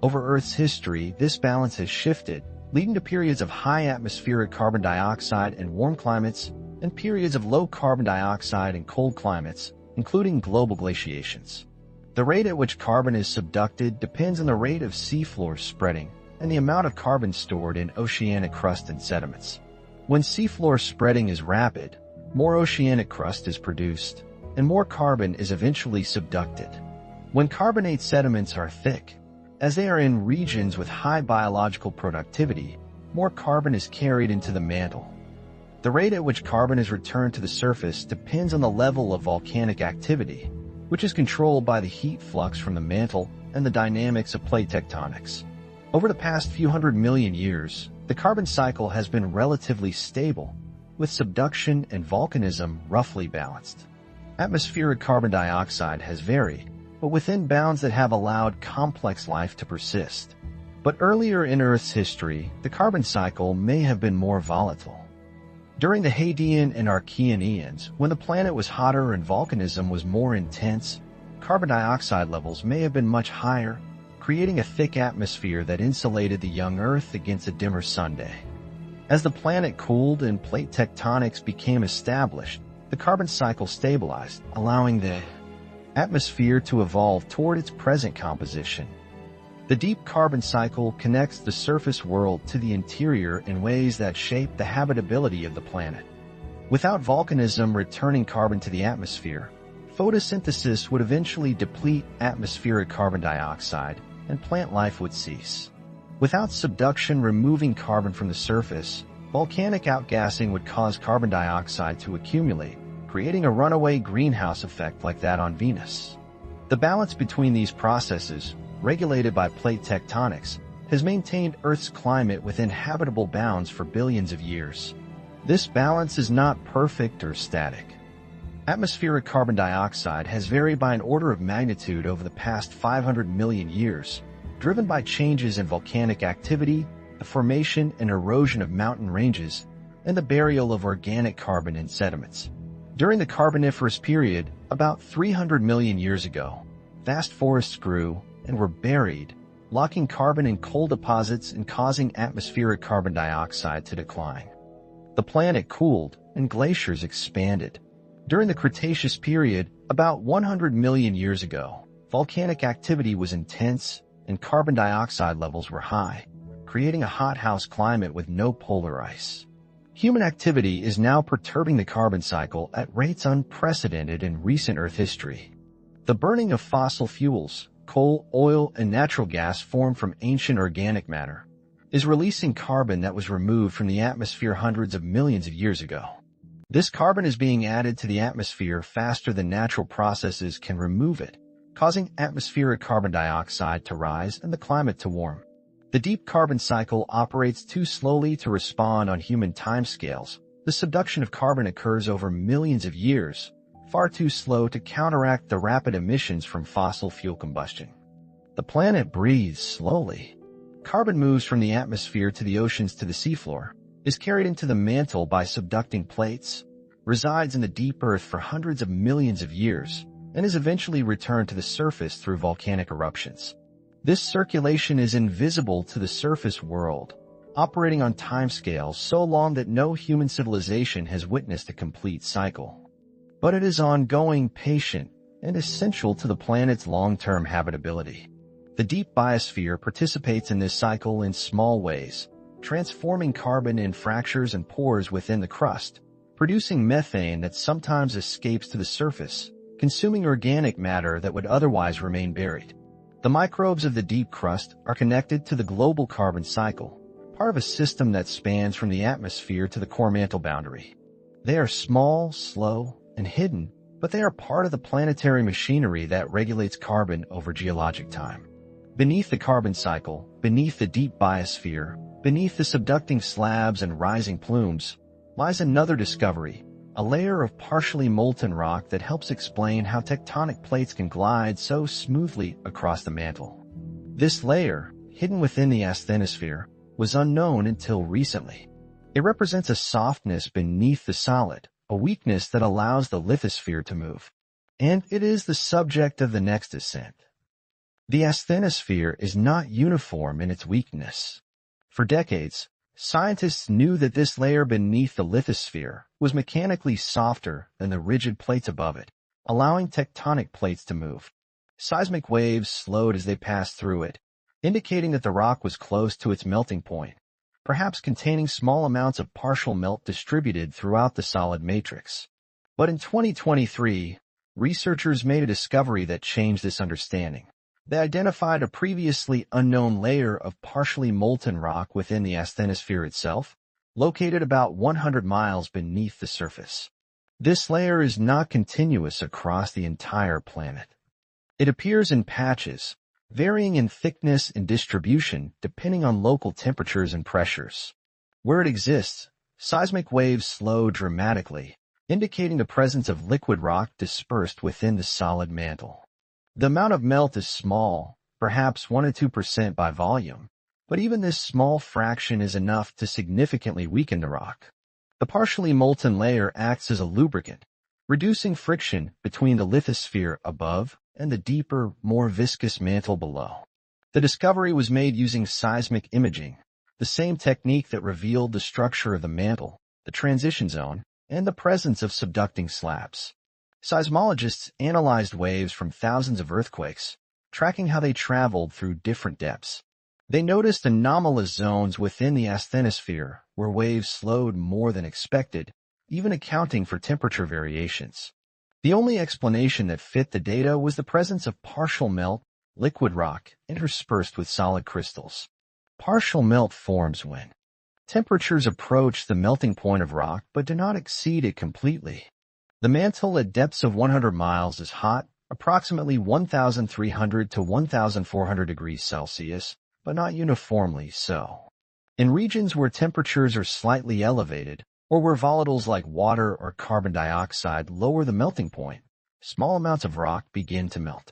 Over Earth's history, this balance has shifted, leading to periods of high atmospheric carbon dioxide and warm climates, and periods of low carbon dioxide and cold climates, including global glaciations. The rate at which carbon is subducted depends on the rate of seafloor spreading and the amount of carbon stored in oceanic crust and sediments. When seafloor spreading is rapid, more oceanic crust is produced, and more carbon is eventually subducted. When carbonate sediments are thick, as they are in regions with high biological productivity, more carbon is carried into the mantle. The rate at which carbon is returned to the surface depends on the level of volcanic activity, which is controlled by the heat flux from the mantle and the dynamics of plate tectonics. Over the past few hundred million years, the carbon cycle has been relatively stable, with subduction and volcanism roughly balanced. Atmospheric carbon dioxide has varied, but within bounds that have allowed complex life to persist. But earlier in Earth's history, the carbon cycle may have been more volatile. During the Hadean and Archean eons, when the planet was hotter and volcanism was more intense, carbon dioxide levels may have been much higher, creating a thick atmosphere that insulated the young Earth against a dimmer Sunday. As the planet cooled and plate tectonics became established, the carbon cycle stabilized, allowing the atmosphere to evolve toward its present composition. The deep carbon cycle connects the surface world to the interior in ways that shape the habitability of the planet. Without volcanism returning carbon to the atmosphere, photosynthesis would eventually deplete atmospheric carbon dioxide and plant life would cease. Without subduction removing carbon from the surface, volcanic outgassing would cause carbon dioxide to accumulate, creating a runaway greenhouse effect like that on Venus. The balance between these processes, regulated by plate tectonics, has maintained Earth's climate within habitable bounds for billions of years. This balance is not perfect or static. Atmospheric carbon dioxide has varied by an order of magnitude over the past 500 million years, driven by changes in volcanic activity, the formation and erosion of mountain ranges, and the burial of organic carbon in sediments. During the Carboniferous period, about 300 million years ago, vast forests grew and were buried, locking carbon in coal deposits and causing atmospheric carbon dioxide to decline. The planet cooled and glaciers expanded. During the Cretaceous period, about 100 million years ago, volcanic activity was intense and carbon dioxide levels were high, creating a hothouse climate with no polar ice. Human activity is now perturbing the carbon cycle at rates unprecedented in recent Earth history. The burning of fossil fuels, coal, oil, and natural gas formed from ancient organic matter, is releasing carbon that was removed from the atmosphere hundreds of millions of years ago. This carbon is being added to the atmosphere faster than natural processes can remove it, causing atmospheric carbon dioxide to rise and the climate to warm. The deep carbon cycle operates too slowly to respond on human timescales. The subduction of carbon occurs over millions of years, far too slow to counteract the rapid emissions from fossil fuel combustion. The planet breathes slowly. Carbon moves from the atmosphere to the oceans to the seafloor, is carried into the mantle by subducting plates, resides in the deep earth for hundreds of millions of years, and is eventually returned to the surface through volcanic eruptions. This circulation is invisible to the surface world, operating on timescales so long that no human civilization has witnessed a complete cycle. But it is ongoing, patient, and essential to the planet's long-term habitability. The deep biosphere participates in this cycle in small ways, transforming carbon in fractures and pores within the crust, producing methane that sometimes escapes to the surface, consuming organic matter that would otherwise remain buried. The microbes of the deep crust are connected to the global carbon cycle, part of a system that spans from the atmosphere to the core mantle boundary. They are small, slow, and hidden, but they are part of the planetary machinery that regulates carbon over geologic time. Beneath the carbon cycle, beneath the deep biosphere, beneath the subducting slabs and rising plumes, lies another discovery, a layer of partially molten rock that helps explain how tectonic plates can glide so smoothly across the mantle. This layer, hidden within the asthenosphere, was unknown until recently. It represents a softness beneath the solid, a weakness that allows the lithosphere to move. And it is the subject of the next ascent. The asthenosphere is not uniform in its weakness. For decades, scientists knew that this layer beneath the lithosphere was mechanically softer than the rigid plates above it, allowing tectonic plates to move. Seismic waves slowed as they passed through it, indicating that the rock was close to its melting point, perhaps containing small amounts of partial melt distributed throughout the solid matrix. But in 2023, researchers made a discovery that changed this understanding. They identified a previously unknown layer of partially molten rock within the asthenosphere itself, located about 100 miles beneath the surface. This layer is not continuous across the entire planet. It appears in patches, varying in thickness and distribution depending on local temperatures and pressures. Where it exists, seismic waves slow dramatically, indicating the presence of liquid rock dispersed within the solid mantle. The amount of melt is small, perhaps 1 to 2% by volume, but even this small fraction is enough to significantly weaken the rock. The partially molten layer acts as a lubricant, reducing friction between the lithosphere above and the deeper, more viscous mantle below. The discovery was made using seismic imaging, the same technique that revealed the structure of the mantle, the transition zone, and the presence of subducting slabs. Seismologists analyzed waves from thousands of earthquakes, tracking how they traveled through different depths. They noticed anomalous zones within the asthenosphere where waves slowed more than expected, even accounting for temperature variations. The only explanation that fit the data was the presence of partial melt, liquid rock, interspersed with solid crystals. Partial melt forms when temperatures approach the melting point of rock but do not exceed it completely. The mantle at depths of 100 miles is hot, approximately 1,300 to 1,400 degrees Celsius, but not uniformly so. In regions where temperatures are slightly elevated, or where volatiles like water or carbon dioxide lower the melting point, small amounts of rock begin to melt.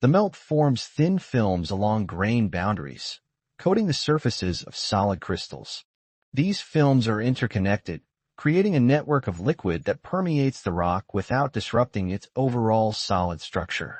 The melt forms thin films along grain boundaries, coating the surfaces of solid crystals. These films are interconnected, creating a network of liquid that permeates the rock without disrupting its overall solid structure.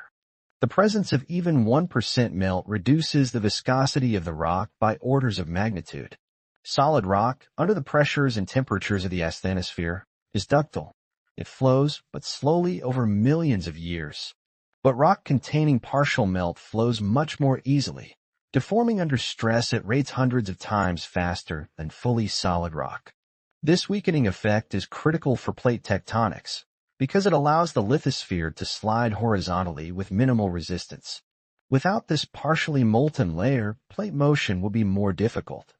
The presence of even 1% melt reduces the viscosity of the rock by orders of magnitude. Solid rock, under the pressures and temperatures of the asthenosphere, is ductile. It flows, but slowly over millions of years. But rock containing partial melt flows much more easily, deforming under stress at rates hundreds of times faster than fully solid rock. This weakening effect is critical for plate tectonics, because it allows the lithosphere to slide horizontally with minimal resistance. Without this partially molten layer, plate motion will be more difficult.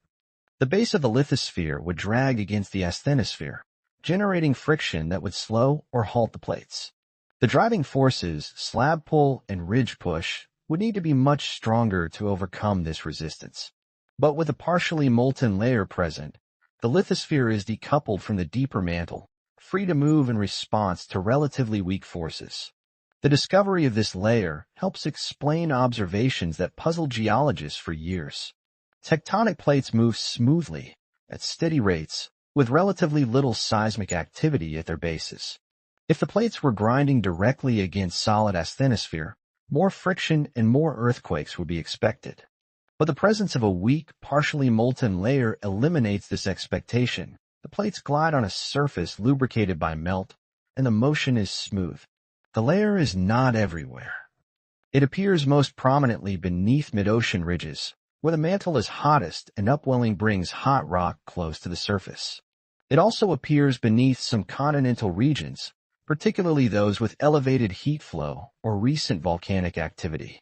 The base of the lithosphere would drag against the asthenosphere, generating friction that would slow or halt the plates. The driving forces, slab pull and ridge push, would need to be much stronger to overcome this resistance. But with a partially molten layer present, the lithosphere is decoupled from the deeper mantle, free to move in response to relatively weak forces. The discovery of this layer helps explain observations that puzzled geologists for years. Tectonic plates move smoothly, at steady rates, with relatively little seismic activity at their bases. If the plates were grinding directly against solid asthenosphere, more friction and more earthquakes would be expected. But the presence of a weak, partially molten layer eliminates this expectation. The plates glide on a surface lubricated by melt, and the motion is smooth. The layer is not everywhere. It appears most prominently beneath mid-ocean ridges, where the mantle is hottest and upwelling brings hot rock close to the surface. It also appears beneath some continental regions, particularly those with elevated heat flow or recent volcanic activity.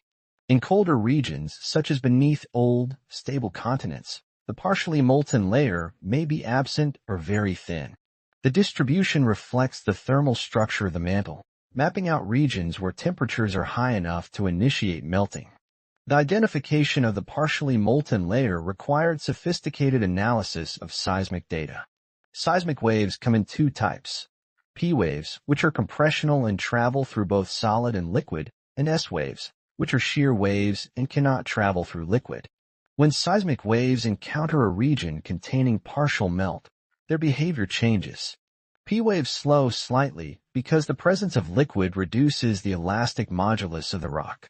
In colder regions, such as beneath old, stable continents, the partially molten layer may be absent or very thin. The distribution reflects the thermal structure of the mantle, mapping out regions where temperatures are high enough to initiate melting. The identification of the partially molten layer required sophisticated analysis of seismic data. Seismic waves come in two types: P waves, which are compressional and travel through both solid and liquid, and S waves, which are shear waves and cannot travel through liquid. When seismic waves encounter a region containing partial melt, their behavior changes. P waves slow slightly because the presence of liquid reduces the elastic modulus of the rock.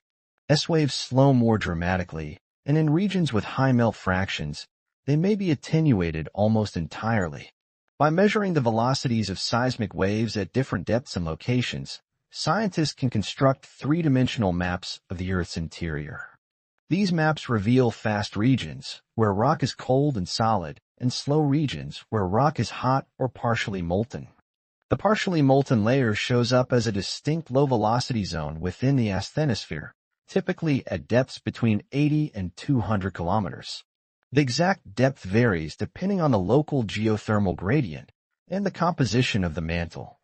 S waves slow more dramatically, and in regions with high melt fractions, they may be attenuated almost entirely. By measuring the velocities of seismic waves at different depths and locations, scientists can construct three-dimensional maps of the Earth's interior. These maps reveal fast regions, where rock is cold and solid, and slow regions, where rock is hot or partially molten. The partially molten layer shows up as a distinct low-velocity zone within the asthenosphere, typically at depths between 80 and 200 kilometers. The exact depth varies depending on the local geothermal gradient and the composition of the mantle.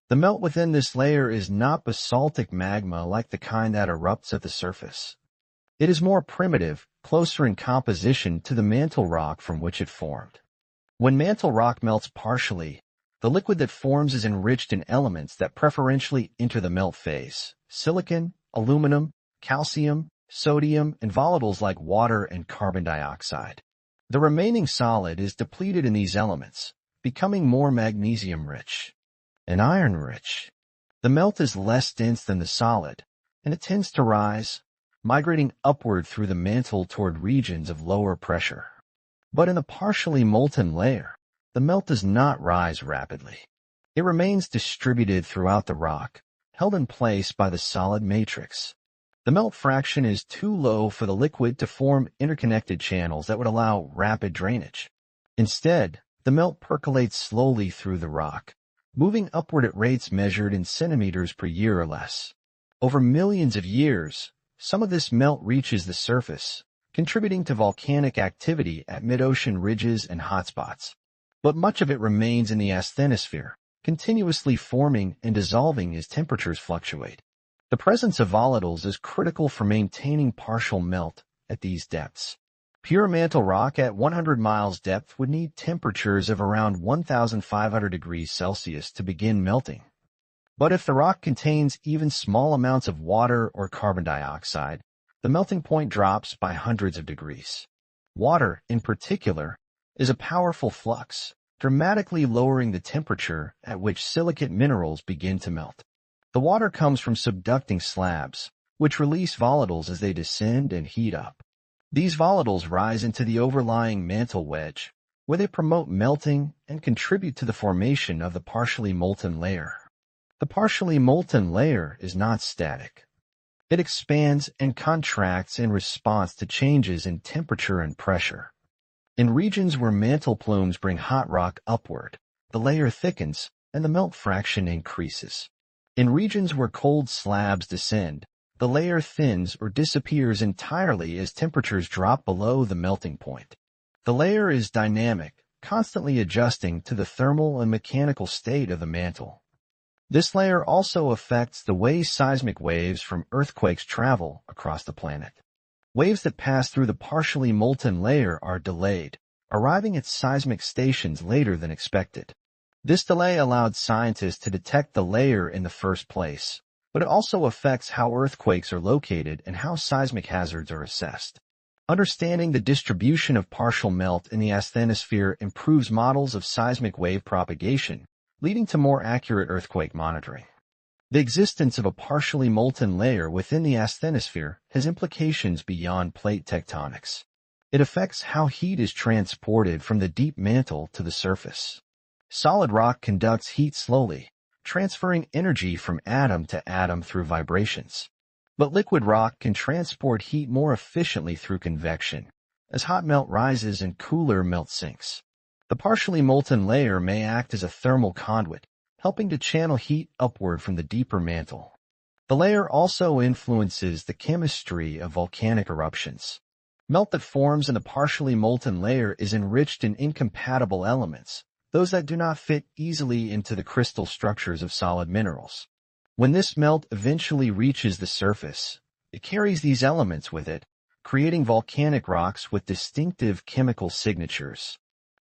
The melt within this layer is not basaltic magma like the kind that erupts at the surface. It is more primitive, closer in composition to the mantle rock from which it formed. When mantle rock melts partially, the liquid that forms is enriched in elements that preferentially enter the melt phase: silicon, aluminum, calcium, sodium, and volatiles like water and carbon dioxide. The remaining solid is depleted in these elements, becoming more magnesium-rich and iron-rich. The melt is less dense than the solid, and it tends to rise, migrating upward through the mantle toward regions of lower pressure. But in the partially molten layer, the melt does not rise rapidly. It remains distributed throughout the rock, held in place by the solid matrix. The melt fraction is too low for the liquid to form interconnected channels that would allow rapid drainage. Instead, the melt percolates slowly through the rock, moving upward at rates measured in centimeters per year or less. Over millions of years, some of this melt reaches the surface, contributing to volcanic activity at mid-ocean ridges and hotspots. But much of it remains in the asthenosphere, continuously forming and dissolving as temperatures fluctuate. The presence of volatiles is critical for maintaining partial melt at these depths. Pure mantle rock at 100 miles depth would need temperatures of around 1,500 degrees Celsius to begin melting. But if the rock contains even small amounts of water or carbon dioxide, the melting point drops by hundreds of degrees. Water, in particular, is a powerful flux, dramatically lowering the temperature at which silicate minerals begin to melt. The water comes from subducting slabs, which release volatiles as they descend and heat up. These volatiles rise into the overlying mantle wedge, where they promote melting and contribute to the formation of the partially molten layer. The partially molten layer is not static. It expands and contracts in response to changes in temperature and pressure. In regions where mantle plumes bring hot rock upward, the layer thickens and the melt fraction increases. In regions where cold slabs descend, the layer thins or disappears entirely as temperatures drop below the melting point. The layer is dynamic, constantly adjusting to the thermal and mechanical state of the mantle. This layer also affects the way seismic waves from earthquakes travel across the planet. Waves that pass through the partially molten layer are delayed, arriving at seismic stations later than expected. This delay allowed scientists to detect the layer in the first place, but it also affects how earthquakes are located and how seismic hazards are assessed. Understanding the distribution of partial melt in the asthenosphere improves models of seismic wave propagation, leading to more accurate earthquake monitoring. The existence of a partially molten layer within the asthenosphere has implications beyond plate tectonics. It affects how heat is transported from the deep mantle to the surface. Solid rock conducts heat slowly, transferring energy from atom to atom through vibrations. But liquid rock can transport heat more efficiently through convection, as hot melt rises and cooler melt sinks. The partially molten layer may act as a thermal conduit, helping to channel heat upward from the deeper mantle. The layer also influences the chemistry of volcanic eruptions. Melt that forms in the partially molten layer is enriched in incompatible elements, those that do not fit easily into the crystal structures of solid minerals. When this melt eventually reaches the surface, it carries these elements with it, creating volcanic rocks with distinctive chemical signatures.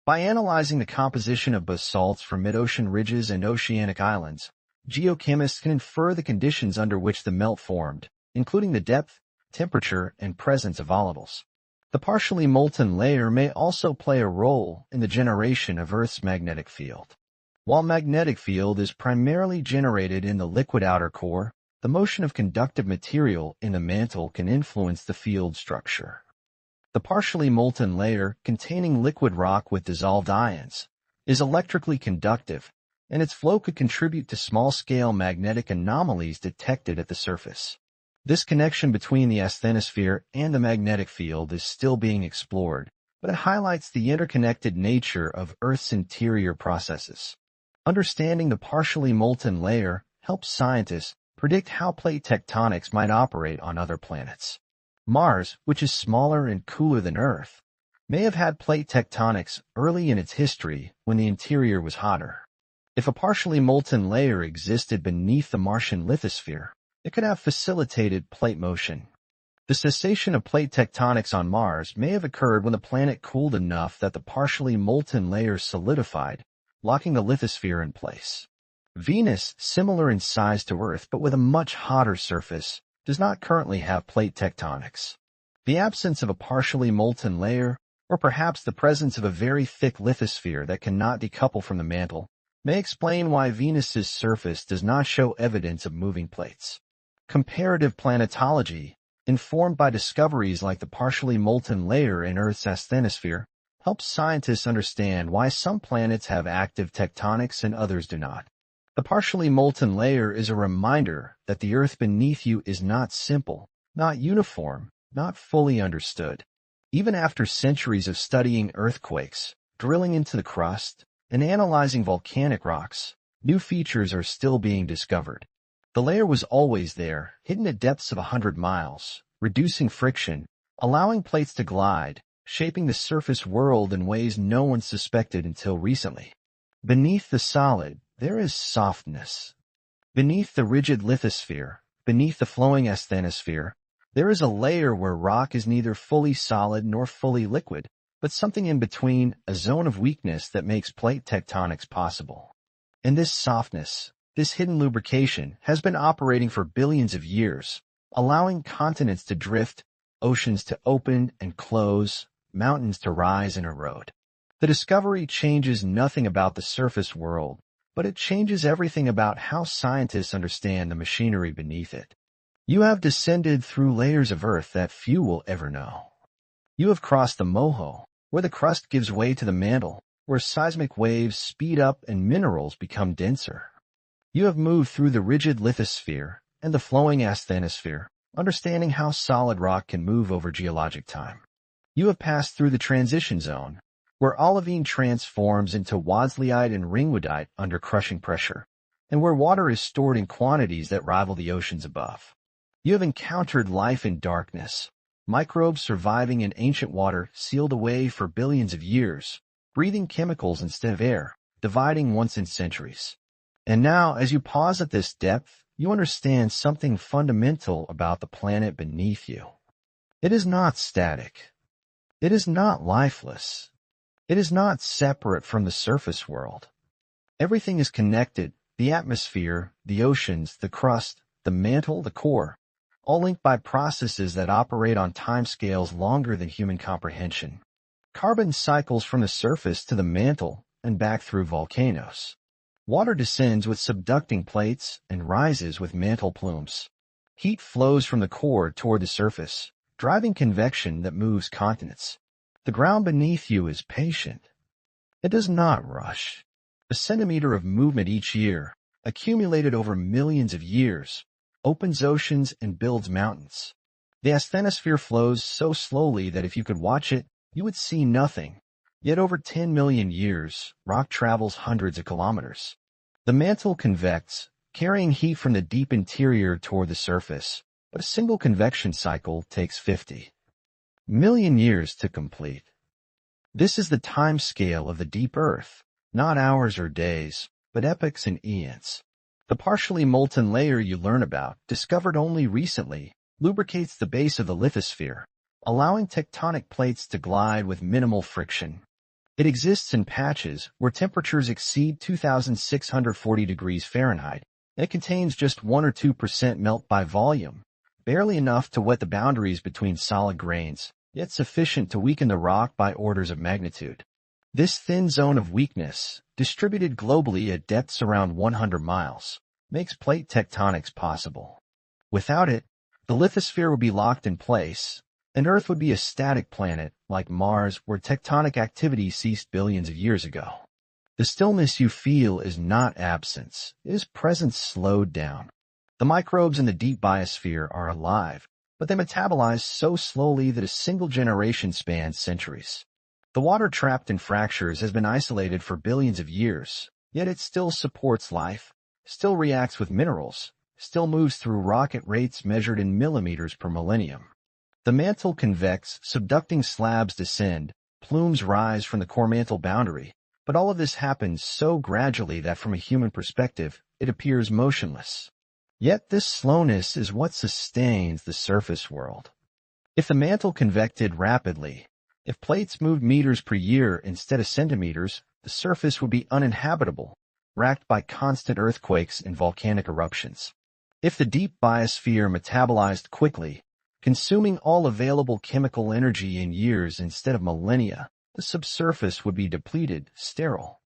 By analyzing the composition of basalts from mid-ocean ridges and oceanic islands, geochemists can infer the conditions under which the melt formed, including the depth, temperature, and presence of volatiles. The partially molten layer may also play a role in the generation of Earth's magnetic field. While magnetic field is primarily generated in the liquid outer core, the motion of conductive material in the mantle can influence the field structure. The partially molten layer, containing liquid rock with dissolved ions, is electrically conductive, and its flow could contribute to small-scale magnetic anomalies detected at the surface. This connection between the asthenosphere and the magnetic field is still being explored, but it highlights the interconnected nature of Earth's interior processes. Understanding the partially molten layer helps scientists predict how plate tectonics might operate on other planets. Mars, which is smaller and cooler than Earth, may have had plate tectonics early in its history when the interior was hotter. If a partially molten layer existed beneath the Martian lithosphere, it could have facilitated plate motion. The cessation of plate tectonics on Mars may have occurred when the planet cooled enough that the partially molten layer solidified, locking the lithosphere in place. Venus, similar in size to Earth but with a much hotter surface, does not currently have plate tectonics. The absence of a partially molten layer, or perhaps the presence of a very thick lithosphere that cannot decouple from the mantle, may explain why Venus's surface does not show evidence of moving plates. Comparative planetology, informed by discoveries like the partially molten layer in Earth's asthenosphere, helps scientists understand why some planets have active tectonics and others do not. The partially molten layer is a reminder that the Earth beneath you is not simple, not uniform, not fully understood. Even after centuries of studying earthquakes, drilling into the crust, and analyzing volcanic rocks, new features are still being discovered. The layer was always there, hidden at depths of 100 miles, reducing friction, allowing plates to glide, shaping the surface world in ways no one suspected until recently. Beneath the solid, There is softness. Beneath the rigid lithosphere, beneath the flowing asthenosphere, there is a layer where rock is neither fully solid nor fully liquid, but something in between, a zone of weakness that makes plate tectonics possible. And this softness, this hidden lubrication, has been operating for billions of years, allowing continents to drift, oceans to open and close, mountains to rise and erode. The discovery changes nothing about the surface world, but it changes everything about how scientists understand the machinery beneath it. You have descended through layers of Earth that few will ever know. You have crossed the moho, where the crust gives way to the mantle, where seismic waves speed up and minerals become denser. You have moved through the rigid lithosphere and the flowing asthenosphere, understanding how solid rock can move over geologic time. You have passed through the transition zone, where olivine transforms into wadsleyite and ringwoodite under crushing pressure, and where water is stored in quantities that rival the oceans above. You have encountered life in darkness, microbes surviving in ancient water sealed away for billions of years, breathing chemicals instead of air, dividing once in centuries. And now, as you pause at this depth, you understand something fundamental about the planet beneath you. It is not static. It is not lifeless. It is not separate from the surface world. Everything is connected: the atmosphere, the oceans, the crust, the mantle, the core, all linked by processes that operate on timescales longer than human comprehension. Carbon cycles from the surface to the mantle and back through volcanoes. Water descends with subducting plates and rises with mantle plumes. Heat flows from the core toward the surface, driving convection that moves continents. The ground beneath you is patient. It does not rush. A centimeter of movement each year, accumulated over millions of years, opens oceans and builds mountains. The asthenosphere flows so slowly that if you could watch it, you would see nothing. Yet over 10 million years, rock travels hundreds of kilometers. The mantle convects, carrying heat from the deep interior toward the surface, but a single convection cycle takes 50 million years to complete. This is the time scale of the deep Earth, not hours or days, but epochs and eons. The partially molten layer you learn about, discovered only recently, lubricates the base of the lithosphere, allowing tectonic plates to glide with minimal friction. It exists in patches where temperatures exceed 2,640 degrees Fahrenheit, and it contains just 1 or 2% melt by volume, barely enough to wet the boundaries between solid grains, yet sufficient to weaken the rock by orders of magnitude. This thin zone of weakness, distributed globally at depths around 100 miles, makes plate tectonics possible. Without it, the lithosphere would be locked in place, and Earth would be a static planet like Mars, where tectonic activity ceased billions of years ago. The stillness you feel is not absence, it is presence slowed down. The microbes in the deep biosphere are alive, but they metabolize so slowly that a single generation spans centuries. The water trapped in fractures has been isolated for billions of years, yet it still supports life, still reacts with minerals, still moves through rock at rates measured in millimeters per millennium. The mantle convects, subducting slabs descend, plumes rise from the core mantle boundary, but all of this happens so gradually that from a human perspective, it appears motionless. Yet this slowness is what sustains the surface world. If the mantle convected rapidly, if plates moved meters per year instead of centimeters, the surface would be uninhabitable, racked by constant earthquakes and volcanic eruptions. If the deep biosphere metabolized quickly, consuming all available chemical energy in years instead of millennia, the subsurface would be depleted, sterile.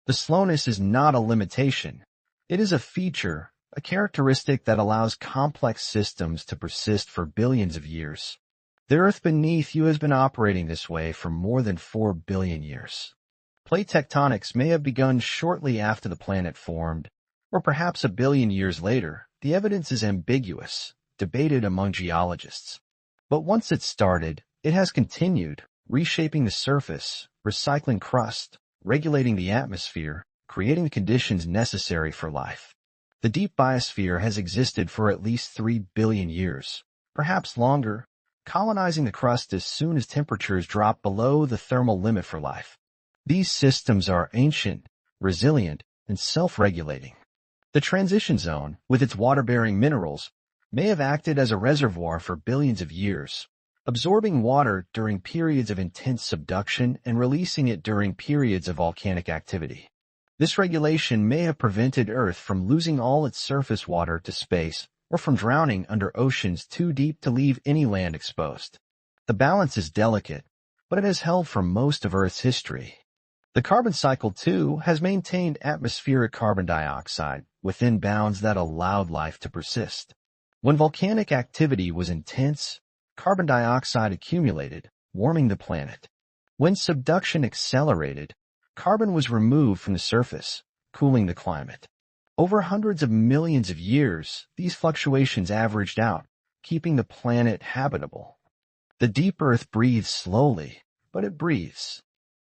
The slowness is not a limitation. It is a feature, a characteristic that allows complex systems to persist for billions of years. The Earth beneath you has been operating this way for more than 4 billion years. Plate tectonics may have begun shortly after the planet formed, or perhaps a billion years later. The evidence is ambiguous, debated among geologists. But once it started, it has continued, reshaping the surface, recycling crust, regulating the atmosphere, creating the conditions necessary for life. The deep biosphere has existed for at least 3 billion years, perhaps longer, colonizing the crust as soon as temperatures drop below the thermal limit for life. These systems are ancient, resilient, and self-regulating. The transition zone, with its water-bearing minerals, may have acted as a reservoir for billions of years, absorbing water during periods of intense subduction and releasing it during periods of volcanic activity. This regulation may have prevented Earth from losing all its surface water to space or from drowning under oceans too deep to leave any land exposed. The balance is delicate, but it has held for most of Earth's history. The carbon cycle, too, has maintained atmospheric carbon dioxide within bounds that allowed life to persist. When volcanic activity was intense, carbon dioxide accumulated, warming the planet. When subduction accelerated, carbon was removed from the surface, cooling the climate. Over hundreds of millions of years, these fluctuations averaged out, keeping the planet habitable. The deep Earth breathes slowly, but it breathes.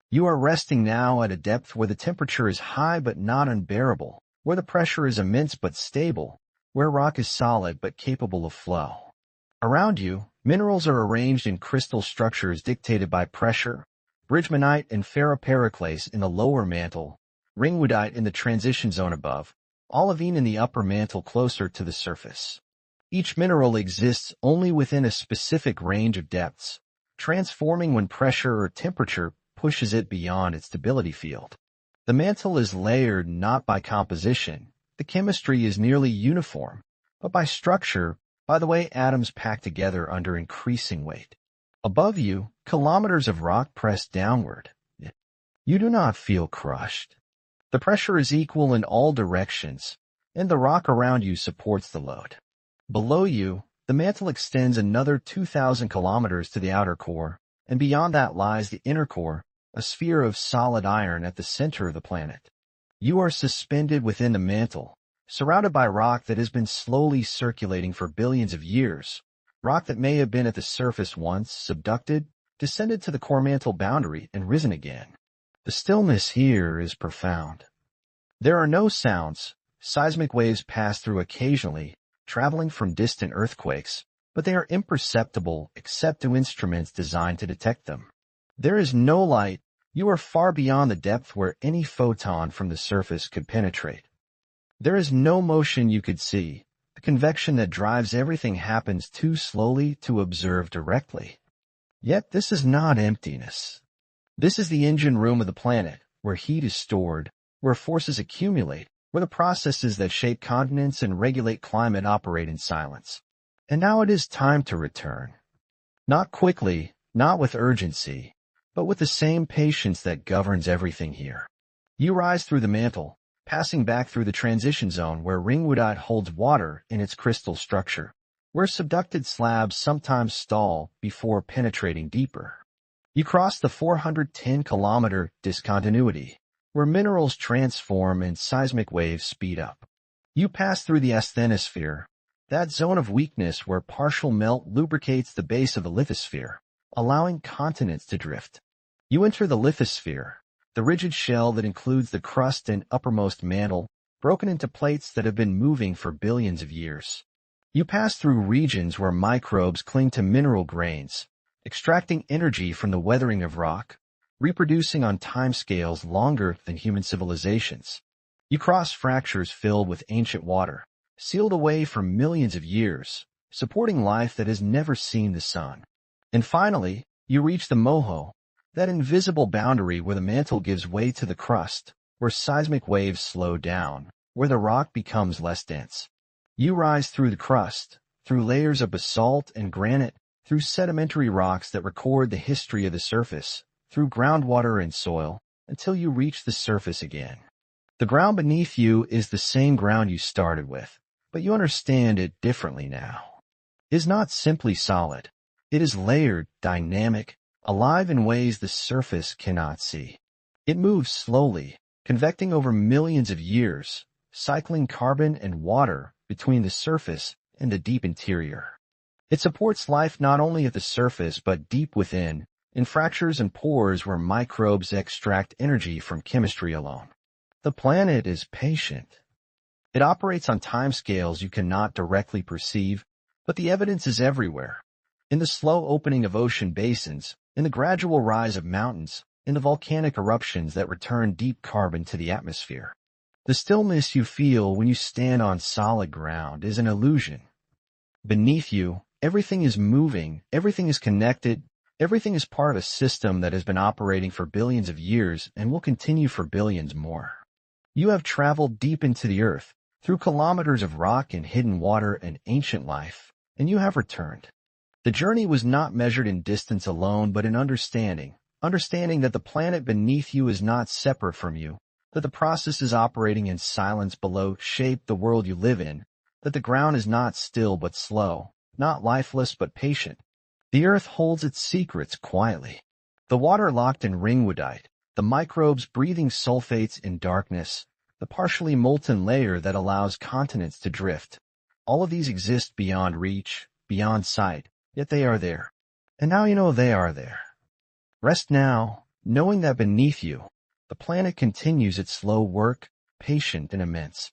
You are resting now at a depth where the temperature is high but not unbearable, where the pressure is immense but stable, where rock is solid but capable of flow. Around you, minerals are arranged in crystal structures dictated by pressure: bridgemanite and ferropericlase in the lower mantle, ringwoodite in the transition zone above, olivine in the upper mantle closer to the surface. Each mineral exists only within a specific range of depths, transforming when pressure or temperature pushes it beyond its stability field. The mantle is layered not by composition. The chemistry is nearly uniform, but by structure, by the way atoms pack together under increasing weight. Above you, kilometers of rock press downward. You do not feel crushed. The pressure is equal in all directions, and the rock around you supports the load. Below you, the mantle extends another 2,000 kilometers to the outer core, and beyond that lies the inner core, a sphere of solid iron at the center of the planet. You are suspended within the mantle, surrounded by rock that has been slowly circulating for billions of years, rock that may have been at the surface once, subducted, descended to the core mantle boundary, and risen again. The stillness here is profound. There are no sounds. Seismic waves pass through occasionally, traveling from distant earthquakes, but they are imperceptible except to instruments designed to detect them. There is no light. You are far beyond the depth where any photon from the surface could penetrate. There is no motion you could see. The convection that drives everything happens too slowly to observe directly. Yet this is not emptiness. This is the engine room of the planet, where heat is stored, where forces accumulate, where the processes that shape continents and regulate climate operate in silence. And now it is time to return. Not quickly, not with urgency, but with the same patience that governs everything here. You rise through the mantle, passing back through the transition zone where ringwoodite holds water in its crystal structure, where subducted slabs sometimes stall before penetrating deeper. You cross the 410-kilometer discontinuity, where minerals transform and seismic waves speed up. You pass through the asthenosphere, that zone of weakness where partial melt lubricates the base of the lithosphere, allowing continents to drift. You enter the lithosphere, the rigid shell that includes the crust and uppermost mantle, broken into plates that have been moving for billions of years. You pass through regions where microbes cling to mineral grains, extracting energy from the weathering of rock, reproducing on timescales longer than human civilizations. You cross fractures filled with ancient water, sealed away for millions of years, supporting life that has never seen the sun. And finally, you reach the moho, that invisible boundary where the mantle gives way to the crust, where seismic waves slow down, where the rock becomes less dense. You rise through the crust, through layers of basalt and granite, through sedimentary rocks that record the history of the surface, through groundwater and soil, until you reach the surface again. The ground beneath you is the same ground you started with, but you understand it differently now. It is not simply solid. It is layered, dynamic, alive in ways the surface cannot see. It moves slowly, convecting over millions of years, cycling carbon and water between the surface and the deep interior. It supports life not only at the surface but deep within, in fractures and pores where microbes extract energy from chemistry alone. The planet is patient. It operates on timescales you cannot directly perceive, but the evidence is everywhere. In the slow opening of ocean basins, in the gradual rise of mountains, in the volcanic eruptions that return deep carbon to the atmosphere. The stillness you feel when you stand on solid ground is an illusion. Beneath you, everything is moving, everything is connected, everything is part of a system that has been operating for billions of years and will continue for billions more. You have traveled deep into the earth, through kilometers of rock and hidden water and ancient life, and you have returned. The journey was not measured in distance alone, but in understanding that the planet beneath you is not separate from you, that the processes operating in silence below shape the world you live in, that the ground is not still but slow, not lifeless but patient. The earth holds its secrets quietly. The water locked in ringwoodite, the microbes breathing sulfates in darkness, the partially molten layer that allows continents to drift. All of these exist beyond reach, beyond sight, yet they are there. And now you know they are there. Rest now, knowing that beneath you, the planet continues its slow work, patient and immense.